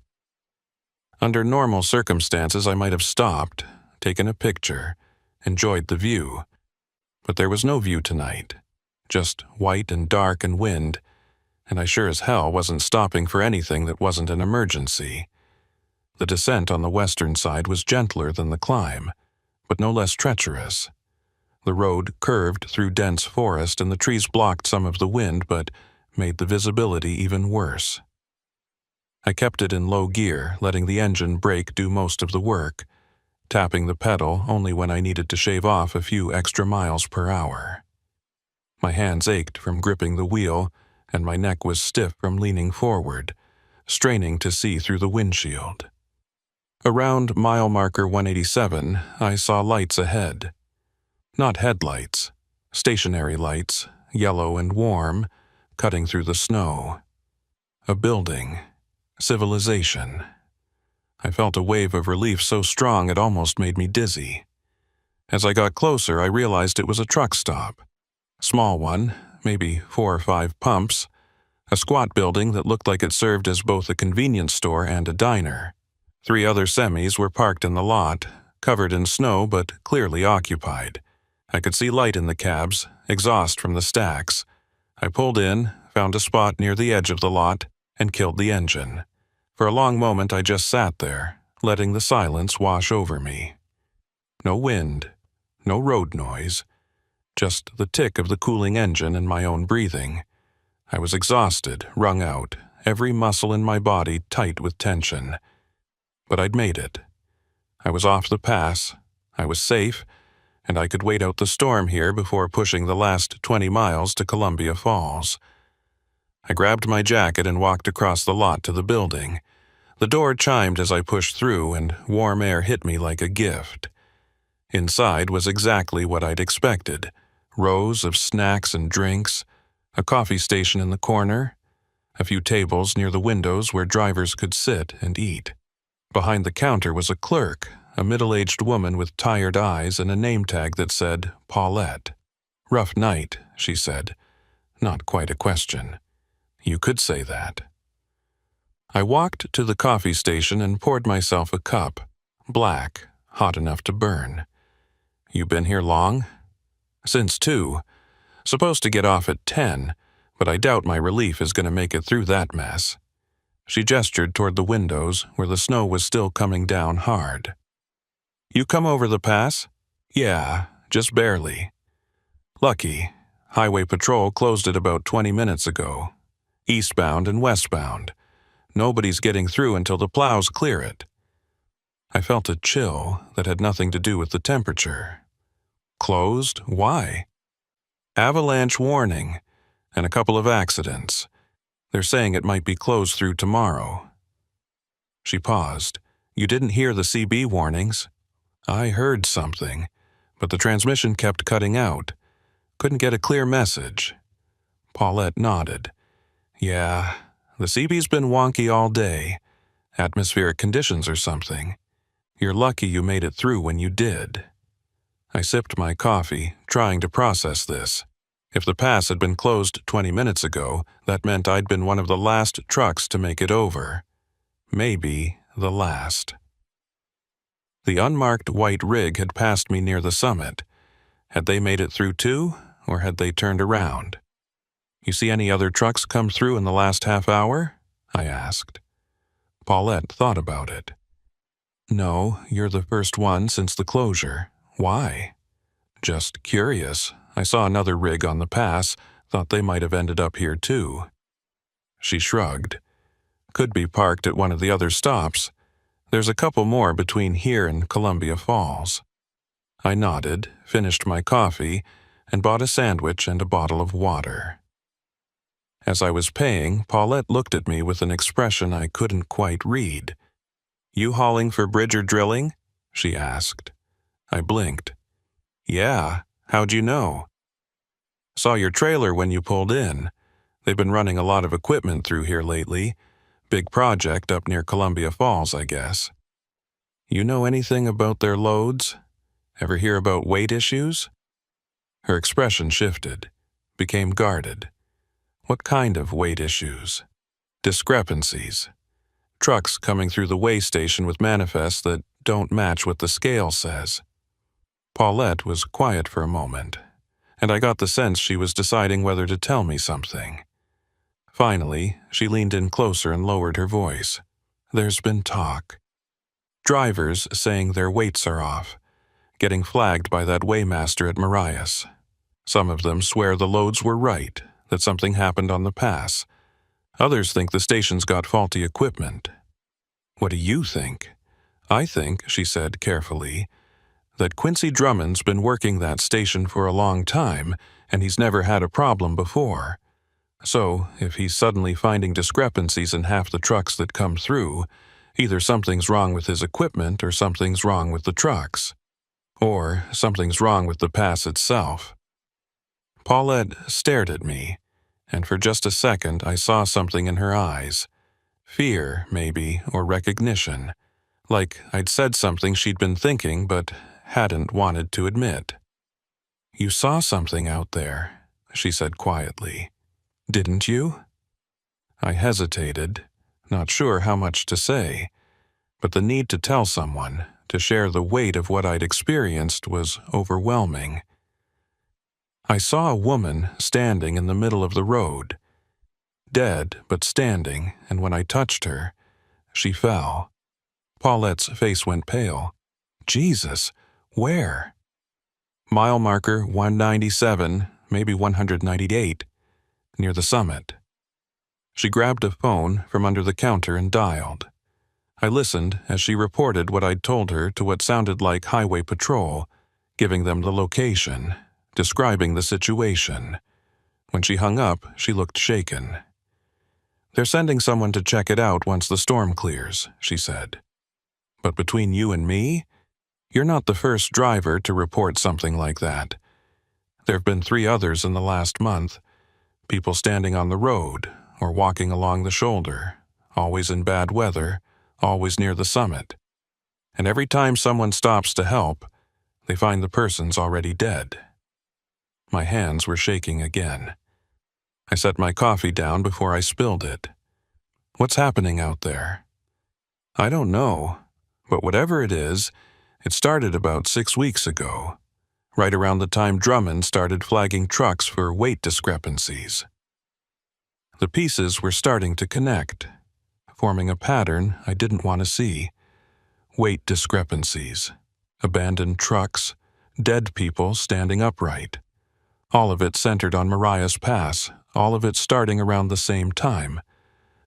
Under normal circumstances, I might have stopped, taken a picture, enjoyed the view. But there was no view tonight, just white and dark and wind, and I sure as hell wasn't stopping for anything that wasn't an emergency. The descent on the western side was gentler than the climb, but no less treacherous. The road curved through dense forest and the trees blocked some of the wind but made the visibility even worse. I kept it in low gear, letting the engine brake do most of the work, tapping the pedal only when I needed to shave off a few extra miles per hour. My hands ached from gripping the wheel, and my neck was stiff from leaning forward, straining to see through the windshield. Around mile marker 187, I saw lights ahead. Not headlights, stationary lights, yellow and warm, cutting through the snow. A building. Civilization. I felt a wave of relief so strong it almost made me dizzy. As I got closer, I realized it was a truck stop. Small one, maybe 4 or 5 pumps. A squat building that looked like it served as both a convenience store and a diner. 3 other semis were parked in the lot, covered in snow but clearly occupied. I could see light in the cabs, exhaust from the stacks. I pulled in, found a spot near the edge of the lot, and killed the engine. For a long moment I just sat there, letting the silence wash over me. No wind, no road noise, just the tick of the cooling engine and my own breathing. I was exhausted, wrung out, every muscle in my body tight with tension. But I'd made it. I was off the pass, I was safe, and I could wait out the storm here before pushing the last 20 miles to Columbia Falls. I grabbed my jacket and walked across the lot to the building. The door chimed as I pushed through, and warm air hit me like a gift. Inside was exactly what I'd expected. Rows of snacks and drinks, a coffee station in the corner, a few tables near the windows where drivers could sit and eat. Behind the counter was a clerk, a middle-aged woman with tired eyes and a name tag that said Paulette. "Rough night," she said. Not quite a question. You could say that. I walked to the coffee station and poured myself a cup. Black, hot enough to burn. "You been here long?" "Since 2. Supposed to get off at 10, but I doubt my relief is going to make it through that mess." She gestured toward the windows where the snow was still coming down hard. "You come over the pass?" "Yeah, just barely." "Lucky. Highway Patrol closed it about 20 minutes ago. Eastbound and westbound. Nobody's getting through until the plows clear it." I felt a chill that had nothing to do with the temperature. "Closed? Why?" "Avalanche warning, and a couple of accidents. They're saying it might be closed through tomorrow." She paused. "You didn't hear the CB warnings?" "I heard something, but the transmission kept cutting out. Couldn't get a clear message." Paulette nodded. "Yeah, the CB's been wonky all day. Atmospheric conditions or something. You're lucky you made it through when you did." I sipped my coffee, trying to process this. If the pass had been closed 20 minutes ago, that meant I'd been one of the last trucks to make it over. Maybe the last. The unmarked white rig had passed me near the summit. Had they made it through too, or had they turned around? "You see any other trucks come through in the last half hour?" I asked. Paulette thought about it. "No, you're the first one since the closure. Why?" "Just curious. I saw another rig on the pass, thought they might have ended up here too." She shrugged. "Could be parked at one of the other stops. There's a couple more between here and Columbia Falls." I nodded, finished my coffee, and bought a sandwich and a bottle of water. As I was paying, Paulette looked at me with an expression I couldn't quite read. "You hauling for Bridger Drilling?" she asked. I blinked. "Yeah, how'd you know?" "Saw your trailer when you pulled in. They've been running a lot of equipment through here lately. Big project up near Columbia Falls, I guess." "You know anything about their loads? Ever hear about weight issues?" Her expression shifted, became guarded. "What kind of weight issues?" "Discrepancies. Trucks coming through the weigh station with manifests that don't match what the scale says." Paulette was quiet for a moment, and I got the sense she was deciding whether to tell me something. Finally, she leaned in closer and lowered her voice. "There's been talk. Drivers saying their weights are off, getting flagged by that weighmaster at Marias. Some of them swear the loads were right, that something happened on the pass. Others think the station's got faulty equipment." "What do you think?" "I think," she said carefully, "that Quincy Drummond's been working that station for a long time, and he's never had a problem before. So, if he's suddenly finding discrepancies in half the trucks that come through, either something's wrong with his equipment or something's wrong with the trucks. Or something's wrong with the pass itself." Paulette stared at me, and for just a second I saw something in her eyes. Fear, maybe, or recognition. Like I'd said something she'd been thinking but hadn't wanted to admit. "You saw something out there," she said quietly. "Didn't you?" I hesitated, not sure how much to say, but the need to tell someone, to share the weight of what I'd experienced, was overwhelming. "I saw a woman standing in the middle of the road. Dead, but standing, and when I touched her, she fell." Paulette's face went pale. "Jesus, where?" "Mile marker 197, maybe 198, near the summit." She grabbed a phone from under the counter and dialed. I listened as she reported what I'd told her to what sounded like Highway Patrol, giving them the location, describing the situation. When she hung up, she looked shaken. "They're sending someone to check it out once the storm clears," she said. "But between you and me, you're not the first driver to report something like that. There have been 3 others in the last month. People standing on the road or walking along the shoulder, always in bad weather, always near the summit. And every time someone stops to help, they find the person's already dead." My hands were shaking again. I set my coffee down before I spilled it. "What's happening out there?" "I don't know, but whatever it is, it started about 6 weeks ago, right around the time Drummond started flagging trucks for weight discrepancies. The pieces were starting to connect, forming a pattern I didn't want to see. Weight discrepancies, abandoned trucks, dead people standing upright. All of it centered on Mariah's Pass, all of it starting around the same time.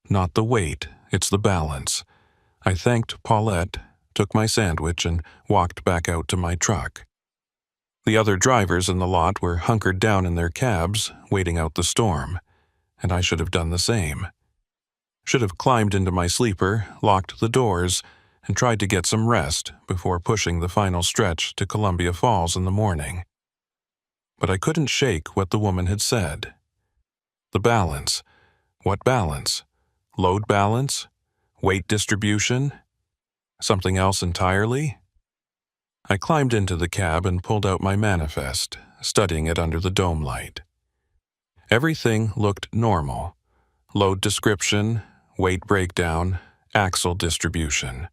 Not the weight, it's the balance. I thanked Paulette, took my sandwich, and walked back out to my truck. The other drivers in the lot were hunkered down in their cabs, waiting out the storm, and I should have done the same. Should have climbed into my sleeper, locked the doors, and tried to get some rest before pushing the final stretch to Columbia Falls in the morning. But I couldn't shake what the woman had said. The balance. What balance? Load balance? Weight distribution? Something else entirely? I climbed into the cab and pulled out my manifest, studying it under the dome light. Everything looked normal. Load description, weight breakdown, axle distribution.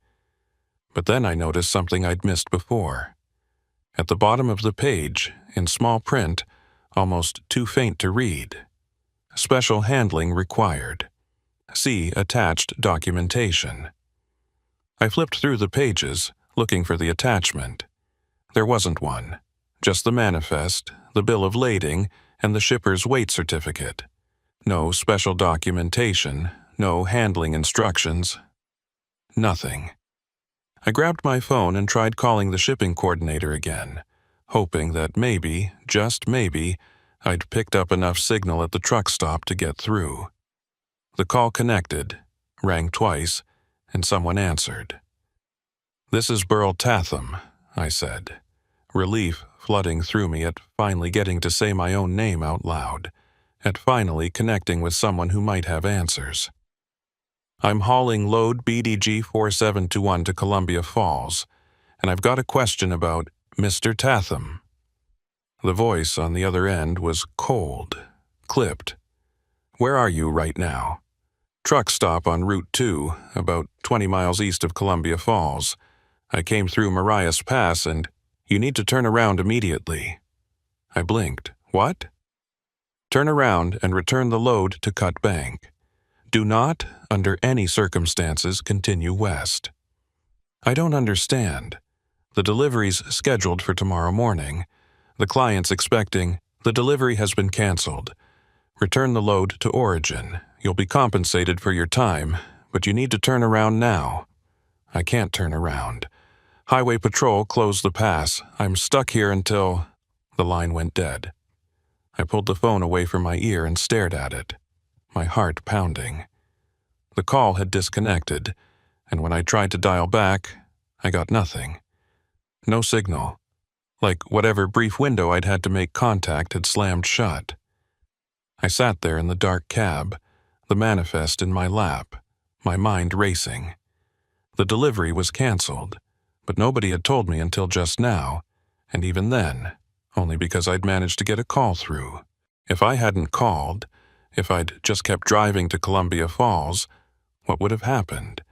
But then I noticed something I'd missed before. At the bottom of the page, in small print, almost too faint to read, "Special handling required. See attached documentation." I flipped through the pages, looking for the attachment. There wasn't one, just the manifest, the bill of lading, and the shipper's weight certificate. No special documentation, no handling instructions. Nothing. I grabbed my phone and tried calling the shipping coordinator again, hoping that maybe, just maybe, I'd picked up enough signal at the truck stop to get through. The call connected, rang twice, and someone answered. "This is Burl Tatham," I said, relief flooding through me at finally getting to say my own name out loud, at finally connecting with someone who might have answers. "I'm hauling load BDG 4721 to Columbia Falls, and I've got a question about Mr. Tatham." The voice on the other end was cold, clipped. "Where are you right now?" "Truck stop on Route 2, about 20 miles east of Columbia Falls. I came through Mariah's Pass and you need to turn around immediately." I blinked. "What?" "Turn around and return the load to Cut Bank. Do not, under any circumstances, continue west." "I don't understand. The delivery's scheduled for tomorrow morning. The client's expecting. The delivery has been canceled. Return the load to origin. You'll be compensated for your time, but you need to turn around now." "I can't turn around. Highway Patrol closed the pass. I'm stuck here until—" The line went dead. I pulled the phone away from my ear and stared at it, my heart pounding. The call had disconnected, and when I tried to dial back, I got nothing. No signal. Like whatever brief window I'd had to make contact had slammed shut. I sat there in the dark cab, the manifest in my lap, my mind racing. The delivery was canceled, but nobody had told me until just now, and even then, only because I'd managed to get a call through. If I hadn't called, if I'd just kept driving to Columbia Falls, what would have happened?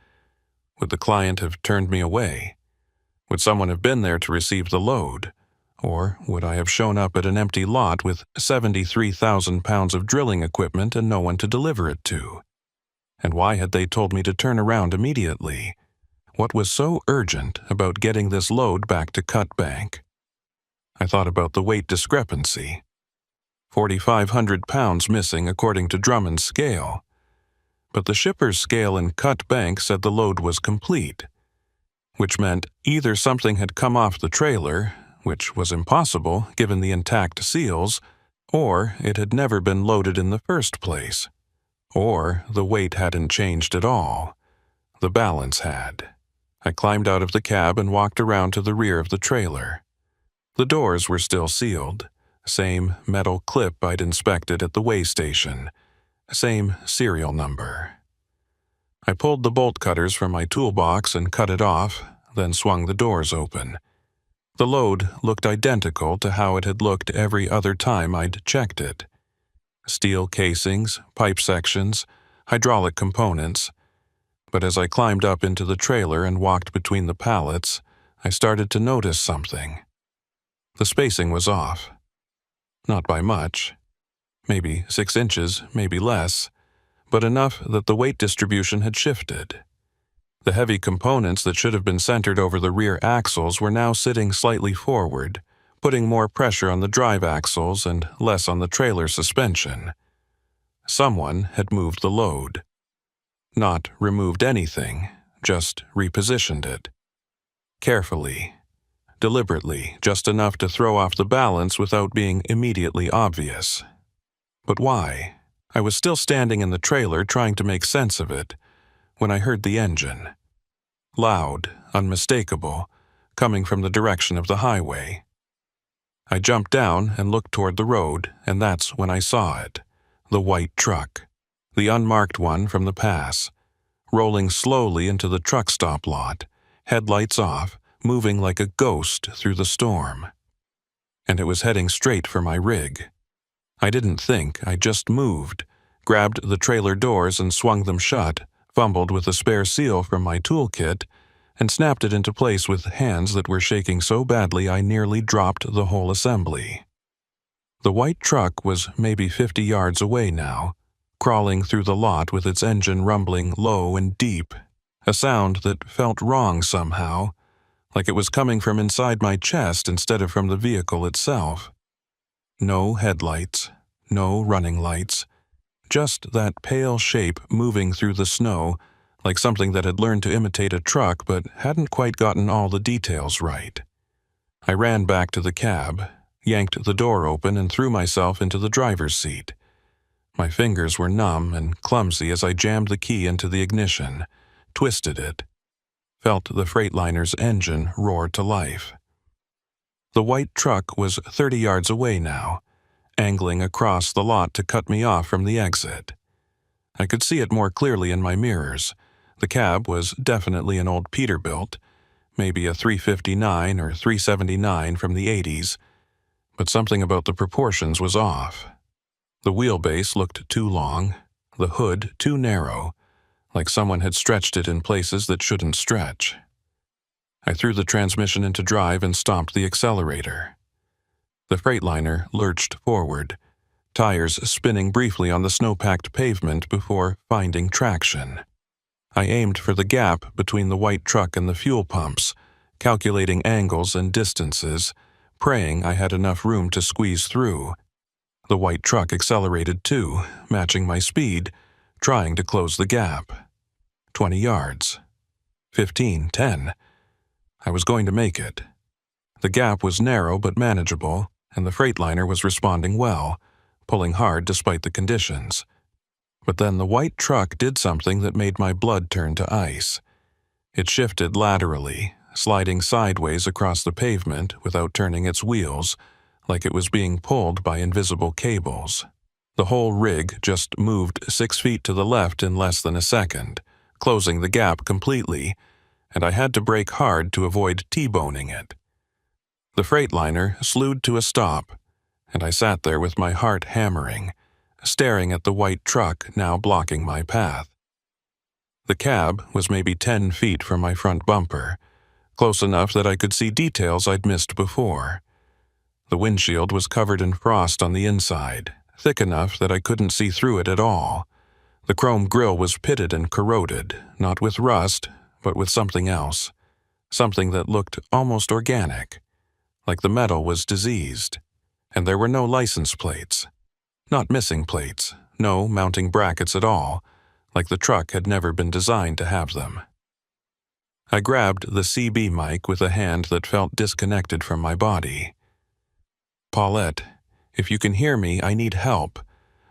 Would the client have turned me away? Would someone have been there to receive the load? Or would I have shown up at an empty lot with 73,000 pounds of drilling equipment and no one to deliver it to? And why had they told me to turn around immediately? What was so urgent about getting this load back to Cut Bank? I thought about the weight discrepancy. 4,500 pounds missing according to Drummond's scale. But the shipper's scale in Cut Bank said the load was complete, which meant either something had come off the trailer, which was impossible given the intact seals, or it had never been loaded in the first place. Or the weight hadn't changed at all. The balance had. I climbed out of the cab and walked around to the rear of the trailer. The doors were still sealed. Same metal clip I'd inspected at the weigh station. Same serial number. I pulled the bolt cutters from my toolbox and cut it off, then swung the doors open. The load looked identical to how it had looked every other time I'd checked it. Steel casings, pipe sections, hydraulic components. But as I climbed up into the trailer and walked between the pallets, I started to notice something. The spacing was off. Not by much. Maybe 6 inches, maybe less, but enough that the weight distribution had shifted. The heavy components that should have been centered over the rear axles were now sitting slightly forward, putting more pressure on the drive axles and less on the trailer suspension. Someone had moved the load. Not removed anything, just repositioned it. Carefully, deliberately, just enough to throw off the balance without being immediately obvious. But why? I was still standing in the trailer trying to make sense of it when I heard the engine. Loud, unmistakable, coming from the direction of the highway. I jumped down and looked toward the road, and that's when I saw it. The white truck. The unmarked one from the pass, rolling slowly into the truck stop lot, headlights off, moving like a ghost through the storm. And it was heading straight for my rig. I didn't think, I just moved, grabbed the trailer doors and swung them shut, fumbled with a spare seal from my toolkit, and snapped it into place with hands that were shaking so badly I nearly dropped the whole assembly. The white truck was maybe 50 yards away now, crawling through the lot with its engine rumbling low and deep, a sound that felt wrong somehow, like it was coming from inside my chest instead of from the vehicle itself. No headlights, no running lights, just that pale shape moving through the snow like something that had learned to imitate a truck but hadn't quite gotten all the details right. I ran back to the cab, yanked the door open and threw myself into the driver's seat. My fingers were numb and clumsy as I jammed the key into the ignition, twisted it, felt the Freightliner's engine roar to life. The white truck was 30 yards away now, angling across the lot to cut me off from the exit. I could see it more clearly in my mirrors. The cab was definitely an old Peterbilt, maybe a 359 or 379 from the 80s, but something about the proportions was off. The wheelbase looked too long, the hood too narrow, like someone had stretched it in places that shouldn't stretch. I threw the transmission into drive and stomped the accelerator. The Freightliner lurched forward, tires spinning briefly on the snow-packed pavement before finding traction. I aimed for the gap between the white truck and the fuel pumps, calculating angles and distances, praying I had enough room to squeeze through. The white truck accelerated too, matching my speed, trying to close the gap. 20 yards. 15, 10. I was going to make it. The gap was narrow but manageable, and the Freightliner was responding well, pulling hard despite the conditions. But then the white truck did something that made my blood turn to ice. It shifted laterally, sliding sideways across the pavement without turning its wheels, like it was being pulled by invisible cables. The whole rig just moved 6 feet to the left in less than a second, closing the gap completely, and I had to brake hard to avoid T-boning it. The Freightliner slewed to a stop, and I sat there with my heart hammering, staring at the white truck now blocking my path. The cab was maybe 10 feet from my front bumper, close enough that I could see details I'd missed before. The windshield was covered in frost on the inside, thick enough that I couldn't see through it at all. The chrome grille was pitted and corroded, not with rust, but with something else, something that looked almost organic, like the metal was diseased. And there were no license plates. Not missing plates, no mounting brackets at all, like the truck had never been designed to have them. I grabbed the CB mic with a hand that felt disconnected from my body. "Paulette, if you can hear me, I need help.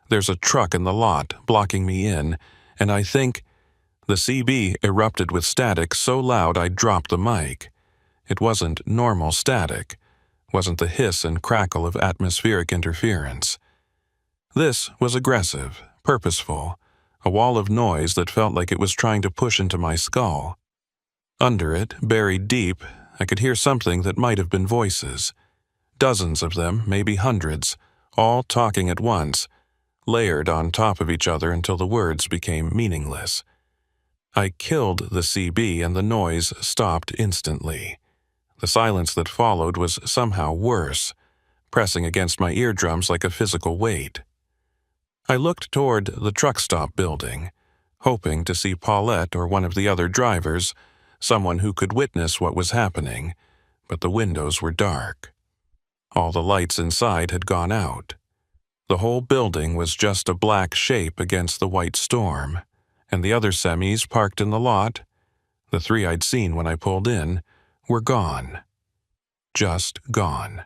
There's a truck in the lot, blocking me in, and I think the CB erupted with static so loud I dropped the mic. It wasn't normal static, wasn't the hiss and crackle of atmospheric interference. This was aggressive, purposeful, a wall of noise that felt like it was trying to push into my skull. Under it, buried deep, I could hear something that might have been voices. Dozens of them, maybe hundreds, all talking at once, layered on top of each other until the words became meaningless. I killed the CB and the noise stopped instantly. The silence that followed was somehow worse, pressing against my eardrums like a physical weight. I looked toward the truck stop building, hoping to see Paulette or one of the other drivers, someone who could witness what was happening, but the windows were dark. All the lights inside had gone out. The whole building was just a black shape against the white storm, and the other semis parked in the lot, the 3 I'd seen when I pulled in, were gone. Just gone.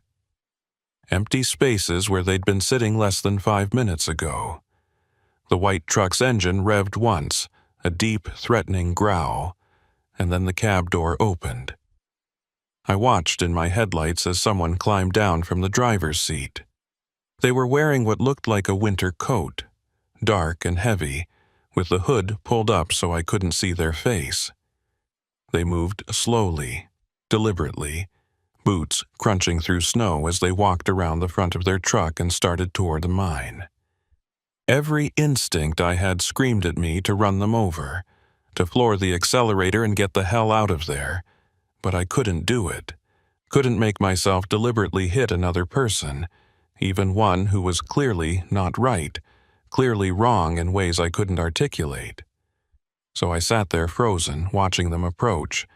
Empty spaces where they'd been sitting less than 5 minutes ago. The white truck's engine revved once, a deep, threatening growl, and then the cab door opened. I watched in my headlights as someone climbed down from the driver's seat. They were wearing what looked like a winter coat, dark and heavy, with the hood pulled up so I couldn't see their face. They moved slowly, deliberately, boots crunching through snow as they walked around the front of their truck and started toward the mine. Every instinct I had screamed at me to run them over, to floor the accelerator and get the hell out of there, but I couldn't do it. Couldn't make myself deliberately hit another person, even one who was clearly not right, clearly wrong in ways I couldn't articulate. So I sat there frozen, watching them approach,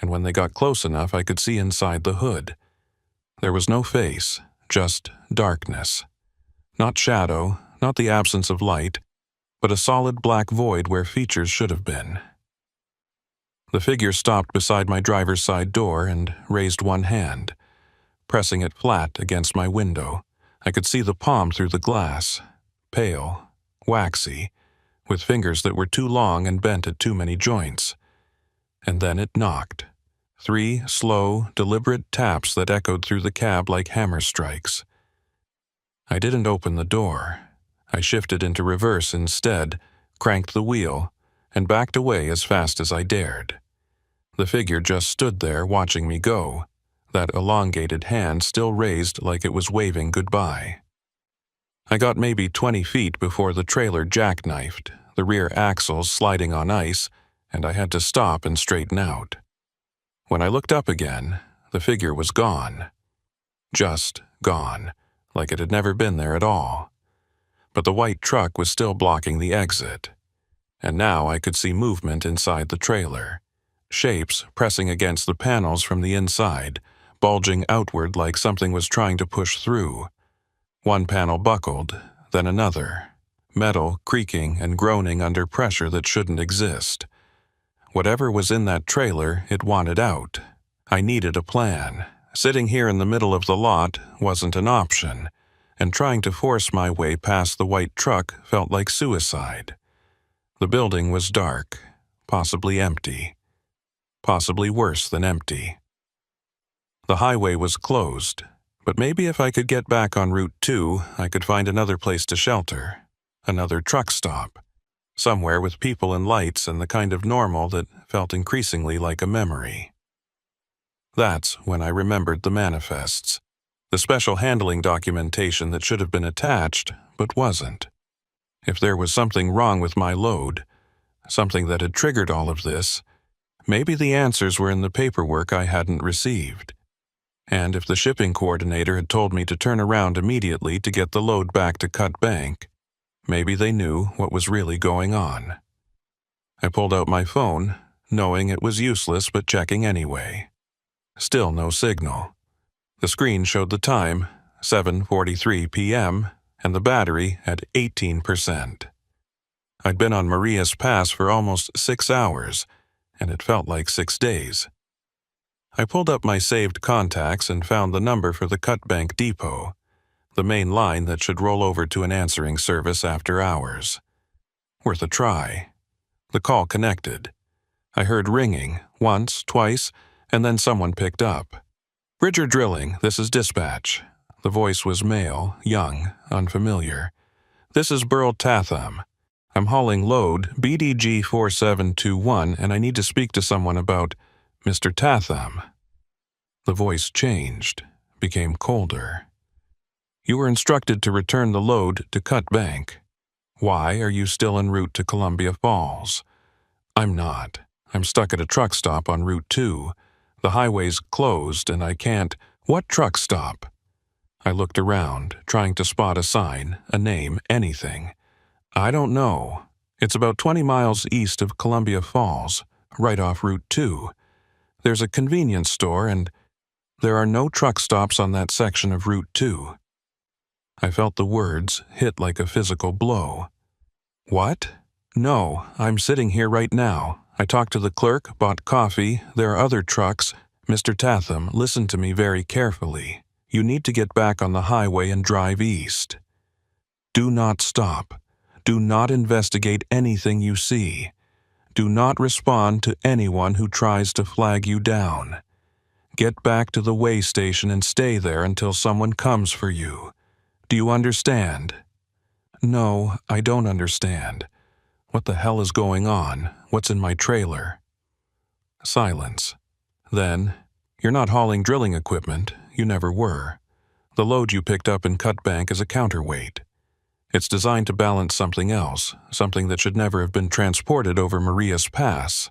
and when they got close enough I could see inside the hood. There was no face, just darkness. Not shadow, not the absence of light, but a solid black void where features should have been. The figure stopped beside my driver's side door and raised one hand, pressing it flat against my window. I could see the palm through the glass, pale, waxy, with fingers that were too long and bent at too many joints. And then it knocked. 3 slow, deliberate taps that echoed through the cab like hammer strikes. I didn't open the door. I shifted into reverse instead, cranked the wheel, and backed away as fast as I dared. The figure just stood there watching me go, that elongated hand still raised like it was waving goodbye. I got maybe 20 feet before the trailer jackknifed, the rear axles sliding on ice, and I had to stop and straighten out. When I looked up again, the figure was gone. Just gone, like it had never been there at all. But the white truck was still blocking the exit. And now I could see movement inside the trailer. Shapes pressing against the panels from the inside, bulging outward like something was trying to push through. One panel buckled, then another, metal creaking and groaning under pressure that shouldn't exist. Whatever was in that trailer, it wanted out. I needed a plan. Sitting here in the middle of the lot wasn't an option, and trying to force my way past the white truck felt like suicide. The building was dark, possibly empty. Possibly worse than empty. The highway was closed, but maybe if I could get back on Route 2, I could find another place to shelter, another truck stop, somewhere with people and lights and the kind of normal that felt increasingly like a memory. That's when I remembered the manifests, the special handling documentation that should have been attached, but wasn't. If there was something wrong with my load, something that had triggered all of this, maybe the answers were in the paperwork I hadn't received. And if the shipping coordinator had told me to turn around immediately to get the load back to Cut Bank, maybe they knew what was really going on. I pulled out my phone, knowing it was useless but checking anyway. Still no signal. The screen showed the time, 7:43 p.m., and the battery at 18%. I'd been on Maria's Pass for almost 6 hours, and it felt like 6 days. I pulled up my saved contacts and found the number for the Cut Bank depot. the main line that should roll over to an answering service after hours. Worth a try. The call connected. I heard ringing, once, twice, and then someone picked up. "Bridger Drilling, this is dispatch." The voice was male, young, unfamiliar. "This is Burl Tatham. I'm hauling load BDG 4721 and I need to speak to someone about Mr. Tatham." The voice changed, became colder. "You were instructed to return the load to Cut Bank. Why are you still en route to Columbia Falls?" "I'm not. I'm stuck at a truck stop on Route 2. The highway's closed and I can't—" "What truck stop?" I looked around, trying to spot a sign, a name, anything. "I don't know. It's about 20 miles east of Columbia Falls, right off Route 2. There's a convenience store and there are no truck stops on that section of Route 2. I felt the words hit like a physical blow. "What? No, I'm sitting here right now. I talked to the clerk, bought coffee, there are other trucks. Mr. Tatham, listen to me very carefully. You need to get back on the highway and drive east. Do not stop. Do not investigate anything you see. Do not respond to anyone who tries to flag you down. Get back to the way station and stay there until someone comes for you. Do you understand?" "No, I don't understand. What the hell is going on? What's in my trailer?" Silence. Then, "You're not hauling drilling equipment. You never were. The load you picked up in Cut Bank is a counterweight. It's designed to balance something else, something that should never have been transported over Maria's Pass.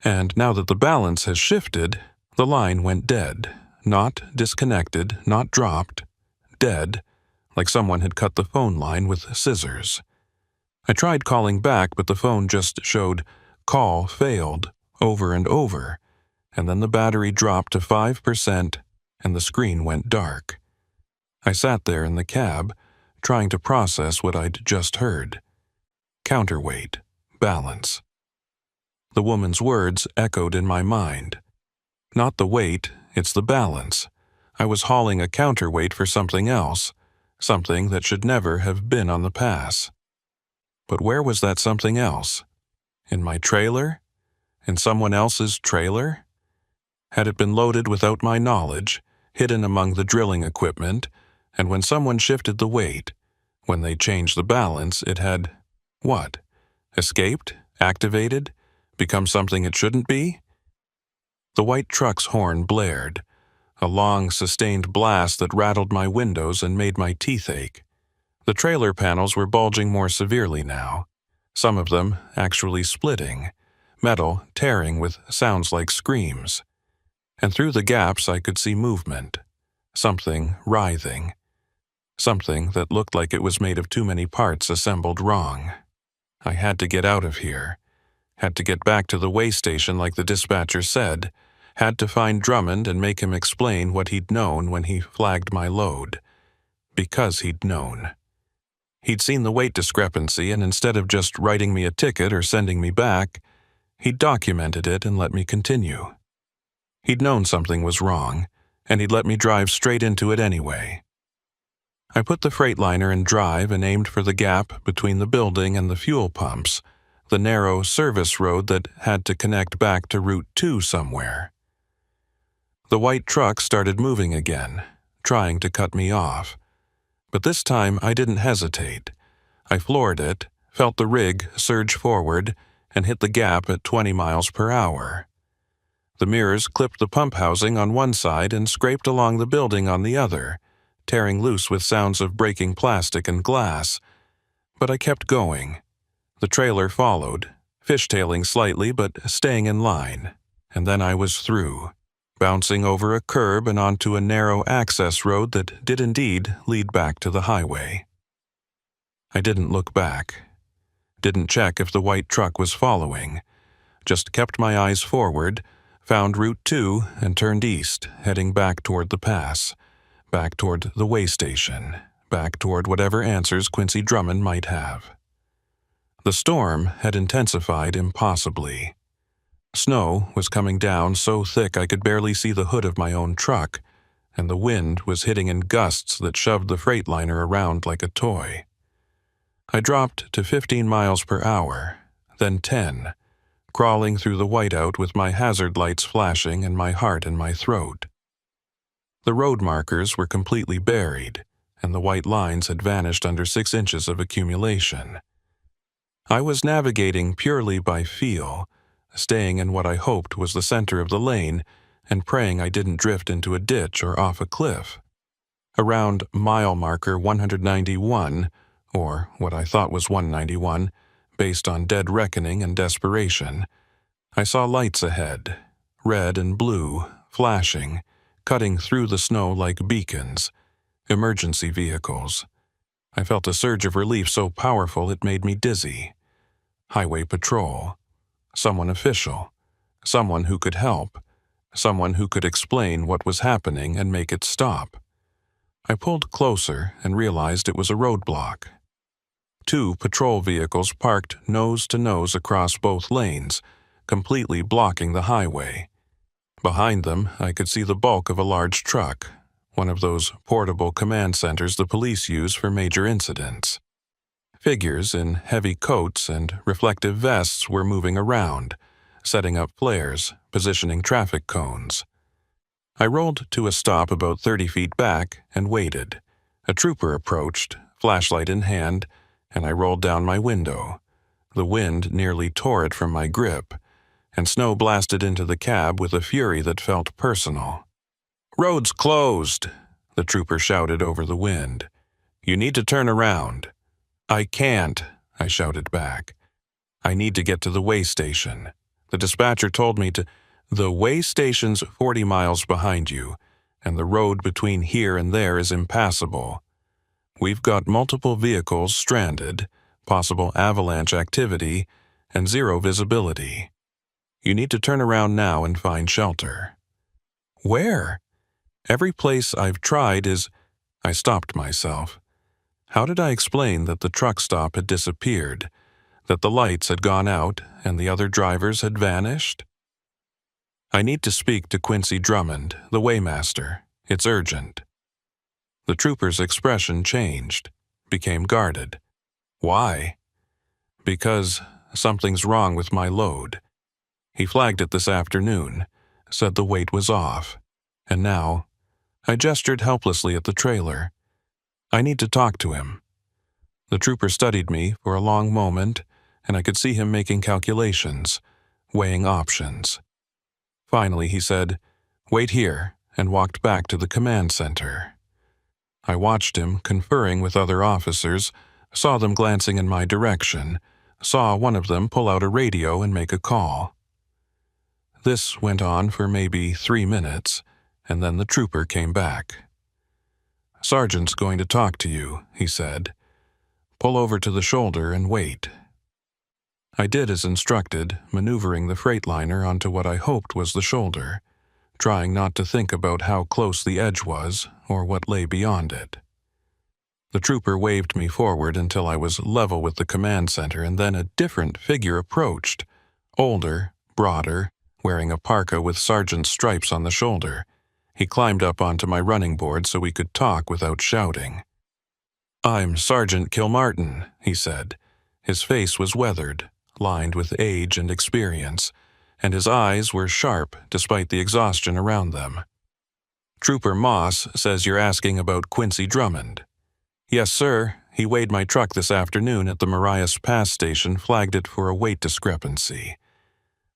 And now that the balance has shifted, the line went dead. Not disconnected, not dropped. Dead, like someone had cut the phone line with scissors. I tried calling back, but the phone just showed "call failed" over and over, and then the battery dropped to 5% and the screen went dark. I sat there in the cab, trying to process what I'd just heard. Counterweight, balance. The woman's words echoed in my mind. Not the weight, it's the balance. I was hauling a counterweight for something else, something that should never have been on the pass. But where was that something else? In my trailer? In someone else's trailer? Had it been loaded without my knowledge, hidden among the drilling equipment, and when someone shifted the weight, when they changed the balance, it had, what? Escaped? Activated? Become something it shouldn't be? The white truck's horn blared, a long, sustained blast that rattled my windows and made my teeth ache. The trailer panels were bulging more severely now, some of them actually splitting, metal tearing with sounds like screams. And through the gaps I could see movement, something writhing, something that looked like it was made of too many parts assembled wrong. I had to get out of here, had to get back to the way station like the dispatcher said, had to find Drummond and make him explain what he'd known when he flagged my load. Because he'd known. He'd seen the weight discrepancy, and instead of just writing me a ticket or sending me back, he'd documented it and let me continue. He'd known something was wrong, and he'd let me drive straight into it anyway. I put the Freightliner in drive and aimed for the gap between the building and the fuel pumps, the narrow service road that had to connect back to Route 2 somewhere. The white truck started moving again, trying to cut me off. But this time I didn't hesitate. I floored it, felt the rig surge forward, and hit the gap at 20 miles per hour. The mirrors clipped the pump housing on one side and scraped along the building on the other, tearing loose with sounds of breaking plastic and glass. But I kept going. The trailer followed, fishtailing slightly but staying in line, and then I was through, bouncing over a curb and onto a narrow access road that did indeed lead back to the highway. I didn't look back, didn't check if the white truck was following, just kept my eyes forward, found Route 2 and turned east, heading back toward the pass, back toward the way station, back toward whatever answers Quincy Drummond might have. The storm had intensified impossibly. Snow was coming down so thick I could barely see the hood of my own truck, and the wind was hitting in gusts that shoved the Freightliner around like a toy. I dropped to 15 miles per hour, then 10, crawling through the whiteout with my hazard lights flashing and my heart in my throat. The road markers were completely buried, and the white lines had vanished under 6 inches of accumulation. I was navigating purely by feel, staying in what I hoped was the center of the lane and praying I didn't drift into a ditch or off a cliff. Around mile marker 191, or what I thought was 191, based on dead reckoning and desperation, I saw lights ahead, red and blue, flashing, cutting through the snow like beacons, emergency vehicles. I felt a surge of relief so powerful it made me dizzy. Highway patrol. Someone official. Someone who could help. Someone who could explain what was happening and make it stop. I pulled closer and realized it was a roadblock. 2 patrol vehicles parked nose to nose across both lanes, completely blocking the highway. Behind them, I could see the bulk of a large truck, one of those portable command centers the police use for major incidents. Figures in heavy coats and reflective vests were moving around, setting up flares, positioning traffic cones. I rolled to a stop about 30 feet back and waited. A trooper approached, flashlight in hand, and I rolled down my window. The wind nearly tore it from my grip, and snow blasted into the cab with a fury that felt personal. "Road's closed," the trooper shouted over the wind. "You need to turn around." "I can't," I shouted back. "I need to get to the way station. The dispatcher told me to—" "The way station's 40 miles behind you, and the road between here and there is impassable. We've got multiple vehicles stranded, possible avalanche activity, and 0 visibility. You need to turn around now and find shelter." "Where? Every place I've tried is—" I stopped myself. How did I explain that the truck stop had disappeared, that the lights had gone out and the other drivers had vanished? "I need to speak to Quincy Drummond, the weighmaster. It's urgent." The trooper's expression changed, became guarded. "Why?" "Because something's wrong with my load. He flagged it this afternoon, said the weight was off, and now—" I gestured helplessly at the trailer. "I need to talk to him." The trooper studied me for a long moment, and I could see him making calculations, weighing options. Finally, he said, "Wait here," and walked back to the command center. I watched him conferring with other officers, saw them glancing in my direction, saw one of them pull out a radio and make a call. This went on for maybe 3 minutes, and then the trooper came back. "Sergeant's going to talk to you," he said. "Pull over to the shoulder and wait." I did as instructed, maneuvering the Freightliner onto what I hoped was the shoulder, trying not to think about how close the edge was or what lay beyond it. The trooper waved me forward until I was level with the command center, and then a different figure approached, older, broader, wearing a parka with sergeant's stripes on the shoulder. He climbed up onto my running board so we could talk without shouting. "I'm Sergeant Kilmartin," he said. His face was weathered, lined with age and experience, and his eyes were sharp despite the exhaustion around them. "Trooper Moss says you're asking about Quincy Drummond." "Yes, sir. He weighed my truck this afternoon at the Marias Pass station, flagged it for a weight discrepancy.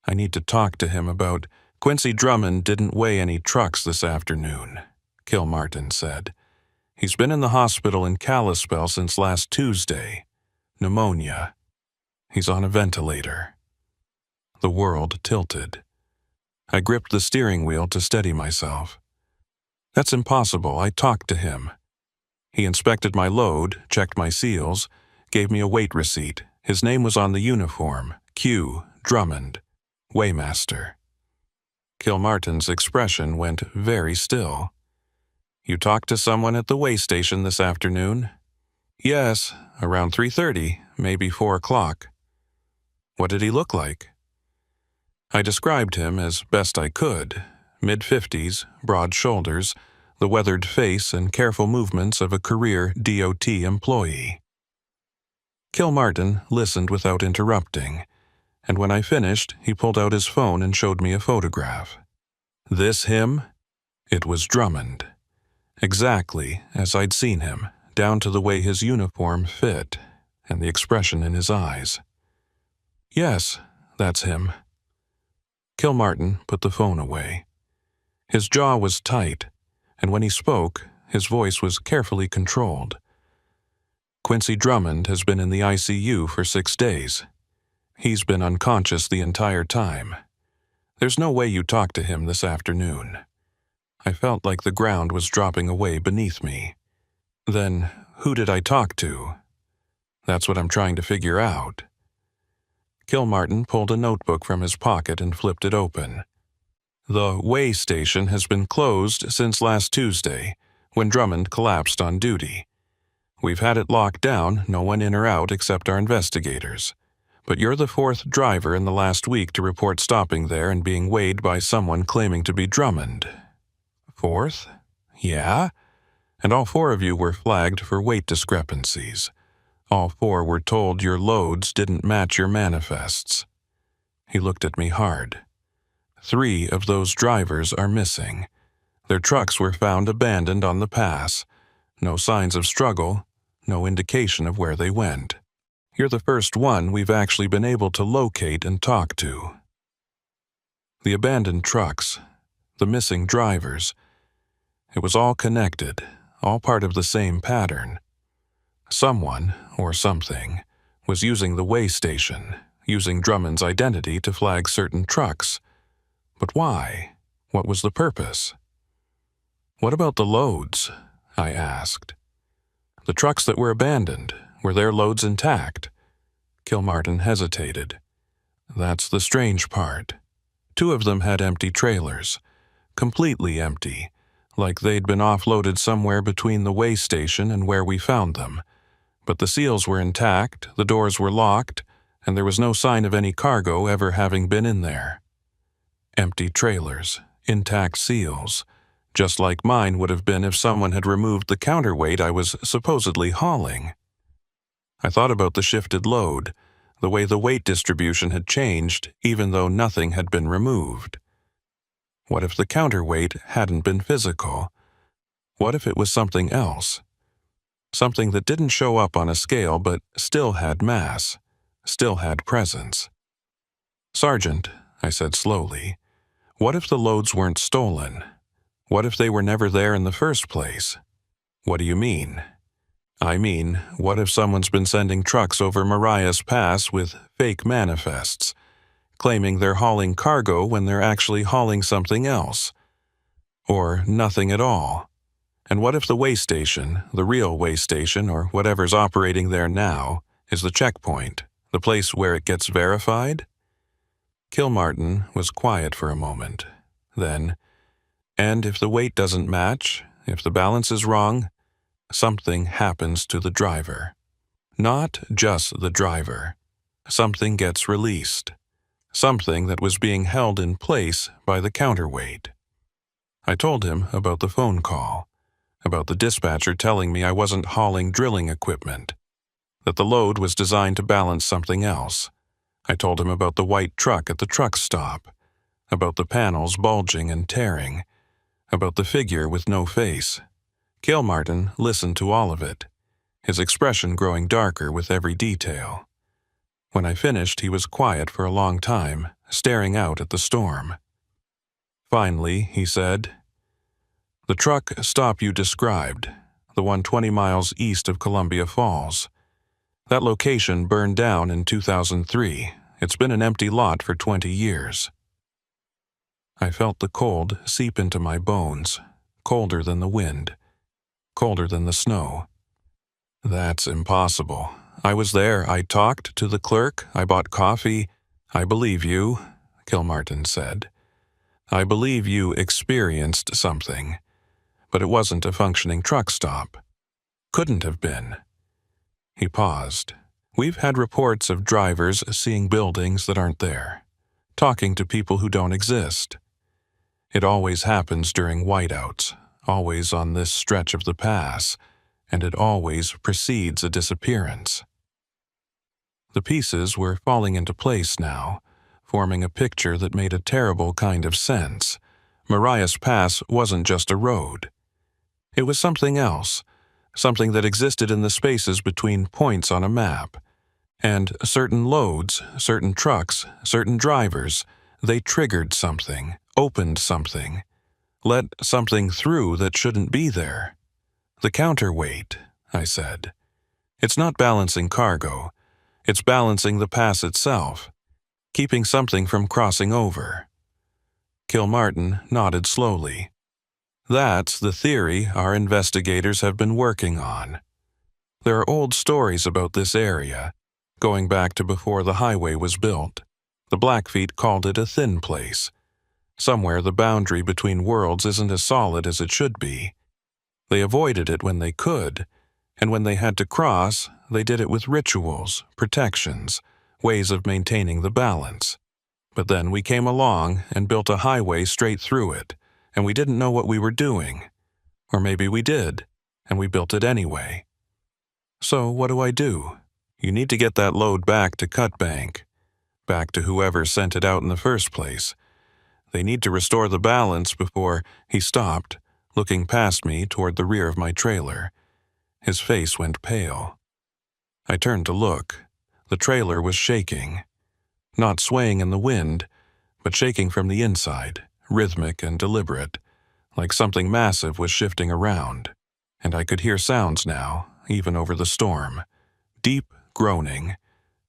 I need to talk to him about—" "Quincy Drummond didn't weigh any trucks this afternoon," Kilmartin said. "He's been in the hospital in Kalispell since last Tuesday. Pneumonia. He's on a ventilator." The world tilted. I gripped the steering wheel to steady myself. "That's impossible. I talked to him." He inspected my load, checked my seals, gave me a weight receipt. His name was on the uniform, Q. Drummond, weighmaster. Kilmartin's expression went very still. "You talked to someone at the weigh station this afternoon?" "Yes, around 3:30, maybe 4 o'clock. "What did he look like?" I described him as best I could. Mid-50s, broad shoulders, the weathered face and careful movements of a career DOT employee. Kilmartin listened without interrupting, and when I finished, he pulled out his phone and showed me a photograph. This him? It was Drummond. Exactly as I'd seen him, down to the way his uniform fit and the expression in his eyes. Yes, that's him. Kilmartin put the phone away. His jaw was tight, and when he spoke, his voice was carefully controlled. Quincy Drummond has been in the ICU for 6 days. He's been unconscious the entire time. There's no way you talk to him this afternoon. I felt like the ground was dropping away beneath me. Then, who did I talk to? That's what I'm trying to figure out. Kilmartin pulled a notebook from his pocket and flipped it open. The way station has been closed since last Tuesday, when Drummond collapsed on duty. We've had it locked down, no one in or out except our investigators. But you're the 4th driver in the last week to report stopping there and being weighed by someone claiming to be Drummond. 4th? Yeah? And all 4 of you were flagged for weight discrepancies. All 4 were told your loads didn't match your manifests. He looked at me hard. 3 of those drivers are missing. Their trucks were found abandoned on the pass. No signs of struggle, no indication of where they went. You're the first one we've actually been able to locate and talk to. The abandoned trucks, the missing drivers, it was all connected, all part of the same pattern. Someone, or something, was using the way station, using Drummond's identity to flag certain trucks. But why? What was the purpose? What about the loads? I asked. The trucks that were abandoned, were their loads intact? Kilmartin hesitated. That's the strange part. 2 of them had empty trailers, completely empty, like they'd been offloaded somewhere between the way station and where we found them. But the seals were intact, the doors were locked, and there was no sign of any cargo ever having been in there. Empty trailers, intact seals, just like mine would have been if someone had removed the counterweight I was supposedly hauling. I thought about the shifted load, the way the weight distribution had changed even though nothing had been removed. What if the counterweight hadn't been physical? What if it was something else? Something that didn't show up on a scale but still had mass, still had presence. Sergeant, I said slowly, what if the loads weren't stolen? What if they were never there in the first place? What do you mean? I mean, what if someone's been sending trucks over Mariah's Pass with fake manifests, claiming they're hauling cargo when they're actually hauling something else? Or nothing at all? And what if the way station, the real way station or whatever's operating there now, is the checkpoint, the place where it gets verified? Kilmartin was quiet for a moment. Then, and if the weight doesn't match, if the balance is wrong, something happens to the driver. Not just the driver. Something gets released. Something that was being held in place by the counterweight. I told him about the phone call, about the dispatcher telling me I wasn't hauling drilling equipment, that the load was designed to balance something else. I told him about the white truck at the truck stop, about the panels bulging and tearing, about the figure with no face. Kilmartin listened to all of it, his expression growing darker with every detail. When I finished, he was quiet for a long time, staring out at the storm. Finally, he said, "The truck stop you described, the one 20 miles east of Columbia Falls. That location burned down in 2003. It's been an empty lot for 20 years. I felt the cold seep into my bones, colder than the wind, colder than the snow. That's impossible. I was there. I talked to the clerk. I bought coffee. I believe you, Kilmartin said. I believe you experienced something, but it wasn't a functioning truck stop. Couldn't have been." He paused. "We've had reports of drivers seeing buildings that aren't there, talking to people who don't exist. It always happens during whiteouts, always on this stretch of the pass, and it always precedes a disappearance. The pieces were falling into place now, forming a picture that made a terrible kind of sense. Marias Pass wasn't just a road. It was something else, something that existed in the spaces between points on a map. And certain loads, certain trucks, certain drivers, they triggered something, opened something, let something through that shouldn't be there. The counterweight, I said. It's not balancing cargo. It's balancing the pass itself, keeping something from crossing over. Kilmartin nodded slowly. That's the theory our investigators have been working on. There are old stories about this area, going back to before the highway was built. The Blackfeet called it a thin place. Somewhere the boundary between worlds isn't as solid as it should be. They avoided it when they could, and when they had to cross, they did it with rituals, protections, ways of maintaining the balance. But then we came along and built a highway straight through it, and we didn't know what we were doing. Or maybe we did, and we built it anyway. So what do? You need to get that load back to Cutbank, back to whoever sent it out in the first place. They need to restore the balance before he stopped, looking past me toward the rear of my trailer. His face went pale. I turned to look. The trailer was shaking. Not swaying in the wind, but shaking from the inside, rhythmic and deliberate, like something massive was shifting around. And I could hear sounds now, even over the storm. Deep groaning,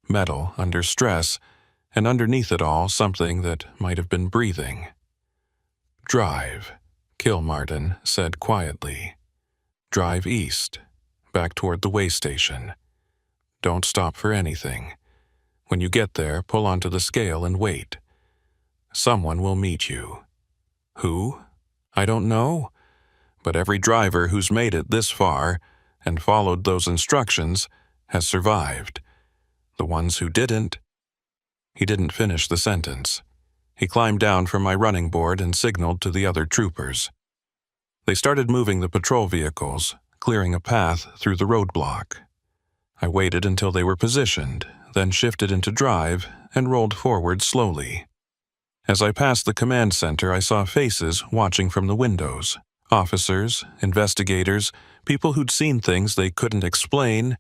metal under stress, and underneath it all something that might have been breathing. "Drive," Kilmartin said quietly. "Drive east, back toward the way station. Don't stop for anything. When you get there, pull onto the scale and wait. Someone will meet you. Who? I don't know, but every driver who's made it this far and followed those instructions has survived. The ones who didn't..." He didn't finish the sentence. He climbed down from my running board and signaled to the other troopers. They started moving the patrol vehicles, clearing a path through the roadblock. I waited until they were positioned, then shifted into drive and rolled forward slowly. As I passed the command center, I saw faces watching from the windows. Officers, investigators, people who'd seen things they couldn't explain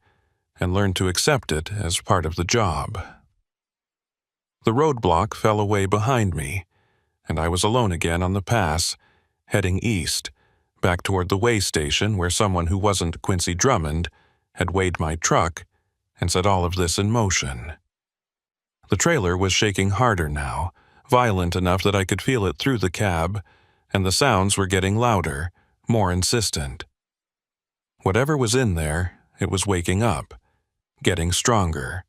and learned to accept it as part of the job. The roadblock fell away behind me, and I was alone again on the pass, heading east, back toward the way station where someone who wasn't Quincy Drummond had weighed my truck and set all of this in motion. The trailer was shaking harder now, violent enough that I could feel it through the cab, and the sounds were getting louder, more insistent. Whatever was in there, it was waking up, getting stronger,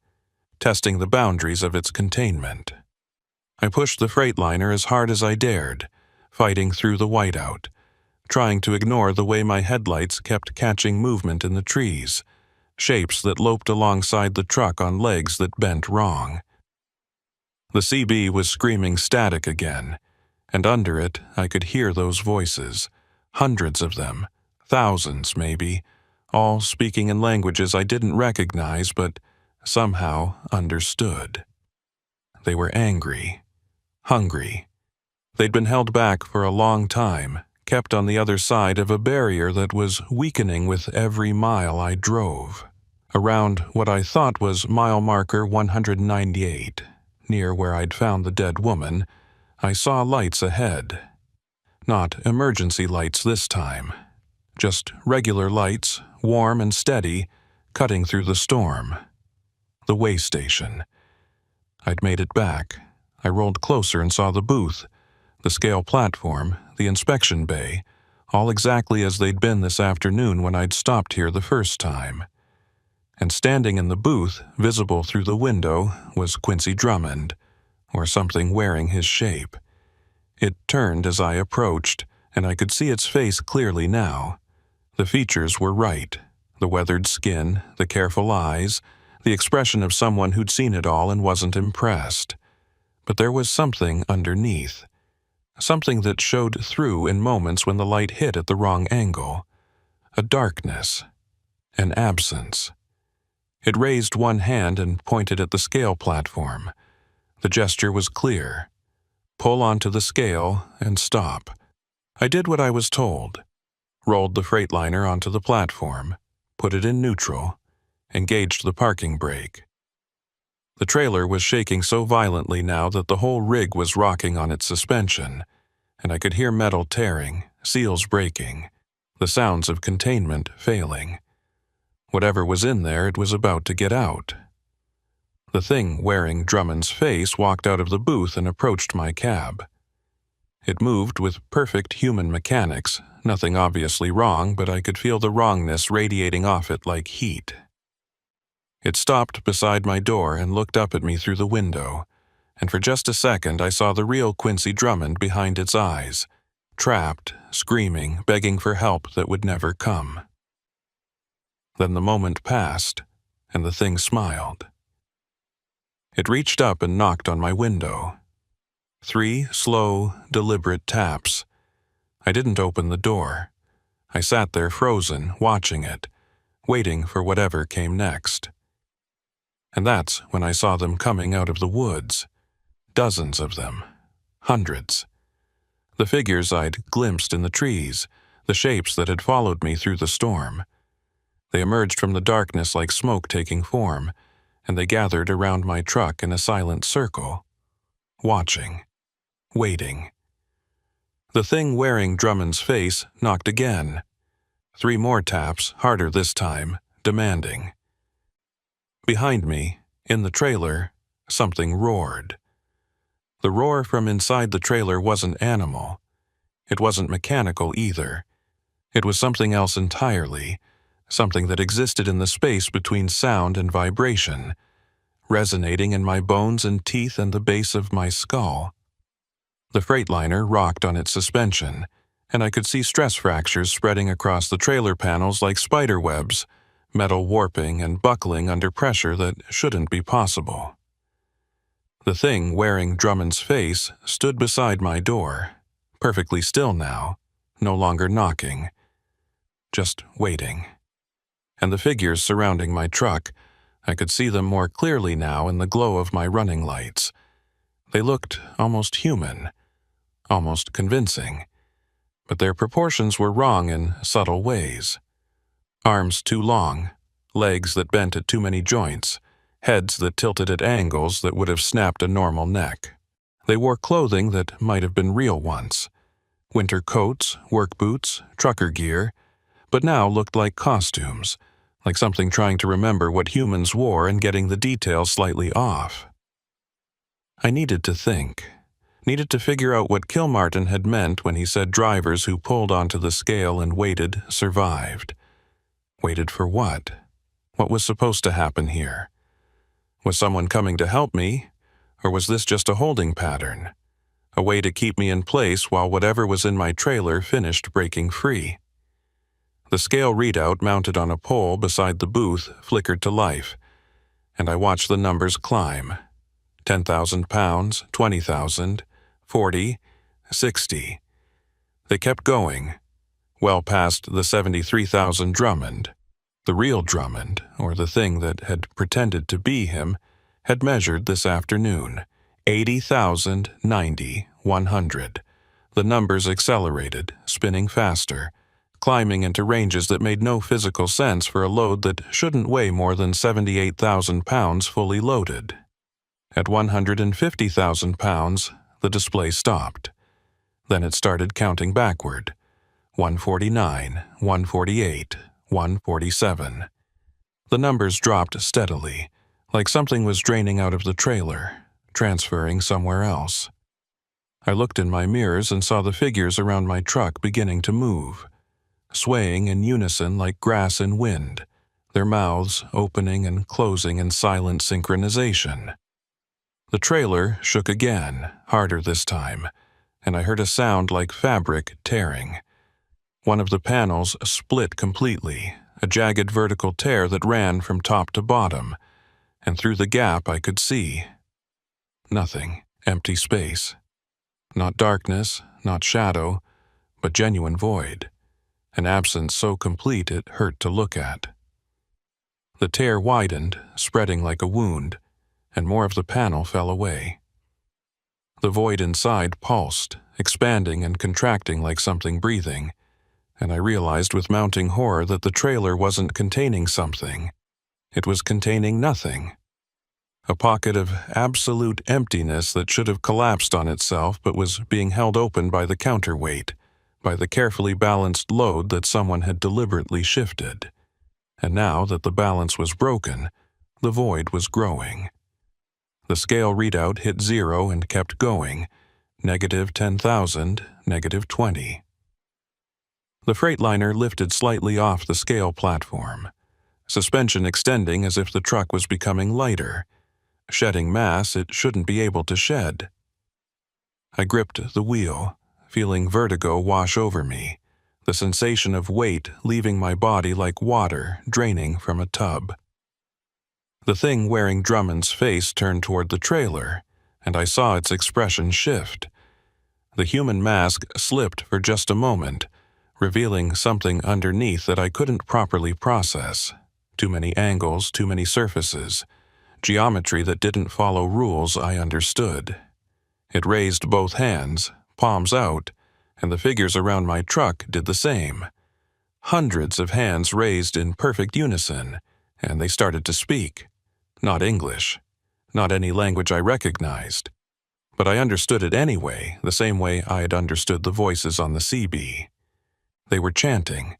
testing the boundaries of its containment. I pushed the Freightliner as hard as I dared, fighting through the whiteout, trying to ignore the way my headlights kept catching movement in the trees, shapes that loped alongside the truck on legs that bent wrong. The CB was screaming static again, and under it I could hear those voices, hundreds of them, thousands maybe, all speaking in languages I didn't recognize but somehow understood. They were angry, hungry. They'd been held back for a long time, kept on the other side of a barrier that was weakening with every mile I drove. Around what I thought was mile marker 198, near where I'd found the dead woman, I saw lights ahead. Not emergency lights this time, just regular lights, warm and steady, cutting through the storm. The way station. I'd made it back. I rolled closer and saw the booth, the scale platform, the inspection bay, all exactly as they'd been this afternoon when I'd stopped here the first time. And standing in the booth, visible through the window, was Quincy Drummond, or something wearing his shape. It turned as I approached, and I could see its face clearly now. The features were right, the weathered skin, the careful eyes, the expression of someone who'd seen it all and wasn't impressed. But there was something underneath. something that showed through in moments when the light hit at the wrong angle. A darkness, an absence. It raised one hand and pointed at the scale platform. The gesture was clear. Pull onto the scale and stop. I did what I was told. Rolled the Freightliner onto the platform, put it in neutral, engaged the parking brake. The trailer was shaking so violently now that the whole rig was rocking on its suspension, and I could hear metal tearing, seals breaking, the sounds of containment failing. Whatever was in there, it was about to get out. The thing wearing Drummond's face walked out of the booth and approached my cab. It moved with perfect human mechanics, nothing obviously wrong, but I could feel the wrongness radiating off it like heat. It stopped beside my door and looked up at me through the window, and for just a second I saw the real Quincy Drummond behind its eyes, trapped, screaming, begging for help that would never come. Then the moment passed, and the thing smiled. It reached up and knocked on my window. 3 slow, deliberate taps. I didn't open the door. I sat there frozen, watching it, waiting for whatever came next. And that's when I saw them coming out of the woods. Dozens of them. Hundreds. The figures I'd glimpsed in the trees, the shapes that had followed me through the storm. They emerged from the darkness like smoke taking form, and they gathered around my truck in a silent circle, watching, waiting. The thing wearing Drummond's face knocked again. 3 more taps, harder this time, demanding. Behind me, in the trailer, something roared. The roar from inside the trailer wasn't animal. It wasn't mechanical either. It was something else entirely, something that existed in the space between sound and vibration, resonating in my bones and teeth and the base of my skull. The Freightliner rocked on its suspension, and I could see stress fractures spreading across the trailer panels like spider webs, metal warping and buckling under pressure that shouldn't be possible. The thing wearing Drummond's face stood beside my door, perfectly still now, no longer knocking, just waiting. And the figures surrounding my truck, I could see them more clearly now in the glow of my running lights. They looked almost human, almost convincing, but their proportions were wrong in subtle ways. Arms too long, legs that bent at too many joints, heads that tilted at angles that would have snapped a normal neck. They wore clothing that might have been real once. Winter coats, work boots, trucker gear, but now looked like costumes, like something trying to remember what humans wore and getting the details slightly off. I needed to think, needed to figure out what Kilmartin had meant when he said drivers who pulled onto the scale and waited survived. Waited for what? What was supposed to happen here? Was someone coming to help me, or was this just a holding pattern? A way to keep me in place while whatever was in my trailer finished breaking free? The scale readout mounted on a pole beside the booth flickered to life, and I watched the numbers climb. 10,000 pounds, 20,000, 40, 60. They kept going, well past the 73,000 Drummond. The real Drummond, or the thing that had pretended to be him, had measured this afternoon. 80,000, 90, 100. The numbers accelerated, spinning faster, climbing into ranges that made no physical sense for a load that shouldn't weigh more than 78,000 pounds fully loaded. At 150,000 pounds, the display stopped. Then it started counting backward. 149, 148, 147. The numbers dropped steadily, like something was draining out of the trailer, transferring somewhere else. I looked in my mirrors and saw the figures around my truck beginning to move, swaying in unison like grass in wind, their mouths opening and closing in silent synchronization. The trailer shook again, harder this time, and I heard a sound like fabric tearing. One of the panels split completely, a jagged vertical tear that ran from top to bottom, and through the gap I could see nothing, empty space. Not darkness, not shadow, but genuine void, an absence so complete it hurt to look at. The tear widened, spreading like a wound, and more of the panel fell away. The void inside pulsed, expanding and contracting like something breathing, and I realized with mounting horror that the trailer wasn't containing something. It was containing nothing. A pocket of absolute emptiness that should have collapsed on itself but was being held open by the counterweight, by the carefully balanced load that someone had deliberately shifted. And now that the balance was broken, the void was growing. The scale readout hit 0 and kept going, -10,000, -20. The Freightliner lifted slightly off the scale platform, suspension extending as if the truck was becoming lighter, shedding mass it shouldn't be able to shed. I gripped the wheel, feeling vertigo wash over me, the sensation of weight leaving my body like water draining from a tub. The thing wearing Drummond's face turned toward the trailer, and I saw its expression shift. The human mask slipped for just a moment, revealing something underneath that I couldn't properly process. Too many angles, too many surfaces, geometry that didn't follow rules I understood. It raised both hands, palms out, and the figures around my truck did the same. Hundreds of hands raised in perfect unison, and they started to speak. Not English, not any language I recognized, but I understood it anyway, the same way I had understood the voices on the CB. They were chanting,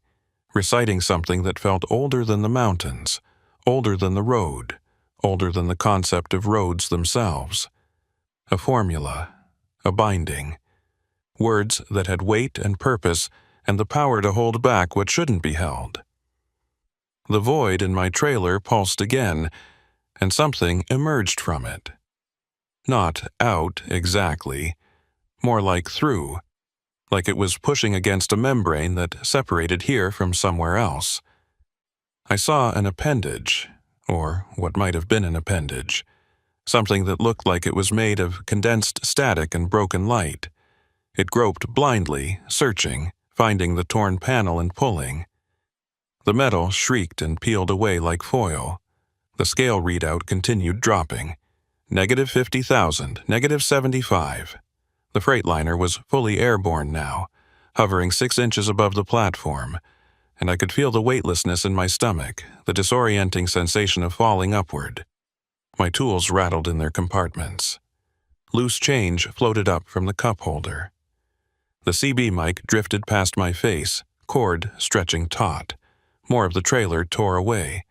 reciting something that felt older than the mountains, older than the road, older than the concept of roads themselves. A formula, a binding. Words that had weight and purpose and the power to hold back what shouldn't be held. The void in my trailer pulsed again, and something emerged from it. Not out exactly, more like through, like it was pushing against a membrane that separated here from somewhere else. I saw an appendage, or what might have been an appendage, something that looked like it was made of condensed static and broken light. It groped blindly, searching, finding the torn panel and pulling. The metal shrieked and peeled away like foil. The scale readout continued dropping. -50,000, -75. The Freightliner was fully airborne now, hovering 6 inches above the platform, and I could feel the weightlessness in my stomach, the disorienting sensation of falling upward. My tools rattled in their compartments. Loose change floated up from the cup holder. The CB mic drifted past my face, cord stretching taut. More of the trailer tore away.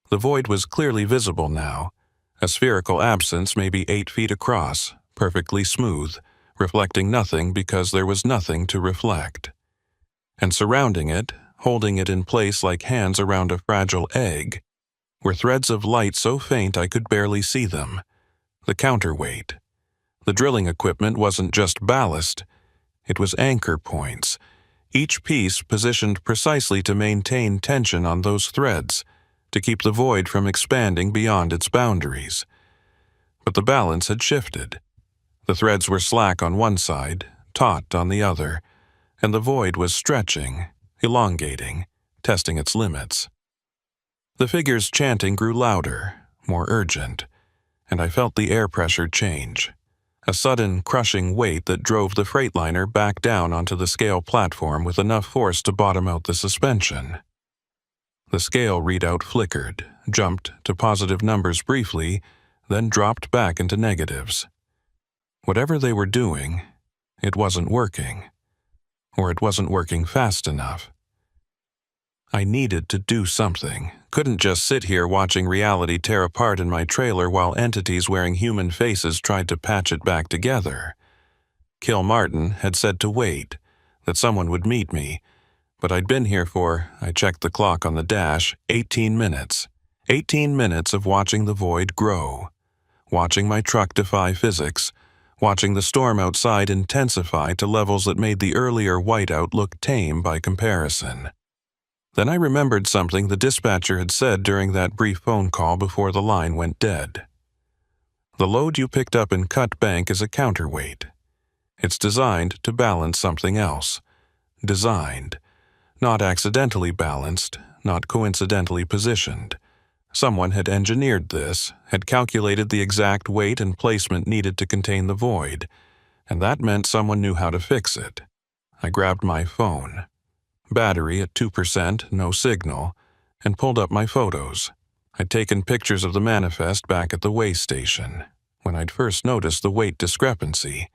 The void was clearly visible now, a spherical absence maybe 8 feet across, perfectly smooth, reflecting nothing because there was nothing to reflect. And surrounding it, holding it in place like hands around a fragile egg, were threads of light so faint I could barely see them. The counterweight. The drilling equipment wasn't just ballast, it was anchor points, each piece positioned precisely to maintain tension on those threads, to keep the void from expanding beyond its boundaries. But the balance had shifted. The threads were slack on one side, taut on the other, and the void was stretching, elongating, testing its limits. The figures chanting grew louder, more urgent, and I felt the air pressure change. A sudden, crushing weight that drove the Freightliner back down onto the scale platform with enough force to bottom out the suspension. The scale readout flickered, jumped to positive numbers briefly, then dropped back into negatives. Whatever they were doing, it wasn't working. Or it wasn't working fast enough. I needed to do something. Couldn't just sit here watching reality tear apart in my trailer while entities wearing human faces tried to patch it back together. Kill Martin had said to wait, that someone would meet me, but I'd been here for, I checked the clock on the dash, 18 minutes. 18 minutes of watching the void grow. Watching my truck defy physics. Watching the storm outside intensify to levels that made the earlier whiteout look tame by comparison. Then I remembered something the dispatcher had said during that brief phone call before the line went dead. The load you picked up in Cut Bank is a counterweight. It's designed to balance something else. Designed. Not accidentally balanced, not coincidentally positioned. Someone had engineered this, had calculated the exact weight and placement needed to contain the void, and that meant someone knew how to fix it. I grabbed my phone. Battery at 2%, no signal, and pulled up my photos. I'd taken pictures of the manifest back at the way station, when I'd first noticed the weight discrepancy,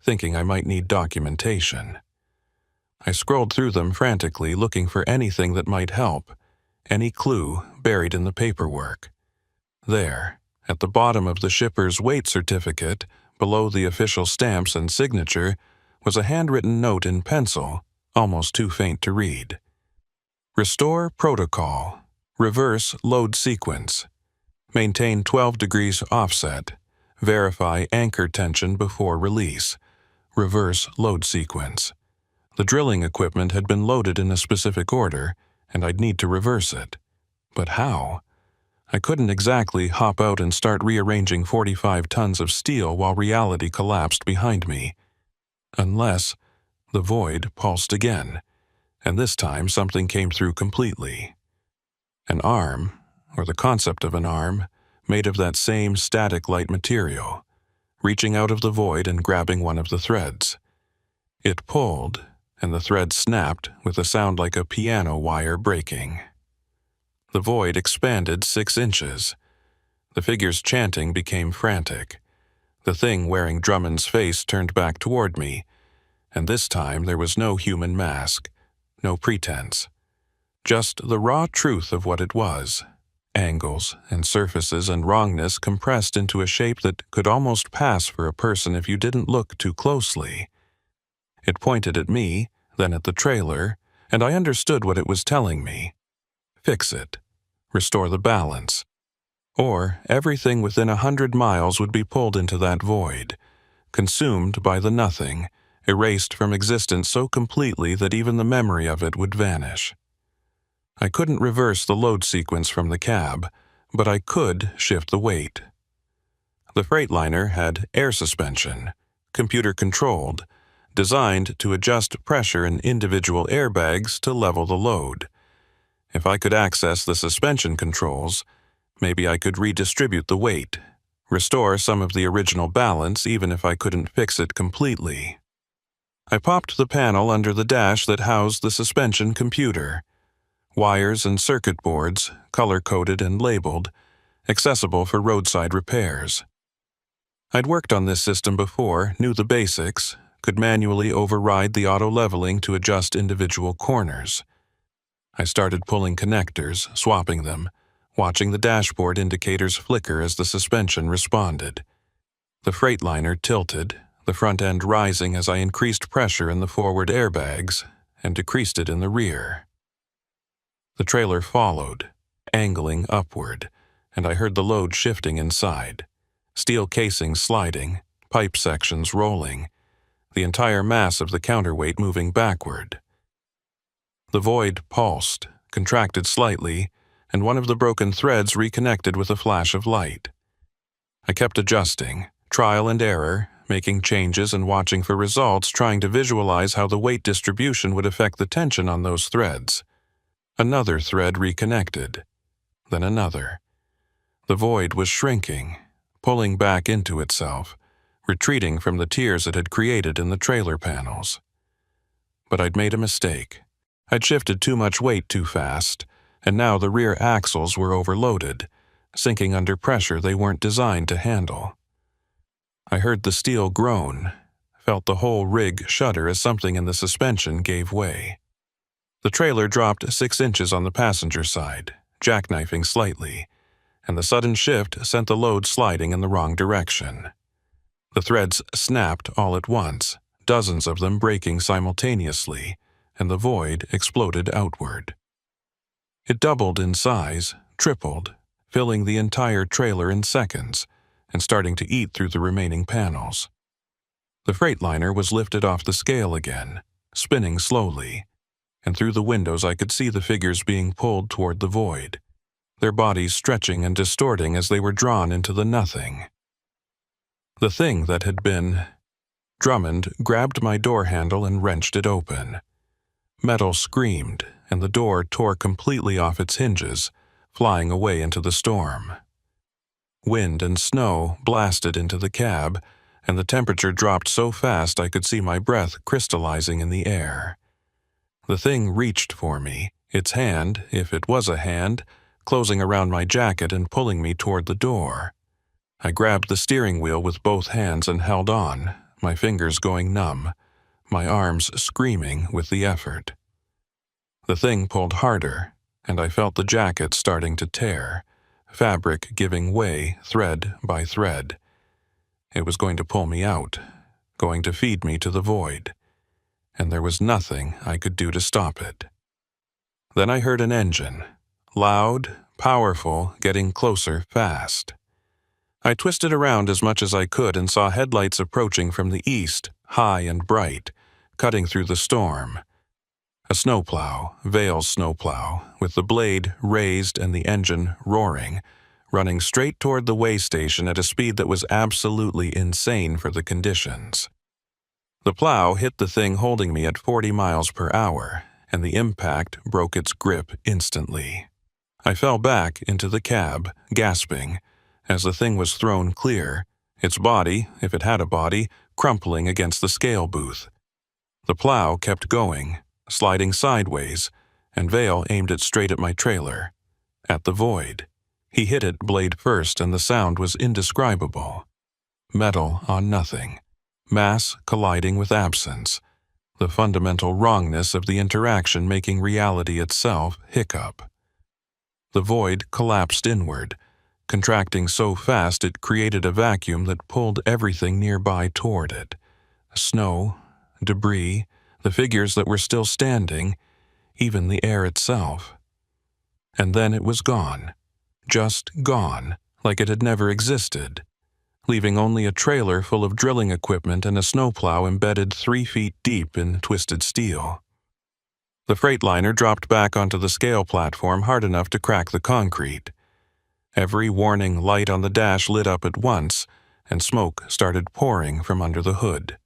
thinking I might need documentation. I scrolled through them frantically, looking for anything that might help, any clue buried in the paperwork. There, at the bottom of the shipper's weight certificate, below the official stamps and signature, was a handwritten note in pencil, almost too faint to read. Restore protocol. Reverse load sequence. Maintain 12 degrees offset. Verify anchor tension before release. Reverse load sequence. The drilling equipment had been loaded in a specific order, and I'd need to reverse it. But how? I couldn't exactly hop out and start rearranging 45 tons of steel while reality collapsed behind me. Unless the void pulsed again, and this time something came through completely. An arm, or the concept of an arm, made of that same static light material, reaching out of the void and grabbing one of the threads. It pulled, and the thread snapped with a sound like a piano wire breaking. The void expanded 6 inches. The figure's chanting became frantic. The thing wearing Drummond's face turned back toward me, and this time there was no human mask, no pretense. Just the raw truth of what it was. Angles and surfaces and wrongness compressed into a shape that could almost pass for a person if you didn't look too closely. It pointed at me, then at the trailer, and I understood what it was telling me. Fix it. Restore the balance. Or everything within 100 miles would be pulled into that void, consumed by the nothing, erased from existence so completely that even the memory of it would vanish. I couldn't reverse the load sequence from the cab, but I could shift the weight. The Freightliner had air suspension, computer-controlled, designed to adjust pressure in individual airbags to level the load. If I could access the suspension controls, maybe I could redistribute the weight, restore some of the original balance even if I couldn't fix it completely. I popped the panel under the dash that housed the suspension computer. Wires and circuit boards, color-coded and labeled, accessible for roadside repairs. I'd worked on this system before, knew the basics, could manually override the auto-leveling to adjust individual corners. I started pulling connectors, swapping them, watching the dashboard indicators flicker as the suspension responded. The Freightliner tilted, the front end rising as I increased pressure in the forward airbags and decreased it in the rear. The trailer followed, angling upward, and I heard the load shifting inside. Steel casings sliding, pipe sections rolling, the entire mass of the counterweight moving backward. The void pulsed, contracted slightly, and one of the broken threads reconnected with a flash of light. I kept adjusting, trial and error, making changes and watching for results, trying to visualize how the weight distribution would affect the tension on those threads. Another thread reconnected, then another. The void was shrinking, pulling back into itself, retreating from the tiers it had created in the trailer panels. But I'd made a mistake. I'd shifted too much weight too fast, and now the rear axles were overloaded, sinking under pressure they weren't designed to handle. I heard the steel groan, felt the whole rig shudder as something in the suspension gave way. The trailer dropped 6 inches on the passenger side, jackknifing slightly, and the sudden shift sent the load sliding in the wrong direction. The threads snapped all at once, dozens of them breaking simultaneously, and the void exploded outward. It doubled in size, tripled, filling the entire trailer in seconds, and starting to eat through the remaining panels. The Freightliner was lifted off the scale again, spinning slowly, and through the windows I could see the figures being pulled toward the void, their bodies stretching and distorting as they were drawn into the nothing. The thing that had been Drummond grabbed my door handle and wrenched it open. Metal screamed, and the door tore completely off its hinges, flying away into the storm. Wind and snow blasted into the cab, and the temperature dropped so fast I could see my breath crystallizing in the air. The thing reached for me, its hand, if it was a hand, closing around my jacket and pulling me toward the door. I grabbed the steering wheel with both hands and held on, my fingers going numb, my arms screaming with the effort. The thing pulled harder, and I felt the jacket starting to tear, fabric giving way thread by thread. It was going to pull me out, going to feed me to the void, and there was nothing I could do to stop it. Then I heard an engine, loud, powerful, getting closer fast. I twisted around as much as I could and saw headlights approaching from the east, high and bright, cutting through the storm. A snowplow, Vale's snowplow, with the blade raised and the engine roaring, running straight toward the way station at a speed that was absolutely insane for the conditions. The plow hit the thing holding me at 40 miles per hour, and the impact broke its grip instantly. I fell back into the cab, gasping, as the thing was thrown clear, its body, if it had a body, crumpling against the scale booth. The plow kept going, sliding sideways, and Vale aimed it straight at my trailer, at the void. He hit it blade first, and the sound was indescribable. Metal on nothing, mass colliding with absence, the fundamental wrongness of the interaction making reality itself hiccup. The void collapsed inward, contracting so fast it created a vacuum that pulled everything nearby toward it. Snow, debris, the figures that were still standing, even the air itself. And then it was gone. Just gone, like it had never existed, leaving only a trailer full of drilling equipment and a snowplow embedded 3 feet deep in twisted steel. The freightliner dropped back onto the scale platform hard enough to crack the concrete. Every warning light on the dash lit up at once, and smoke started pouring from under the hood.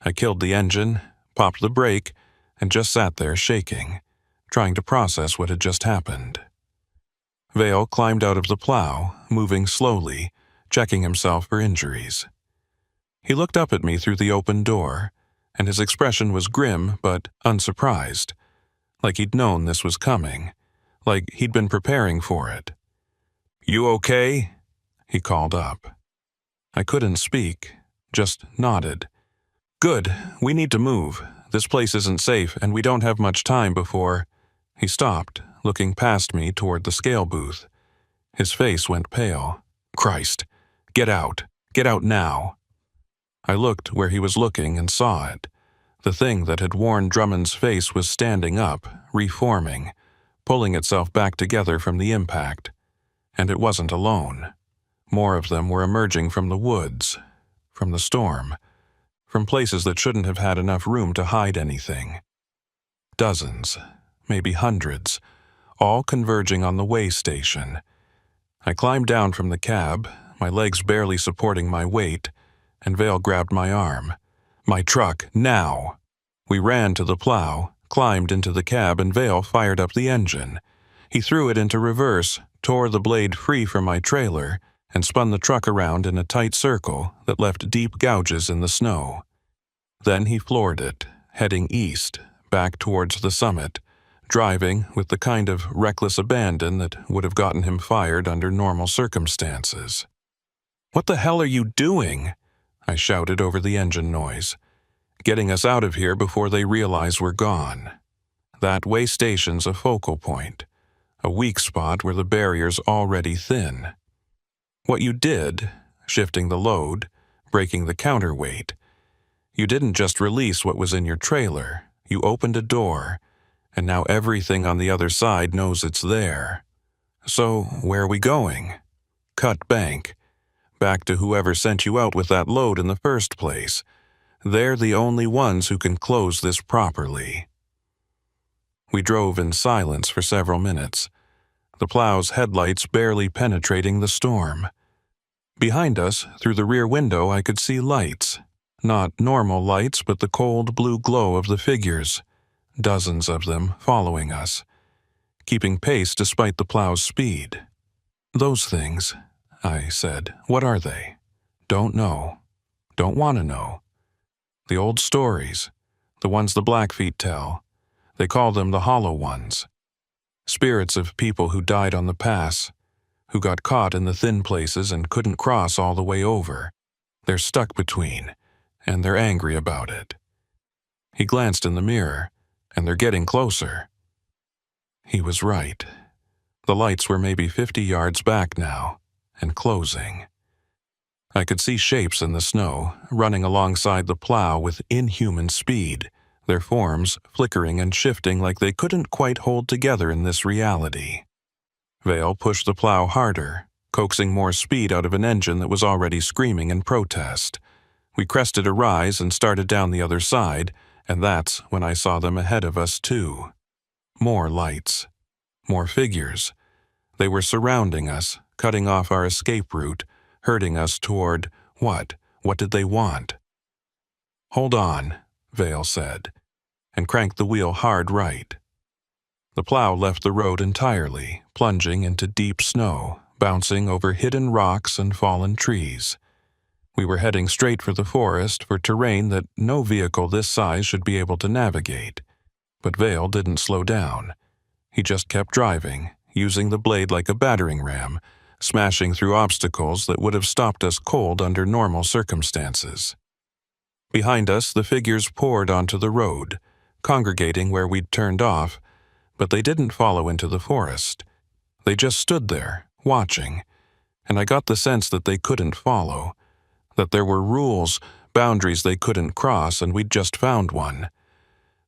I killed the engine, popped the brake, and just sat there shaking, trying to process what had just happened. Vale climbed out of the plow, moving slowly, checking himself for injuries. He looked up at me through the open door, and his expression was grim but unsurprised, like he'd known this was coming, like he'd been preparing for it. "You okay?" he called up. I couldn't speak, just nodded. "Good, we need to move. This place isn't safe, and we don't have much time before—" He stopped, looking past me toward the scale booth. His face went pale. "Christ! Get out! Get out now!" I looked where he was looking and saw it. The thing that had worn Drummond's face was standing up, reforming, pulling itself back together from the impact. And it wasn't alone. More of them were emerging from the woods, from the storm, from places that shouldn't have had enough room to hide anything. Dozens, maybe hundreds, all converging on the way station. I climbed down from the cab, my legs barely supporting my weight, and Vale grabbed my arm. "My truck, now!" We ran to the plow, climbed into the cab, and Vale fired up the engine. He threw it into reverse, tore the blade free from my trailer, and spun the truck around in a tight circle that left deep gouges in the snow. Then he floored it, heading east, back towards the summit, driving with the kind of reckless abandon that would have gotten him fired under normal circumstances. "What the hell are you doing?" I shouted over the engine noise. "Getting us out of here before they realize we're gone. That way station's a focal point, a weak spot where the barrier's already thin. What you did, shifting the load, breaking the counterweight, you didn't just release what was in your trailer, you opened a door, and now everything on the other side knows it's there. So, where are we going? Cut bank. Back to whoever sent you out with that load in the first place. They're the only ones who can close this properly." We drove in silence for several minutes, the plow's headlights barely penetrating the storm. Behind us, through the rear window, I could see lights, Not normal lights, but the cold blue glow of the figures, dozens of them following us, keeping pace despite the plow's speed. "Those things," I said. "What are they?" "Don't know. Don't want to know." "The old stories, the ones the Blackfeet tell. They call them the Hollow Ones. Spirits of people who died on the pass, who got caught in the thin places and couldn't cross all the way over. They're stuck between, and they're angry about it." He glanced in the mirror, "And they're getting closer." He was right. The lights were maybe 50 yards back now, and closing. I could see shapes in the snow, running alongside the plow with inhuman speed, their forms flickering and shifting like they couldn't quite hold together in this reality. Vale pushed the plow harder, coaxing more speed out of an engine that was already screaming in protest. We crested a rise and started down the other side, and that's when I saw them ahead of us too. More lights. More figures. They were surrounding us, cutting off our escape route, herding us toward what? What did they want? "Hold on," Vale said, and cranked the wheel hard right. The plow left the road entirely, plunging into deep snow, bouncing over hidden rocks and fallen trees. We were heading straight for the forest, for terrain that no vehicle this size should be able to navigate. But Vale didn't slow down. He just kept driving, using the blade like a battering ram, smashing through obstacles that would have stopped us cold under normal circumstances. Behind us, the figures poured onto the road, congregating where we'd turned off, but they didn't follow into the forest. They just stood there, watching, and I got the sense that they couldn't follow, that there were rules, boundaries they couldn't cross, and we'd just found one.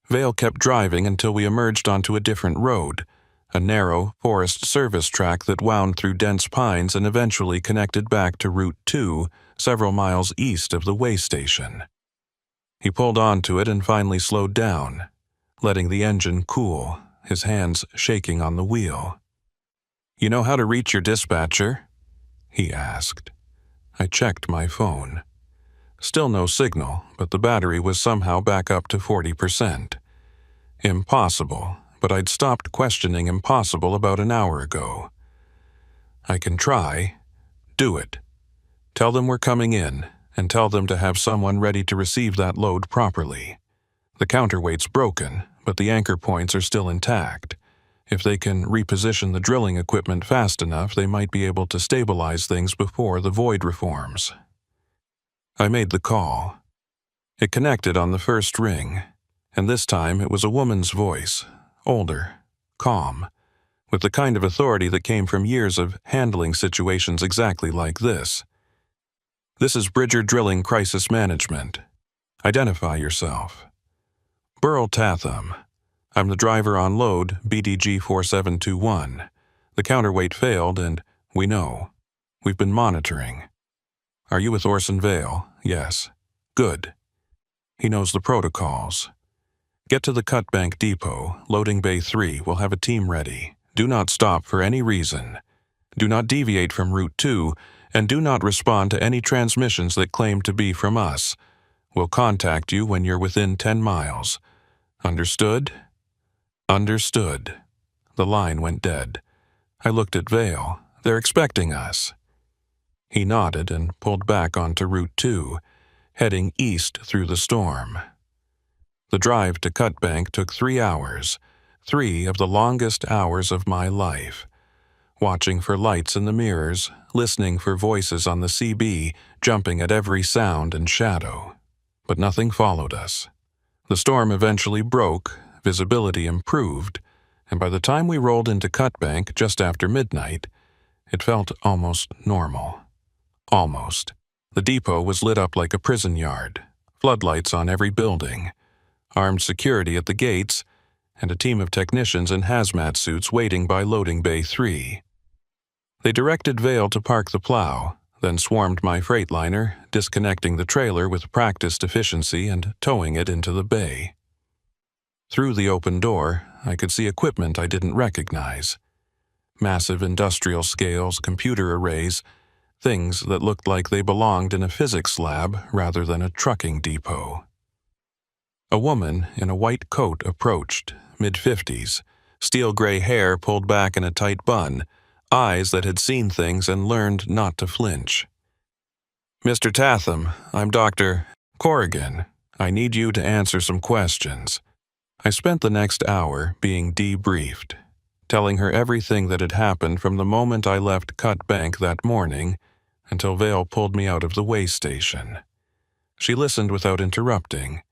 Vale kept driving until we emerged onto a different road, a narrow Forest Service track that wound through dense pines and eventually connected back to Route 2, several miles east of the way station. He pulled onto it and finally slowed down, letting the engine cool, his hands shaking on the wheel. "You know how to reach your dispatcher?" he asked. I checked my phone. Still no signal, but the battery was somehow back up to 40%. Impossible, but I'd stopped questioning impossible about an hour ago. "I can try. Do it. Tell them we're coming in, and tell them to have someone ready to receive that load properly. The counterweight's broken, but the anchor points are still intact. If they can reposition the drilling equipment fast enough, they might be able to stabilize things before the void reforms." I made the call. It connected on the first ring, and this time it was a woman's voice, older, calm, with the kind of authority that came from years of handling situations exactly like this. "This is Bridger Drilling Crisis Management. Identify yourself." "Burl Tatham. I'm the driver on load, BDG 4721. The counterweight failed and we know. We've been monitoring." "Are you with Orson Vale?" "Yes." "Good." He knows the protocols. "Get to the Cutbank Depot, loading bay 3. We'll have a team ready. Do not stop for any reason. Do not deviate from Route 2, and do not respond to any transmissions that claim to be from us. We'll contact you when you're within 10 miles. Understood?" "Understood." The line went dead. I looked at Vale. "They're expecting us." He nodded and pulled back onto Route 2, heading east through the storm. The drive to Cutbank took 3 hours, 3 of the longest hours of my life. Watching for lights in the mirrors, listening for voices on the CB, jumping at every sound and shadow. But nothing followed us. The storm eventually broke, visibility improved, and by the time we rolled into Cutbank just after midnight, it felt almost normal. Almost. The depot was lit up like a prison yard, floodlights on every building, armed security at the gates, and a team of technicians in hazmat suits waiting by loading bay 3. They directed Vale to park the plow, then swarmed my Freightliner, disconnecting the trailer with practiced efficiency and towing it into the bay. Through the open door, I could see equipment I didn't recognize. Massive industrial scales, computer arrays, things that looked like they belonged in a physics lab rather than a trucking depot. A woman in a white coat approached, mid-50s, steel-gray hair pulled back in a tight bun, eyes that had seen things and learned not to flinch. "Mr. Tatham, I'm Dr. Corrigan. I need you to answer some questions." I spent the next hour being debriefed, telling her everything that had happened from the moment I left Cut Bank that morning until Vale pulled me out of the way station. She listened without interrupting,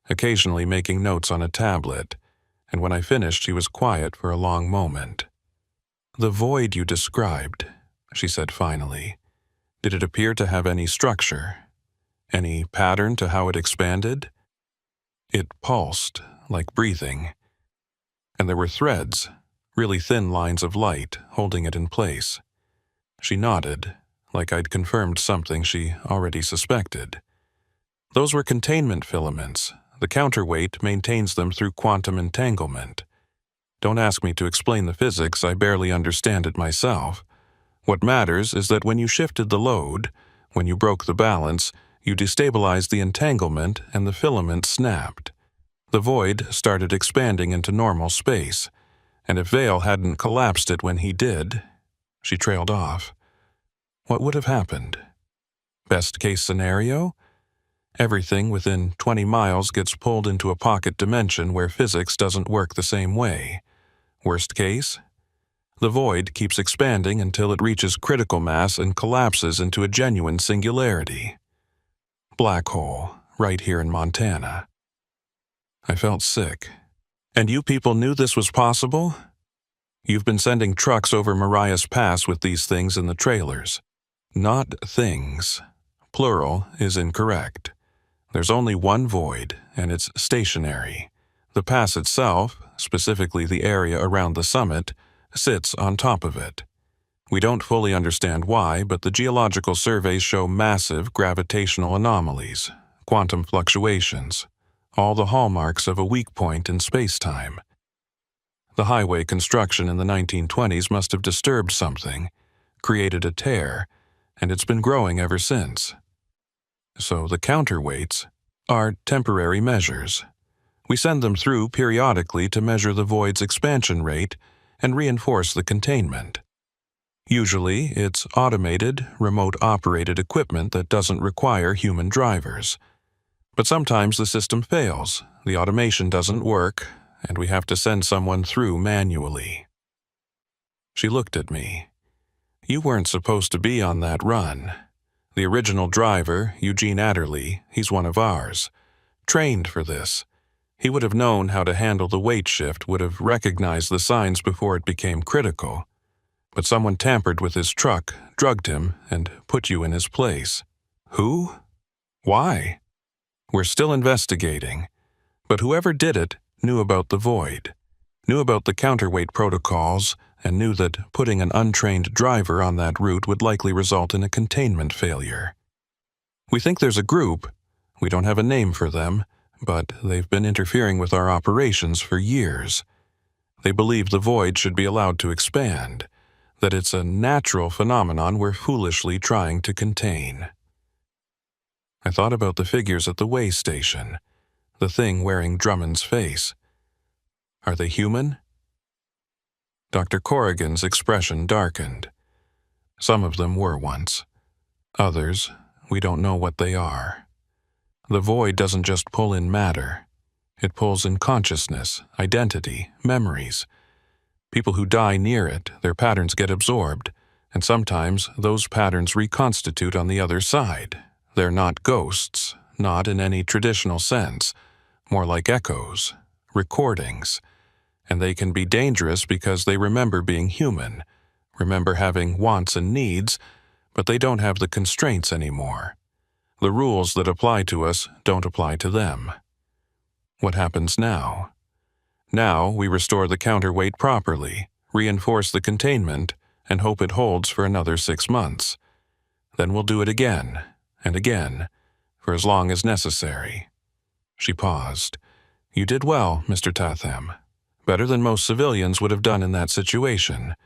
occasionally making notes on a tablet, and when I finished she was quiet for a long moment. "The void you described," she said finally, "did it appear to have any structure? Any pattern to how it expanded?" "It pulsed, like breathing. And there were threads, really thin lines of light, holding it in place." She nodded, like I'd confirmed something she already suspected. "Those were containment filaments. The counterweight maintains them through quantum entanglement. Don't ask me to explain the physics, I barely understand it myself. What matters is that when you shifted the load, when you broke the balance, you destabilized the entanglement and the filament snapped. The void started expanding into normal space, and if Vale hadn't collapsed it when he did..." She trailed off. "What would have happened? Best case scenario? Everything within 20 miles gets pulled into a pocket dimension where physics doesn't work the same way. Worst case? The void keeps expanding until it reaches critical mass and collapses into a genuine singularity. Black hole, right here in Montana." I felt sick. "And you people knew this was possible? You've been sending trucks over Marias Pass with these things in the trailers." "Not things. Plural is incorrect. There's only one void, and it's stationary. The pass itself, specifically the area around the summit, sits on top of it. We don't fully understand why, but the geological surveys show massive gravitational anomalies, quantum fluctuations, all the hallmarks of a weak point in space-time. The highway construction in the 1920s must have disturbed something, created a tear, and it's been growing ever since. So the counterweights are temporary measures. We send them through periodically to measure the void's expansion rate and reinforce the containment. Usually, it's automated, remote-operated equipment that doesn't require human drivers. But sometimes the system fails, the automation doesn't work, and we have to send someone through manually." She looked at me. "You weren't supposed to be on that run. The original driver, Eugene Adderley, he's one of ours. Trained for this. He would have known how to handle the weight shift, would have recognized the signs before it became critical. But someone tampered with his truck, drugged him, and put you in his place." "Who? Why?" "We're still investigating. But whoever did it knew about the void, knew about the counterweight protocols, and knew that putting an untrained driver on that route would likely result in a containment failure. We think there's a group. We don't have a name for them, but they've been interfering with our operations for years. They believe the void should be allowed to expand, that it's a natural phenomenon we're foolishly trying to contain." I thought about the figures at the way station, the thing wearing Drummond's face. Are they human? Dr. Corrigan's expression darkened. "Some of them were once. Others, we don't know what they are. The void doesn't just pull in matter. It pulls in consciousness, identity, memories. People who die near it, their patterns get absorbed, and sometimes those patterns reconstitute on the other side. They're not ghosts, not in any traditional sense, more like echoes, recordings. And they can be dangerous because they remember being human, remember having wants and needs, but they don't have the constraints anymore. The rules that apply to us don't apply to them. What happens now? Now we restore the counterweight properly, reinforce the containment, and hope it holds for another 6 months. Then we'll do it again, and again, for as long as necessary." She paused. "You did well, Mr. Tatham. Better than most civilians would have done in that situation.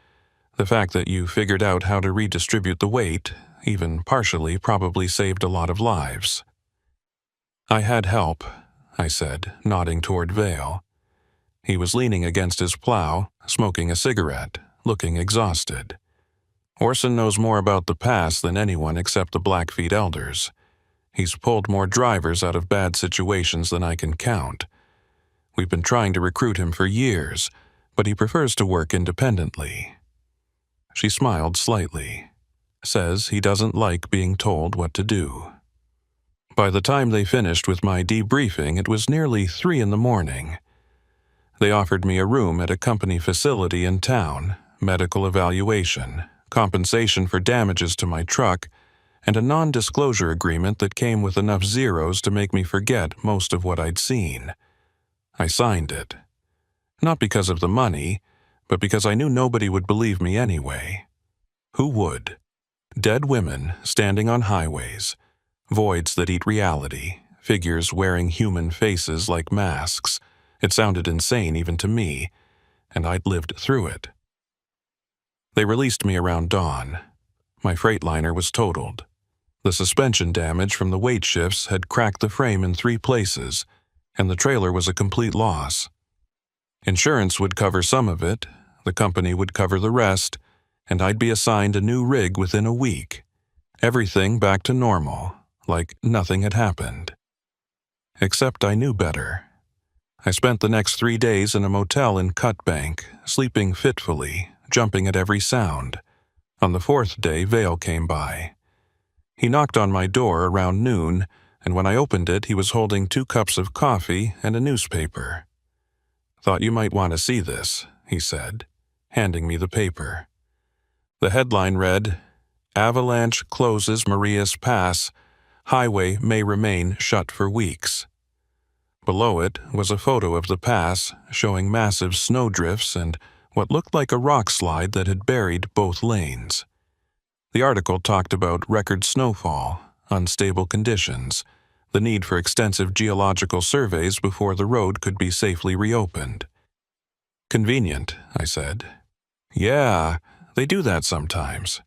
The fact that you figured out how to redistribute the weight, even partially, probably saved a lot of lives. I had help, I said, nodding toward Vale. He was leaning against his plow, smoking a cigarette, looking exhausted. Orson knows more about the past than anyone except the Blackfeet elders. He's pulled more drivers out of bad situations than I can count. We've been trying to recruit him for years, but he prefers to work independently. She smiled slightly. Says he doesn't like being told what to do. By the time they finished with my debriefing, it was nearly 3 a.m. They offered me a room at a company facility in town, medical evaluation, compensation for damages to my truck, and a non-disclosure agreement that came with enough zeros to make me forget most of what I'd seen. I signed it. Not because of the money, but because I knew nobody would believe me anyway. Who would? Dead women standing on highways, voids that eat reality, figures wearing human faces like masks. It sounded insane even to me, and I'd lived through it. They released me around dawn. My freightliner was totaled. The suspension damage from the weight shifts had cracked the frame in 3 places, and the trailer was a complete loss. Insurance would cover some of it, the company would cover the rest, and I'd be assigned a new rig within a week. Everything back to normal, like nothing had happened. Except I knew better. I spent the next 3 days in a motel in Cutbank, sleeping fitfully, jumping at every sound. On the 4th day, Vale came by. He knocked on my door around noon, and when I opened it, he was holding 2 cups of coffee and a newspaper. "Thought you might want to see this," he said, handing me the paper. The headline read, "Avalanche closes Marias Pass. Highway may remain shut for weeks." Below it was a photo of the pass showing massive snowdrifts and what looked like a rock slide that had buried both lanes. The article talked about record snowfall, unstable conditions, the need for extensive geological surveys before the road could be safely reopened. "Convenient," I said. "Yeah, they do that sometimes.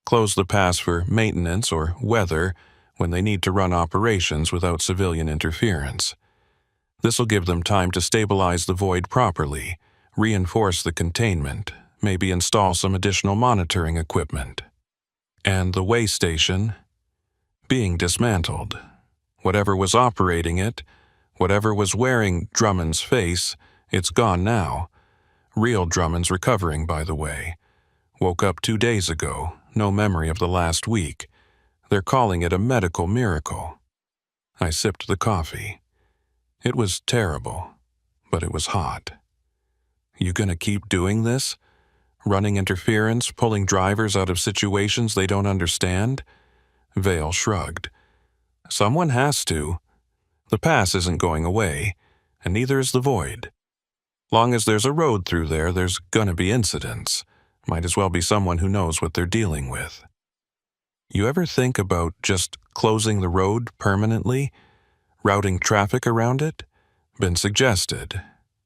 Close the pass for maintenance or weather when they need to run operations without civilian interference. This'll give them time to stabilize the void properly, reinforce the containment, maybe install some additional monitoring equipment. And the way station, being dismantled. Whatever was operating it, whatever was wearing Drummond's face, it's gone now. Real Drummond's recovering, by the way. Woke up 2 days ago, no memory of the last week. They're calling it a medical miracle." I sipped the coffee. It was terrible, but it was hot. "You gonna keep doing this? Running interference, pulling drivers out of situations they don't understand?" Vale shrugged. "Someone has to. The pass isn't going away, and neither is the void. Long as there's a road through there, there's gonna be incidents. Might as well be someone who knows what they're dealing with. You ever think about just closing the road permanently? Routing traffic around it? Been suggested.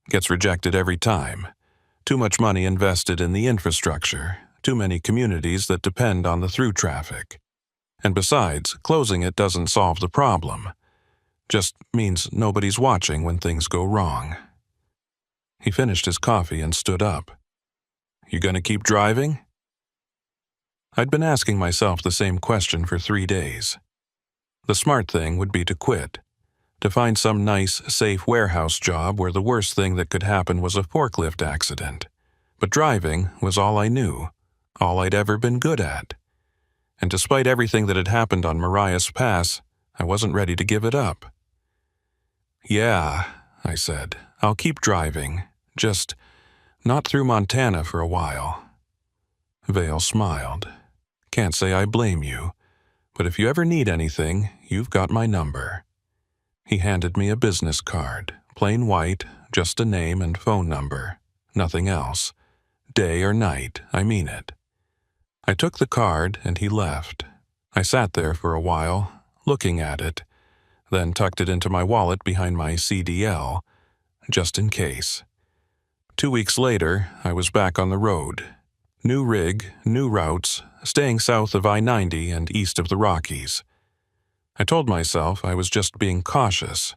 Gets rejected every time. Too much money invested in the infrastructure, too many communities that depend on the through traffic. And besides, closing it doesn't solve the problem. Just means nobody's watching when things go wrong." He finished his coffee and stood up. "You gonna keep driving?" I'd been asking myself the same question for 3 days. The smart thing would be to quit. To find some nice, safe warehouse job where the worst thing that could happen was a forklift accident. But driving was all I knew, all I'd ever been good at. And despite everything that had happened on Marias Pass, I wasn't ready to give it up. "Yeah," I said, "I'll keep driving. Just not through Montana for a while." Vale smiled. "Can't say I blame you, but if you ever need anything, you've got my number." He handed me a business card, plain white, just a name and phone number, nothing else. Day or night, I mean it. I took the card and he left. I sat there for a while, looking at it, then tucked it into my wallet behind my CDL, just in case. 2 weeks later, I was back on the road. New rig, new routes, staying south of I-90 and east of the Rockies. I told myself I was just being cautious,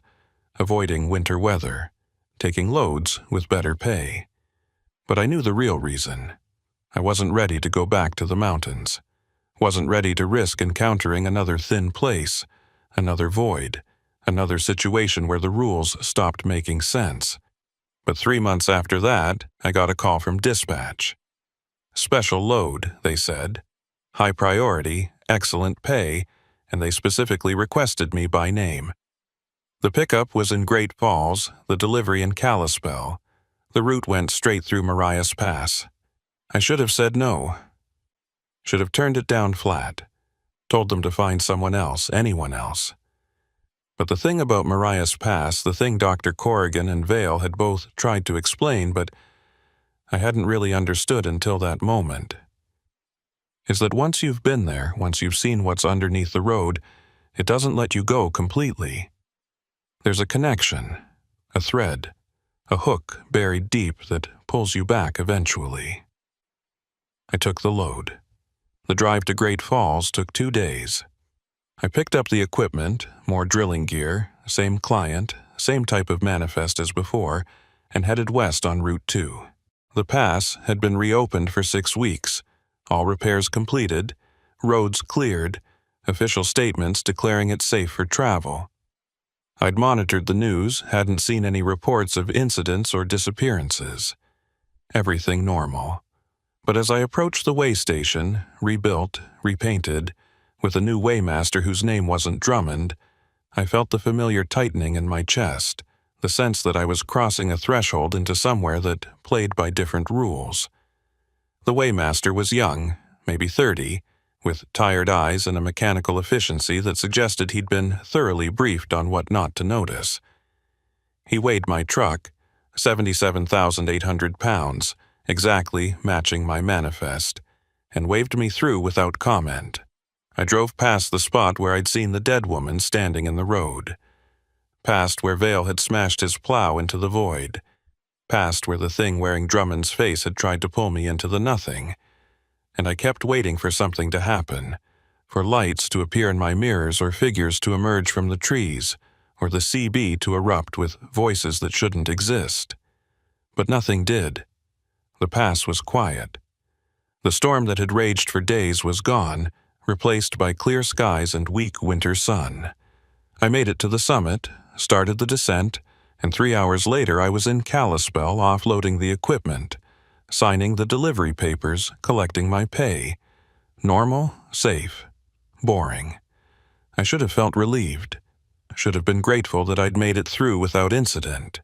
avoiding winter weather, taking loads with better pay. But I knew the real reason. I wasn't ready to go back to the mountains. Wasn't ready to risk encountering another thin place, another void, another situation where the rules stopped making sense. But 3 months after that, I got a call from dispatch. Special load, they said. High priority, excellent pay, and they specifically requested me by name. The pickup was in Great Falls, the delivery in Kalispell. The route went straight through Marias Pass. I should have said no. Should have turned it down flat. Told them to find someone else, anyone else. But the thing about Marias Pass, the thing Dr. Corrigan and Vale had both tried to explain, but I hadn't really understood until that moment, is that once you've been there, once you've seen what's underneath the road, it doesn't let you go completely. There's a connection, a thread, a hook buried deep that pulls you back eventually. I took the load. The drive to Great Falls took 2 days. I picked up the equipment, more drilling gear, same client, same type of manifest as before, and headed west on Route 2. The pass had been reopened for 6 weeks, all repairs completed, roads cleared, official statements declaring it safe for travel. I'd monitored the news, hadn't seen any reports of incidents or disappearances. Everything normal. But as I approached the way station, rebuilt, repainted, with a new waymaster whose name wasn't Drummond, I felt the familiar tightening in my chest, the sense that I was crossing a threshold into somewhere that played by different rules. The waymaster was young, maybe 30, with tired eyes and a mechanical efficiency that suggested he'd been thoroughly briefed on what not to notice. He weighed my truck, 77,800 pounds, exactly matching my manifest, and waved me through without comment. I drove past the spot where I'd seen the dead woman standing in the road, past where Vale had smashed his plow into the void, past where the thing wearing Drummond's face had tried to pull me into the nothing, and I kept waiting for something to happen, for lights to appear in my mirrors or figures to emerge from the trees, or the CB to erupt with voices that shouldn't exist. But nothing did. The pass was quiet. The storm that had raged for days was gone, replaced by clear skies and weak winter sun. I made it to the summit, started the descent, and 3 hours later I was in Kalispell offloading the equipment, signing the delivery papers, collecting my pay. Normal, safe, boring. I should have felt relieved. Should have been grateful that I'd made it through without incident.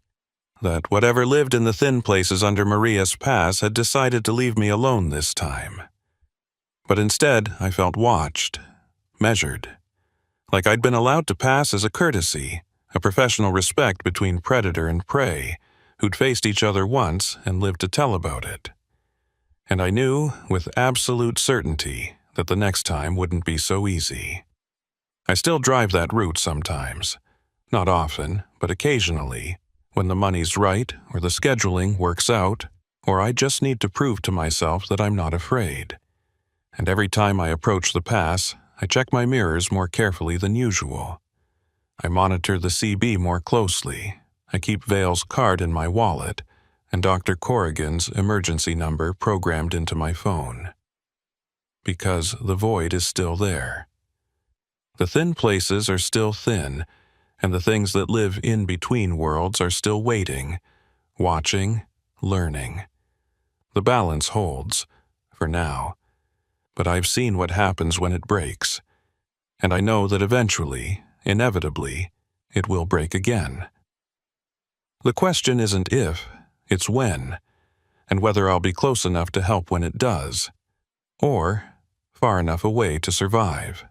That whatever lived in the thin places under Marias Pass had decided to leave me alone this time. But instead, I felt watched, measured. Like I'd been allowed to pass as a courtesy, a professional respect between predator and prey, who'd faced each other once and lived to tell about it. And I knew, with absolute certainty, that the next time wouldn't be so easy. I still drive that route sometimes. Not often, but occasionally, when the money's right, or the scheduling works out, or I just need to prove to myself that I'm not afraid. And every time I approach the pass, I check my mirrors more carefully than usual. I monitor the CB more closely. I keep Vale's card in my wallet, and Dr. Corrigan's emergency number programmed into my phone. Because the void is still there. The thin places are still thin, and the things that live in between worlds are still waiting, watching, learning. The balance holds, for now. But I've seen what happens when it breaks, and I know that eventually, inevitably, it will break again. The question isn't if, it's when, and whether I'll be close enough to help when it does, or far enough away to survive.